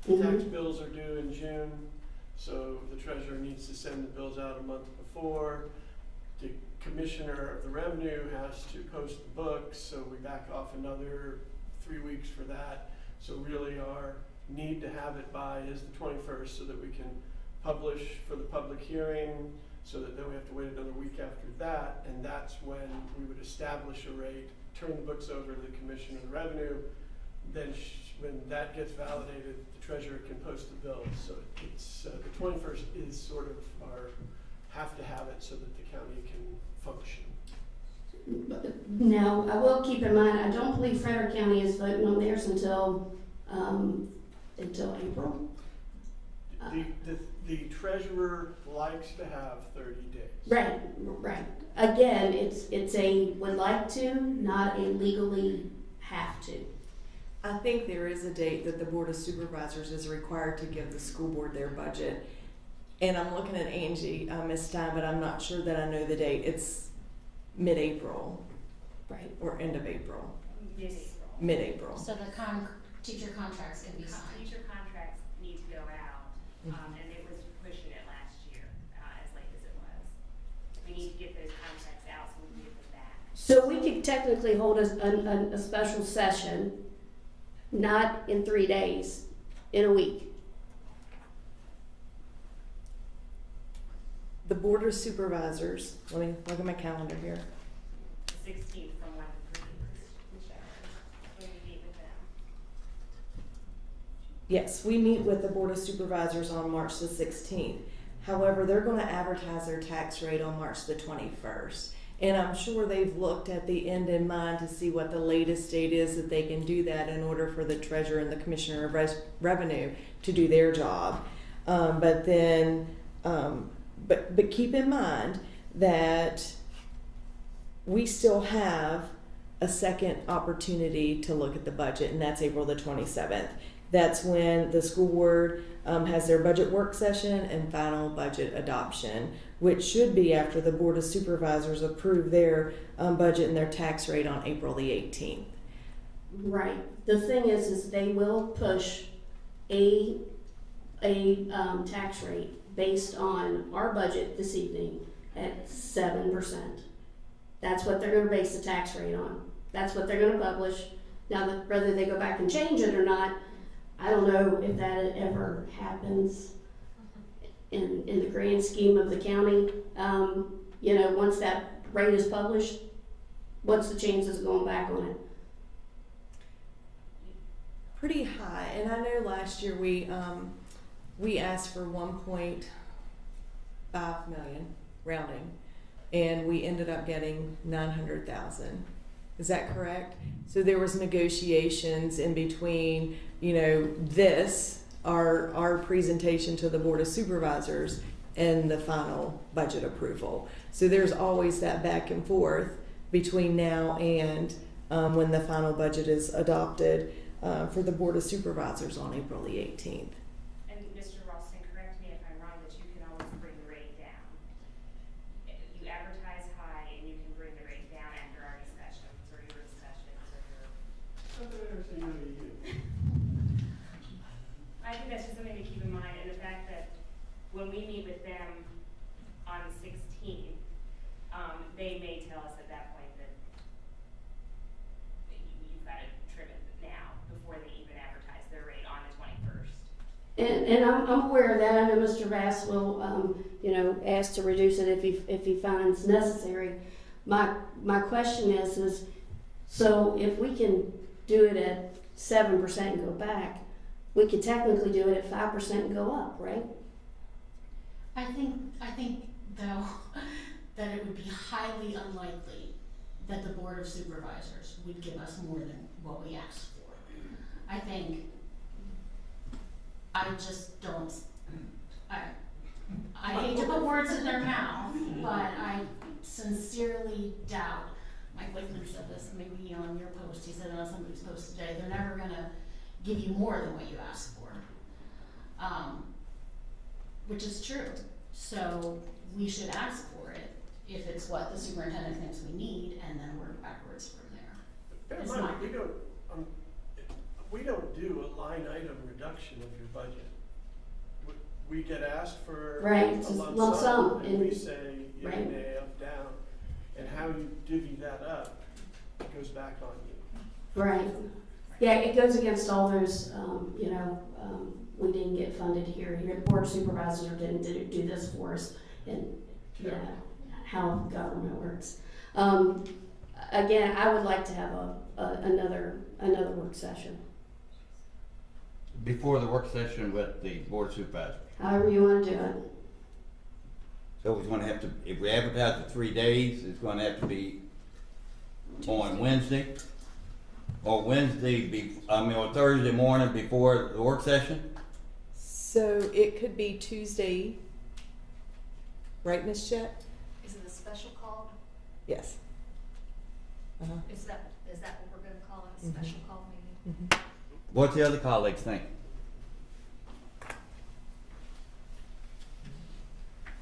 S20: tax bills are due in June, so the treasurer needs to send the bills out a month before. The commissioner of the revenue has to post the books, so we back off another 3 weeks for that. So really our need to have it by is the 21st so that we can publish for the public hearing, so that then we have to wait another week after that, and that's when we would establish a rate, turn the books over to the commissioner of the revenue, then when that gets validated, the treasurer can post the bills. So it's the 21st is sort of our have to have it so that the county can function.
S19: Now, I will keep in mind, I don't believe Frederick County is voting on theirs until April.
S20: The treasurer likes to have 30 days.
S19: Right, right. Again, it's a would like to, not a legally have to.
S2: I think there is a date that the Board of Supervisors is required to give the school board their budget. And I'm looking at Angie, Ms. Stein, but I'm not sure that I know the date. It's mid-April.
S19: Right.
S2: Or end of April.
S4: Mid-April.
S2: Mid-April.
S4: So the teacher contracts can be signed.
S14: Teacher contracts need to go out, and it was pushing it last year, as late as it was. We need to get those contracts out so we can get them back.
S19: So we could technically hold a special session, not in 3 days, in a week.
S2: The Board of Supervisors, let me look at my calendar here.
S14: The 16th from 1 to 3, whichever, when we meet with them.
S2: Yes, we meet with the Board of Supervisors on March the 16th. However, they're going to advertise their tax rate on March the 21st. And I'm sure they've looked at the end in mind to see what the latest date is that they can do that in order for the treasurer and the commissioner of revenue to do their job. But keep in mind that we still have a second opportunity to look at the budget, and that's April the 27th. That's when the school board has their budget work session and final budget adoption, which should be after the Board of Supervisors approve their budget and their tax rate on April the 18th.
S19: Right. The thing is they will push a tax rate based on our budget this evening at 7%. That's what they're going to base the tax rate on. That's what they're going to publish. Now, whether they go back and change it or not, I don't know if that ever happens in the grand scheme of the county. You know, once that rate is published, what's the chances of going back on it?
S2: Pretty high. And I know last year we asked for 1.5 million rounding, and we ended up getting 900,000. Is that correct? So there was negotiations in between, you know, our presentation to the Board of Supervisors and the final budget approval. So there's always that back and forth between now and when the final budget is adopted for the Board of Supervisors on April the 18th.
S14: And Mr. Ralston, correct me if I'm wrong, that you can always bring the rate down. You advertise high and you can bring the rate down after our discussions or your discussions or your... I think that's just something to keep in mind, and the fact that when we meet with them on the 16th, they may tell us at that point that you've got to trim it now before they even advertise their rate on the 21st.
S19: And I'm aware of that. I know Mr. Bass will, you know, ask to reduce it if he finds necessary. My question is so if we can do it at 7% and go back, we could technically do it at 5% and go up, right?
S4: I think though that it would be highly unlikely that the Board of Supervisors would give us more than what we asked for. I think I just don't. I hate to put words in their mouth, but I sincerely doubt. Mike Wakeman said this maybe on your post. He said it on somebody's post today. They're never gonna give you more than what you ask for, which is true. So we should ask for it if it's what the superintendent thinks we need, and then work backwards from there.
S20: Bear in mind, we don't do a line item reduction of your budget. We get asked for a lump sum, and we say yay, up, down, and how you divvy that up goes back on you.
S19: Right. Yeah, it goes against all those, you know, we didn't get funded here. Your Board of Supervisors didn't do this for us, and yeah, how government works. Again, I would like to have another work session.
S1: Before the work session with the Board of Supervisors.
S19: However you want to do it.
S1: So it's gonna have to, if we advertise for 3 days, it's gonna have to be on Wednesday, or or Thursday morning before the work session?
S2: So it could be Tuesday, right, Ms. Chet?
S18: Is it a special call?
S2: Yes. Uh-huh.
S18: Is that what we're gonna call it, a
S2: Mhm.
S18: special call meeting?
S2: Mhm.
S1: What the other colleagues think?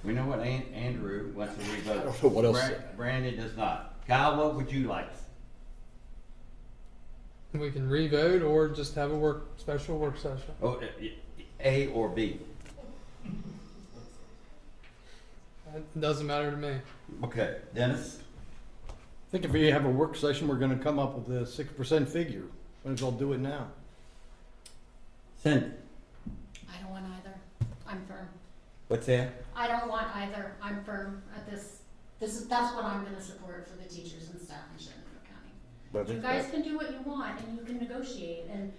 S1: We know what Andrew wants to revote.
S17: I don't know what else.
S1: Brandon does not. Kyle, what would you like?
S5: We can revote or just have a special work session.
S1: Oh, A or B?
S5: It doesn't matter to me.
S1: Okay, Dennis?
S3: I think if we have a work session, we're gonna come up with a 6% figure. Might as well do it now.
S1: Cindy?
S4: I don't want either. I'm firm.
S1: What's that?
S4: I don't want either. I'm firm at this. That's what I'm going to support for the teachers and staff in Shenandoah County.
S1: But
S4: You guys can do what you want and you can negotiate, and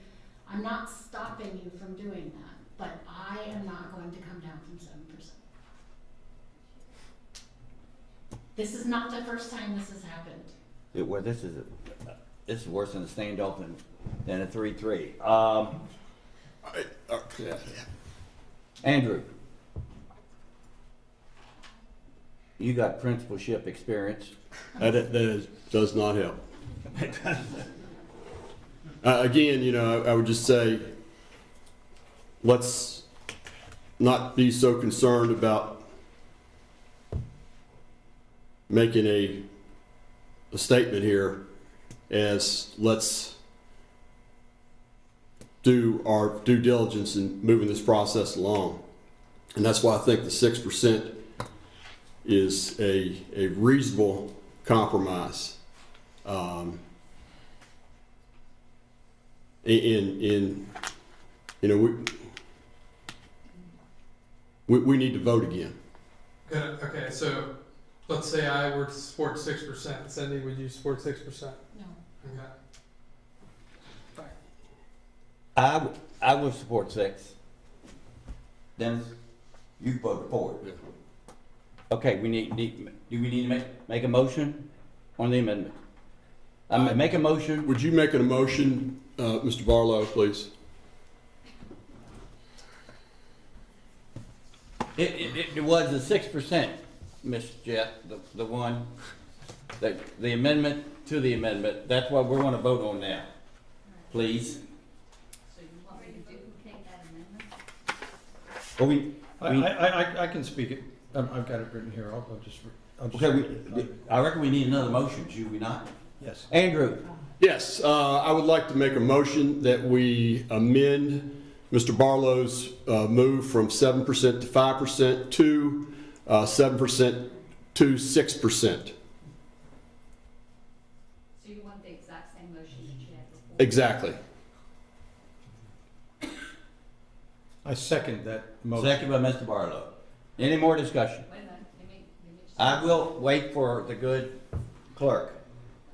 S4: I'm not stopping you from doing that. But I am not going to come down from 7%. This is not the first time this has happened.
S1: Well, this is worse than a standoff than a 3-3.
S17: Yeah.
S1: Andrew? You got principalship experience.
S17: Does not help. Again, I would just say, let's not be so concerned about making a statement here as let's do our due diligence in moving this process along. And that's why I think the 6% is a reasonable compromise. We need to vote again.
S5: Okay, so let's say I were to support 6%. Cindy, would you support 6%?
S4: No.
S5: Okay.
S1: I would support 6. Dennis, you vote for it. Okay, do we need to make a motion on the amendment? Make a motion.
S17: Would you make a motion, Mr. Barlow, please?
S1: It was the 6%, Ms. Jett, the one, the amendment to the amendment. That's what we're going to vote on now. Please.
S18: So you want me to duplicate that amendment?
S1: Well,
S3: I can speak it. I've got it written here. I'll just.
S1: Okay, I reckon we need another motion, should we not?
S3: Yes.
S1: Andrew?
S17: Yes, I would like to make a motion that we amend Mr. Barlow's move from 7% to 5% to 7% to 6%.
S18: So you want the exact same motion that you had before?
S17: Exactly.
S3: I second that motion.
S1: Second by Mr. Barlow. Any more discussion?
S18: Wait a minute, let me just.
S1: I will wait for the good clerk.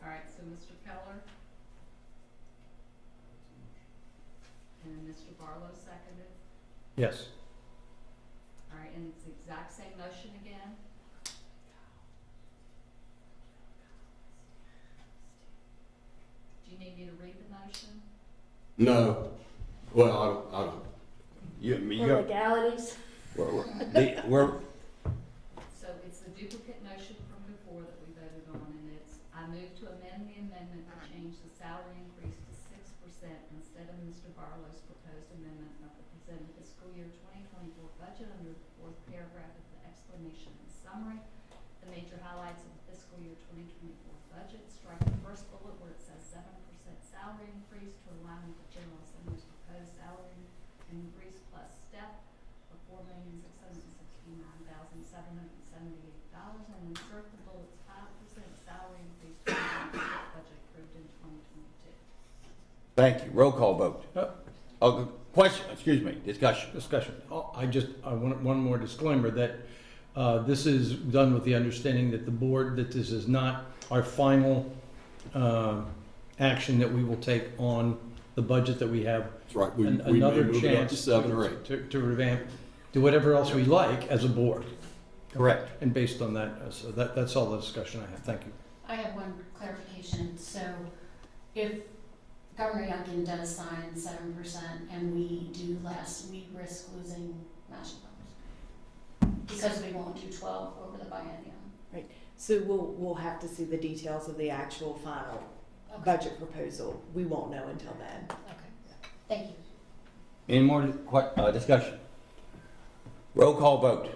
S18: All right, so Mr. Keller? And then Mr. Barlow seconded?
S3: Yes.
S18: All right, and it's the exact same motion again? Do you need me to read the motion?
S17: No. Well, I don't.
S19: For legalities.
S1: We're
S18: So it's the duplicate motion from before that we voted on, and it's, I move to amend the amendment to change the salary increase to 6% instead of Mr. Barlow's proposed amendment of the presented fiscal year 2024 budget under the 4th paragraph of the explanation and summary. The major highlights of the fiscal year 2024 budget, strike the first bullet where it says 7% salary increase to align with the General Assembly's proposed salary increase plus step of $4,669,778, and insert the bullets 5% salary increase to align with the budget approved in 2022.
S1: Thank you. Roll call vote. Question, excuse me, discussion.
S3: I want one more disclaimer that this is done with the understanding that that this is not our final action that we will take on the budget that we have.
S17: That's right. We
S3: Another
S17: may move it up to
S3: chance
S17: 7 or 8.
S3: to revamp, do whatever else we like as a board.
S1: Correct.
S3: And based on that, so that's all the discussion I have. Thank you.
S4: I have one clarification. So if Governor Youngkin does sign 7% and we do less, we risk losing matching funds. Because we won't do 12 over the biennium.
S2: Right. So we'll have to see the details of the actual final budget proposal. We won't know until then.
S4: Okay. Thank you.
S1: Any more discussion? Roll call vote.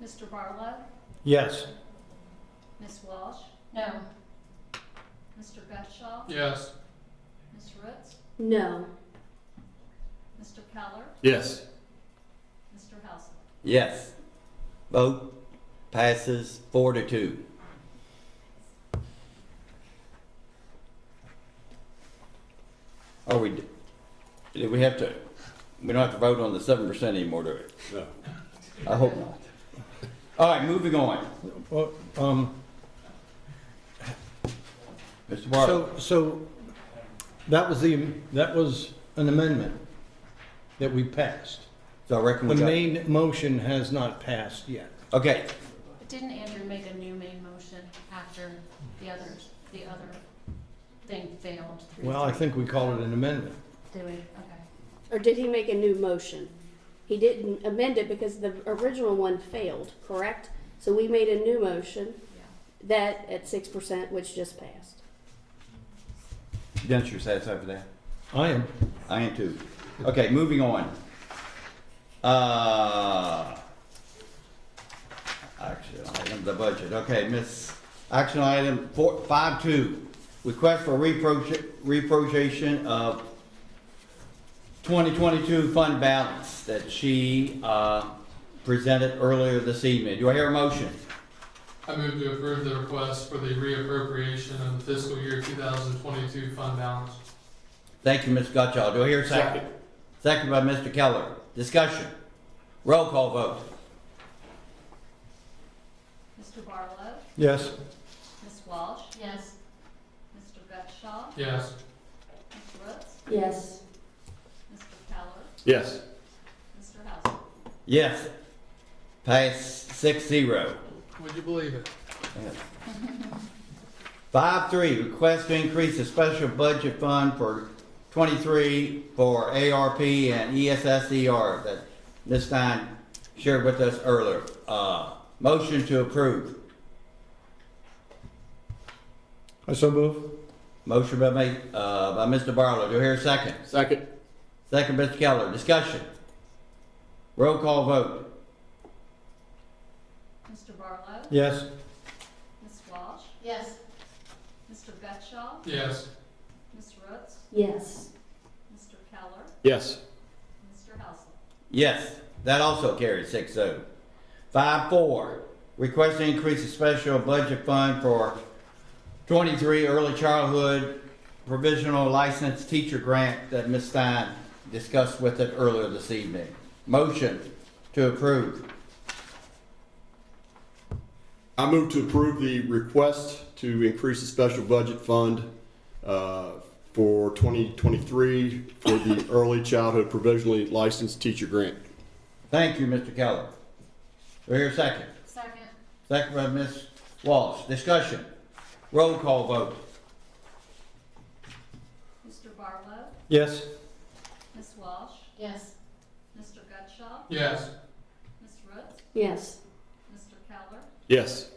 S18: Mr. Barlow?
S3: Yes.
S18: Ms. Walsh?
S4: No.
S18: Mr. Gutschall?
S5: Yes.
S18: Ms. Roots?
S19: No.
S18: Mr. Keller?
S17: Yes.
S18: Mr. Housel?
S1: Yes. Vote passes 4-2. Are we, do we have to, we don't have to vote on the 7% anymore, do we?
S17: No.
S1: I hope not. All right, moving on.
S3: Well,
S1: Mr. Barlow.
S3: So that was an amendment that we passed.
S1: So I reckon
S3: The
S1: we got,
S3: main motion has not passed yet.
S1: okay,
S4: But didn't Andrew make a new main motion after the other thing failed?
S3: Well, I think we call it an amendment.
S4: Do we? Okay.
S19: Or did he make a new motion? He didn't amend it because the original one failed, correct? So we made a new motion that at 6%, which just passed.
S1: Dennis, you're satisfied with that?
S3: I am.
S1: I am too. Okay, moving on. Action item, the budget. Okay, action item 5.2, request for reappropriation of 2022 fund balance that she presented earlier this evening. Do I hear a motion?
S5: I move to approve the request for the reappropriation of the fiscal year 2022 fund balance.
S1: Thank you, Ms. Gutschall. Do I hear a second? Second by Mr. Keller. Discussion. Roll call vote.
S18: Mr. Barlow?
S3: Yes.
S18: Ms. Walsh?
S4: Yes.
S18: Mr. Gutschall?
S5: Yes.
S18: Ms. Roots?
S19: Yes.
S18: Mr. Keller?
S17: Yes.
S18: Mr. Housel?
S1: Yes. Pass 6-0.
S5: Would you believe it?
S1: 5.3, request to increase the special budget fund for 23 for ARP and ESSER that Ms. Stein shared with us earlier. Motion to approve.
S3: I so move.
S1: Motion by Mr. Barlow. Do I hear a second?
S17: Second.
S1: Second, Mr. Keller. Discussion. Roll call vote.
S18: Mr. Barlow?
S3: Yes.
S18: Ms. Walsh?
S4: Yes.
S18: Mr. Gutschall?
S5: Yes.
S18: Ms. Roots?
S19: Yes.
S18: Mr. Keller?
S17: Yes.
S18: Mr. Housel?
S1: Yes. That also carries 6-0. 5.4, request to increase the special budget fund for 23 early childhood provisional licensed teacher grant that Ms. Stein discussed with it earlier this evening. Motion to approve.
S17: I move to approve the request to increase the special budget fund for 2023 for the early childhood provisionally licensed teacher grant.
S1: Thank you, Mr. Keller. Do I hear a second?
S4: Second.
S1: Second by Ms. Walsh. Discussion. Roll call vote.
S18: Mr. Barlow?
S3: Yes.
S18: Ms. Walsh?
S4: Yes.
S18: Mr. Gutschall?
S5: Yes.
S18: Ms. Roots?
S19: Yes.
S18: Mr. Keller?
S17: Yes.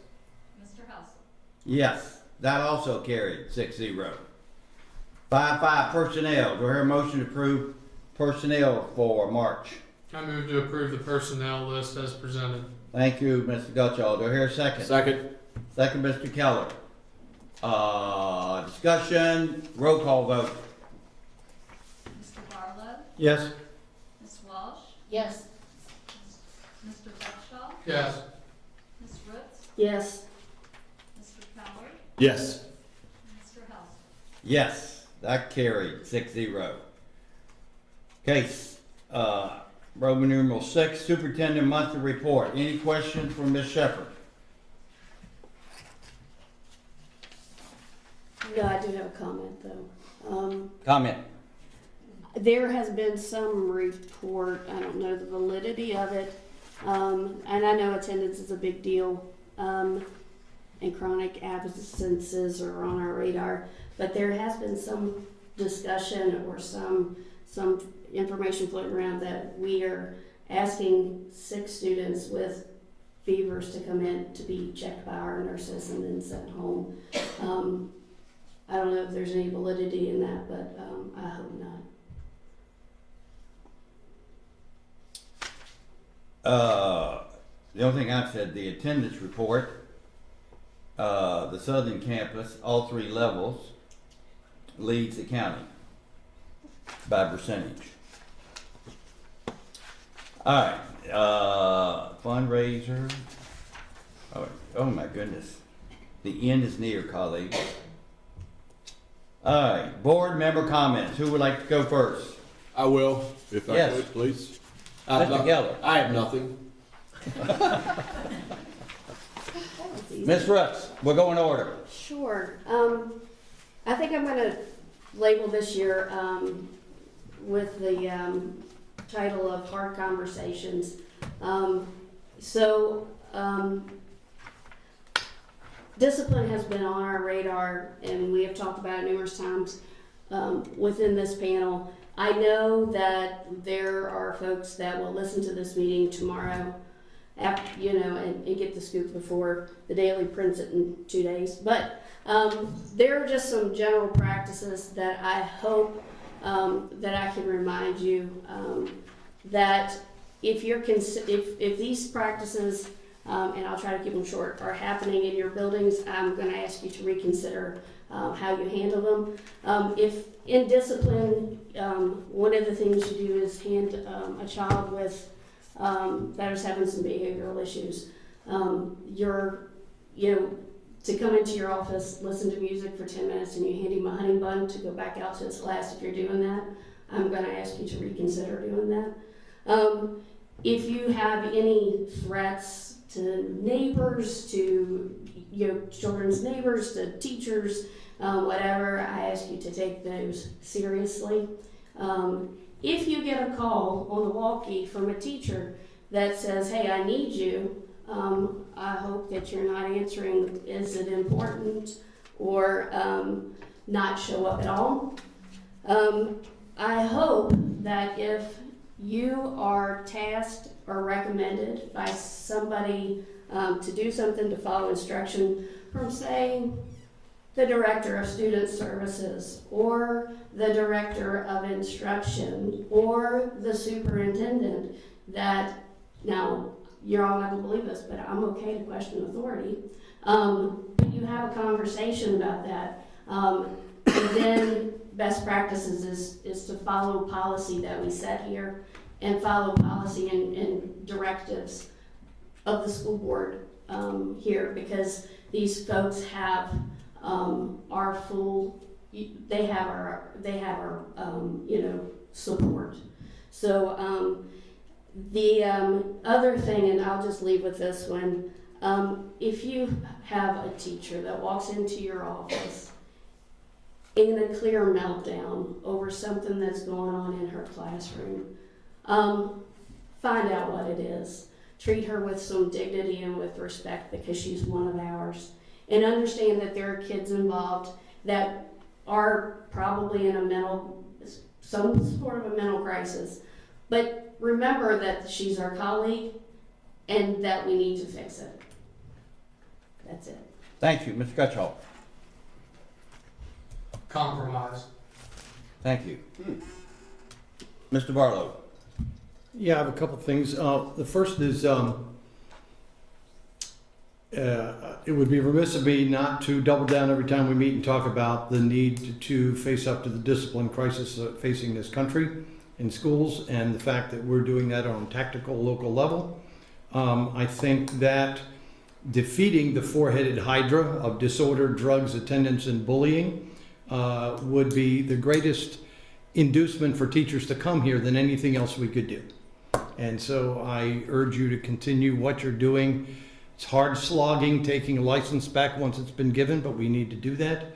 S18: Mr. Housel?
S1: Yes. That also carried 6-0. 5.5, personnel. Do I hear a motion to approve personnel for March?
S5: I move to approve the personnel list as presented.
S1: Thank you, Mr. Gutschall. Do I hear a second?
S17: Second.
S1: Second, Mr. Keller. Discussion, roll call vote.
S18: Mr. Barlow?
S3: Yes.
S18: Ms. Walsh?
S4: Yes.
S18: Mr. Gutschall?
S5: Yes.
S18: Ms. Roots?
S19: Yes.
S18: Mr. Keller?
S17: Yes.
S18: Mr. Housel?
S1: Yes, that carried 6-0. Case, Roman numeral 6, Superintendent Monthly Report. Any questions for Ms. Shepherd?
S19: No, I do have a comment though.
S1: Comment.
S19: There has been some report, I don't know the validity of it, and I know attendance is a big deal, and chronic absences are on our radar, but there has been some discussion or some information floating around that we are asking 6 students with fevers to come in to be checked by our nurses and then sent home. I don't know if there's any validity in that, but I hope not.
S1: The only thing I've said, the attendance report, the southern campus, all 3 levels, leads the county by percentage. All right, fundraiser. Oh my goodness, the end is near, colleagues. All right, board member comments. Who would like to go first?
S17: I will, if I could, please.
S1: Mr. Geller.
S17: I have nothing.
S2: Ms.
S1: Rooks, we'll go in order.
S19: Sure. I think I'm going to label this year with the title of Hard Conversations. Discipline has been on our radar, and we have talked about it numerous times within this panel. I know that there are folks that will listen to this meeting tomorrow, and get the scoop before the Daily prints it in 2 days. But there are just some general practices that I hope that I can remind you that if these practices, and I'll try to keep them short, are happening in your buildings, I'm going to ask you to reconsider how you handle them. If in discipline, one of the things you do is hand a child with that is having some behavioral issues, to come into your office, listen to music for 10 minutes, and you hand him a honey bun to go back out to his class. If you're doing that, I'm going to ask you to reconsider doing that. If you have any threats to neighbors, to children's neighbors, to teachers, whatever, I ask you to take those seriously. If you get a call on the walkie from a teacher that says, hey, I need you, I hope that you're not answering, is it important, or not show up at all. I hope that if you are tasked or recommended by somebody to do something, to follow instruction from, say, the director of student services, or the director of instruction, or the superintendent, that, now, you're all not going to believe this, but I'm okay to question authority. But you have a conversation about that. And then best practices is to follow policy that we set here, and follow policy and directives of the school board here, because these folks have our full, they have our support. So the other thing, and I'll just leave with this one, if you have a teacher that walks into your office in a clear meltdown over something that's going on in her classroom, find out what it is. Treat her with some dignity and with respect, because she's one of ours. And understand that there are kids involved that are probably in some sort of a mental crisis. But remember that she's our colleague and that we need to fix it. That's it.
S1: Thank you. Mr. Gutschall.
S5: Compromise.
S1: Thank you. Mr. Barlow.
S3: Yeah, I have a couple things. The first is it would be remiss of me not to double down every time we meet and talk about the need to face up to the discipline crisis facing this country in schools, and the fact that we're doing that on a tactical local level. I think that defeating the four-headed hydra of disorder, drugs, attendance, and bullying would be the greatest inducement for teachers to come here than anything else we could do. And so I urge you to continue what you're doing. It's hard slogging, taking a license back once it's been given, but we need to do that.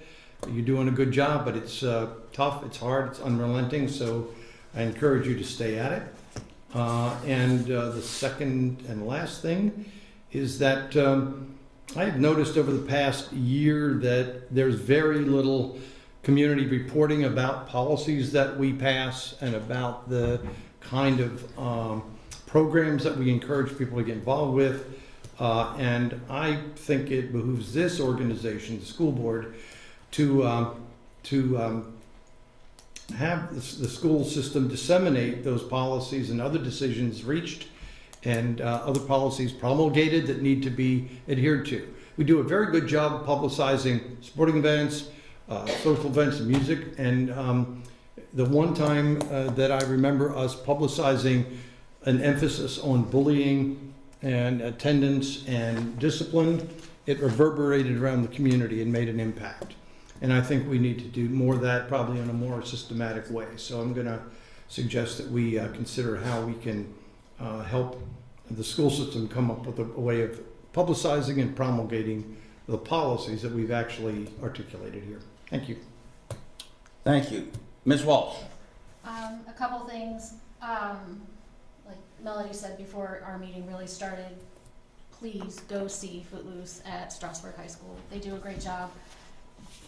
S3: You're doing a good job, but it's tough, it's hard, it's unrelenting, so I encourage you to stay at it. And the second and last thing is that I've noticed over the past year that there's very little community reporting about policies that we pass and about the kind of programs that we encourage people to get involved with. And I think it behooves this organization, the school board, to have the school system disseminate those policies and other decisions reached and other policies promulgated that need to be adhered to. We do a very good job publicizing sporting events, social events, and music. And the one time that I remember us publicizing an emphasis on bullying and attendance and discipline, it reverberated around the community and made an impact. And I think we need to do more of that, probably in a more systematic way. So I'm going to suggest that we consider how we can help the school system come up with a way of publicizing and promulgating the policies that we've actually articulated here. Thank you.
S1: Thank you. Ms. Walsh.
S4: A couple things. Like Melody said before our meeting really started, please go see Footloose at Strasburg High School. They do a great job.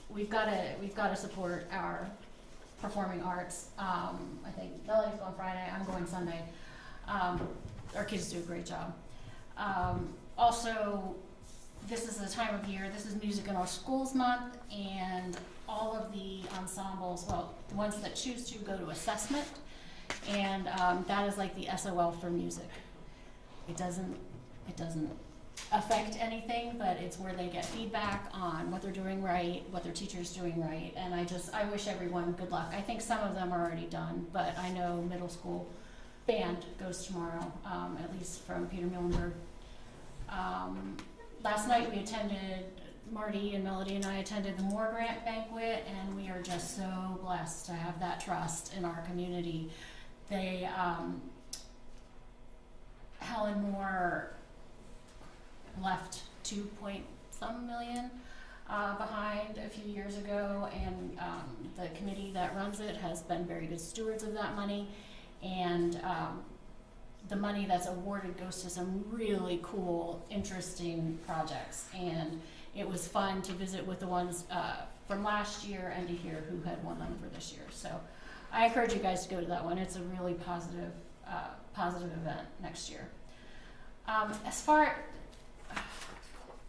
S4: We've got to support our performing arts. I think Melody's going Friday. I'm going Sunday. Our kids do a great job. Also, this is the time of year. This is Music in Our Schools Month, and all of the ensembles, well, the ones that choose to go to assessment, and that is like the SOL for music. It doesn't affect anything, but it's where they get feedback on what they're doing right, what their teacher's doing right, and I wish everyone good luck. I think some of them are already done, but I know middle school band goes tomorrow, at least from Peter Muhlenberg. Last night we attended, Marty and Melody and I attended the Moore Grant Banquet, and we are just so blessed to have that trust in our community. They, Helen Moore left 2-point-some million behind a few years ago, and the committee that runs it has been very good stewards of that money, and the money that's awarded goes to some really cool, interesting projects, and it was fun to visit with the ones from last year and to hear who had won them for this year. So I encourage you guys to go to that one. It's a really positive event next year.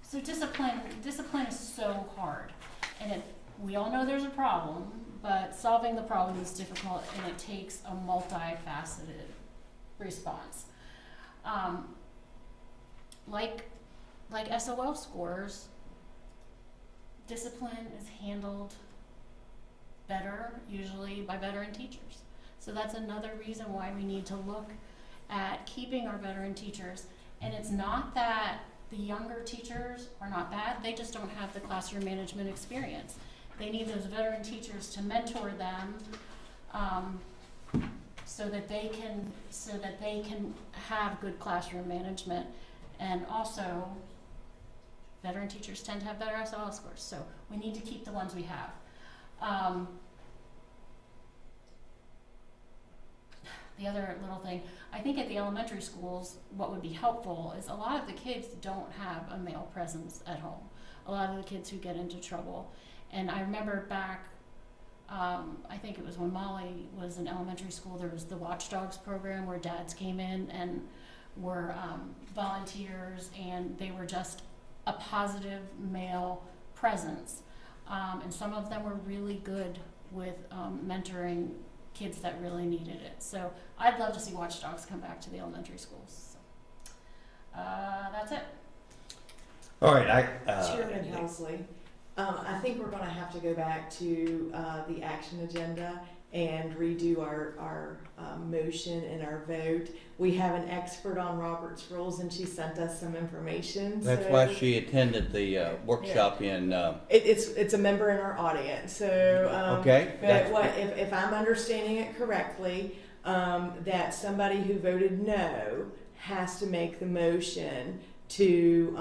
S4: So discipline is so hard, and we all know there's a problem, but solving the problem is difficult, and it takes a multifaceted response. Like SOL scores, discipline is handled better, usually by veteran teachers. So that's another reason why we need to look at keeping our veteran teachers. And it's not that the younger teachers are not bad, they just don't have the classroom management experience. They need those veteran teachers to mentor them so that they can have good classroom management. And also, veteran teachers tend to have better SOL scores, so we need to keep the ones we have. The other little thing, I think at the elementary schools, what would be helpful is a lot of the kids don't have a male presence at home. A lot of the kids who get into trouble. And I remember back, I think it was when Molly was in elementary school, there was the Watchdogs program where dads came in and were volunteers, and they were just a positive male presence. And some of them were really good with mentoring kids that really needed it. So I'd love to see Watchdogs come back to the elementary schools. So, that's it.
S1: All right,
S2: Chairman Helsley, I think we're going to have to go back to the action agenda and redo our motion and our vote. We have an expert on Robert's Rules, and she sent us some information.
S1: That's why she attended the workshop in.
S2: It's a member in our audience. So
S1: okay.
S2: But if I'm understanding it correctly, that somebody who voted no has to make the motion to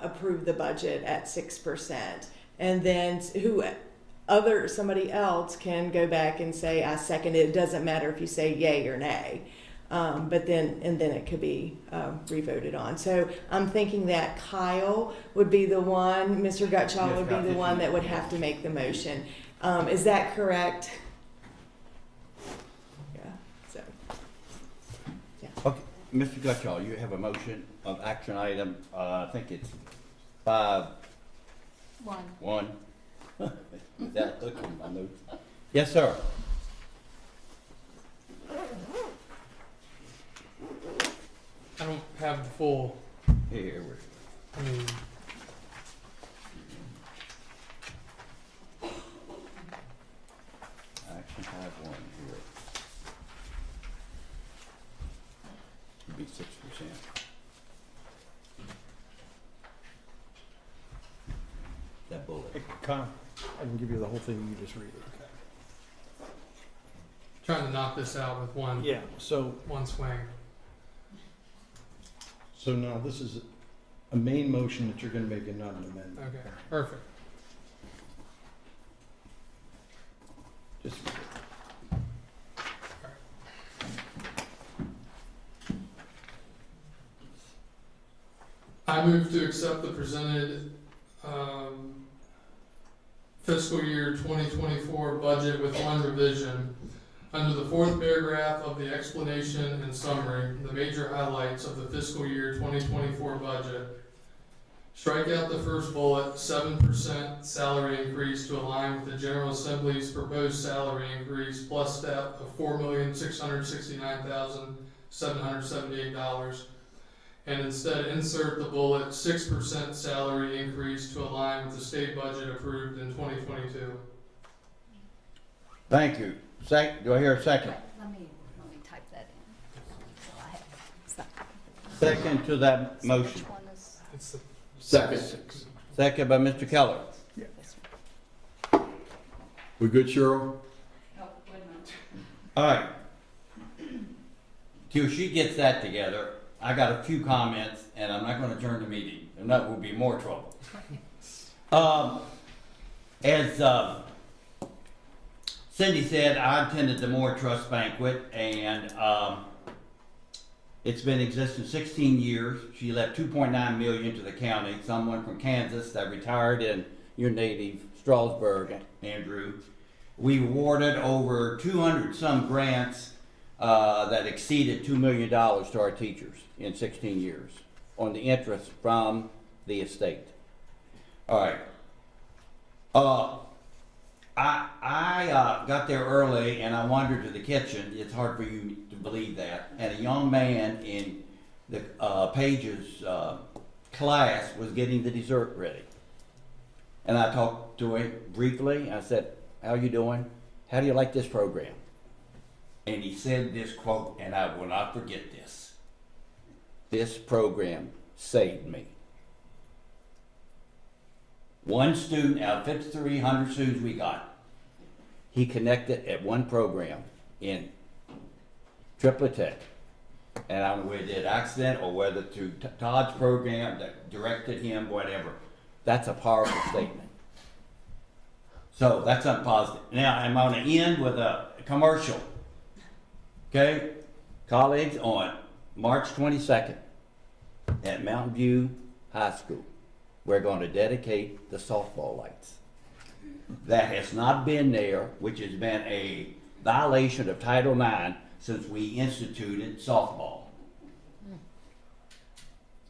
S2: approve the budget at 6%, and then somebody else can go back and say I second it. It doesn't matter if you say yay or nay. but then it could be revoted on. So I'm thinking that Kyle would be the one, Mr. Gutschall
S1: Yes,
S2: would be
S1: Kyle,
S2: the
S1: did
S2: one
S1: you-
S2: that would have to make the motion. Is that correct? Yeah, so, yeah.
S1: Okay, Mr. Gutschall, you have a motion of action item, I think it's 5.1. Is that looking at my notes? Yes, sir.
S5: I don't have the full.
S1: Here,
S5: I mean,
S1: action 5.1 here. Would be 6%. That bullet.
S3: Connor, I can give you the whole thing, you just read it.
S5: trying to knock this out with one.
S3: Yeah, so.
S5: One swing.
S3: So now this is a main motion that you're gonna make and not an amendment.
S5: Okay, perfect.
S3: Just read it.
S5: I move to accept the presented fiscal year 2024 budget with one revision. Under the fourth paragraph of the explanation and summary, the major highlights of the fiscal year 2024 budget. Strike out the first bullet, 7% salary increase to align with the General Assembly's proposed salary increase plus step of $4,669,778. And instead insert the bullet 6% salary increase to align with the state budget approved in 2022.
S1: Thank you. Do I hear a second?
S6: Let me type that in. So I have, it's not,
S1: Second to that motion.
S6: which one is?
S5: It's the
S17: Second.
S1: Second by Mr. Keller.
S17: We good, Cheryl?
S18: Oh, wait a minute.
S1: All right. Till she gets that together, I got a few comments, and I'm not gonna adjourn the meeting, and that will be more trouble. As Cindy said, I attended the Moore Trust banquet, and it's been in existence 16 years. She left $2.9 million to the county. Someone from Kansas that retired in your native Strasburg, Andrew. We awarded over 200 some grants that exceeded $2 million to our teachers in 16 years on the interest from the estate. All right. I got there early and I wandered to the kitchen. It's hard for you to believe that. And a young man in the Page's class was getting the dessert ready. And I talked to him briefly. I said, "How you doing? How do you like this program?" And he said this quote, and I will not forget this. "This program saved me." One student out of 5,300 students we got, he connected at one program in Triplet Tech. And I don't know whether it did accident or whether through Todd's program that directed him, whatever. That's a powerful statement. So that's something positive. Now I'm going to end with a commercial. Okay, colleagues, on March 22nd at Mountain View High School, we're going to dedicate the softball lights. That has not been there, which has been a violation of Title IX since we instituted softball.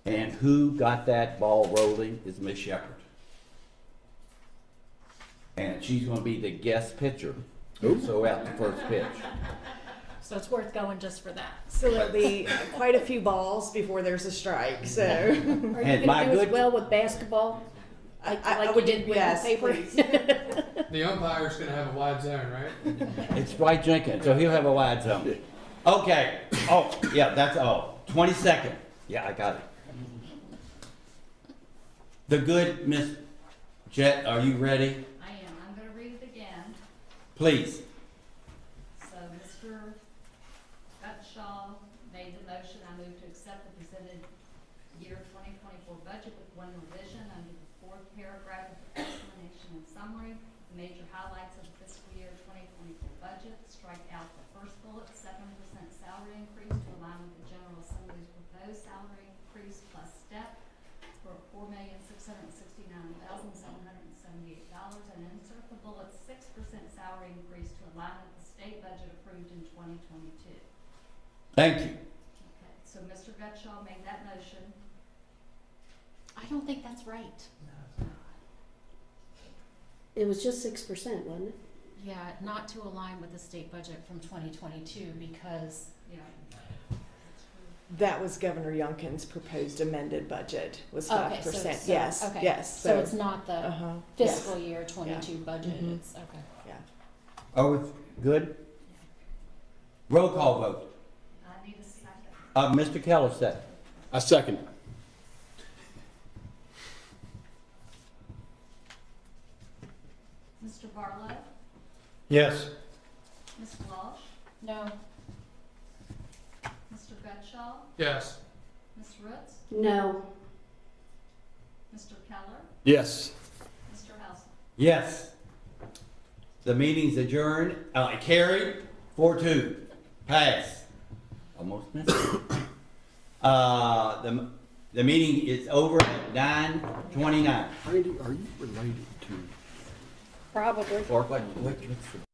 S1: And who got that ball rolling is Miss Shepherd. And she's going to be the guest pitcher. So out the first pitch.
S6: So it's worth going just for that.
S2: So there'll be quite a few balls before there's a strike, so.
S19: Are you
S1: And my
S19: gonna do as
S1: good-
S19: well with basketball?
S2: I
S19: Like
S2: would
S19: you did with
S2: yes,
S19: paper?
S2: please.
S5: The umpire's going to have a wide zone, right?
S1: It's Dwight Jenkins, so he'll have a wide zone. Okay. Oh, yeah, that's all. 22nd. Yeah, I got it. The good Miss Jet, are you ready?
S18: I am. I'm going to read it again.
S1: Please.
S18: So Mr. Gutschall made the motion. I move to accept the presented year 2024 budget with one revision under the fourth paragraph of the explanation and summary. The major highlights of the fiscal year 2024 budget. Strike out the first bullet, 7% salary increase to state budget approved in 2022.
S1: Thank you.
S18: Okay, so Mr. Gutschall made that motion.
S4: I don't think that's right.
S19: It was just 6%, wasn't it?
S4: Yeah, not to align with the state budget from 2022 because
S2: That was Governor Youngkin's proposed amended budget, was
S4: Okay,
S2: 5%.
S4: so-
S2: Yes,
S4: okay.
S2: yes.
S4: So it's not the fiscal
S2: yes.
S4: year 22 budget.
S2: Mhm.
S4: It's okay.
S2: Yeah.
S1: Oh, it's good? Roll call vote.
S18: I need a second.
S1: Mr. Keller said.
S17: I second.
S18: Mr. Barlow,
S3: Yes.
S18: Ms. Walsh,
S4: No.
S18: Mr. Gutschall,
S5: Yes.
S18: Ms. Roots,
S19: No.
S18: Mr. Keller,
S17: Yes.
S18: Mr. Housel.
S1: Yes. The meeting's adjourned. Carried. 4-2. Pass. Almost missed it. The meeting is over at 9:29.
S17: Randy, are you related to
S19: Probably.
S1: What's the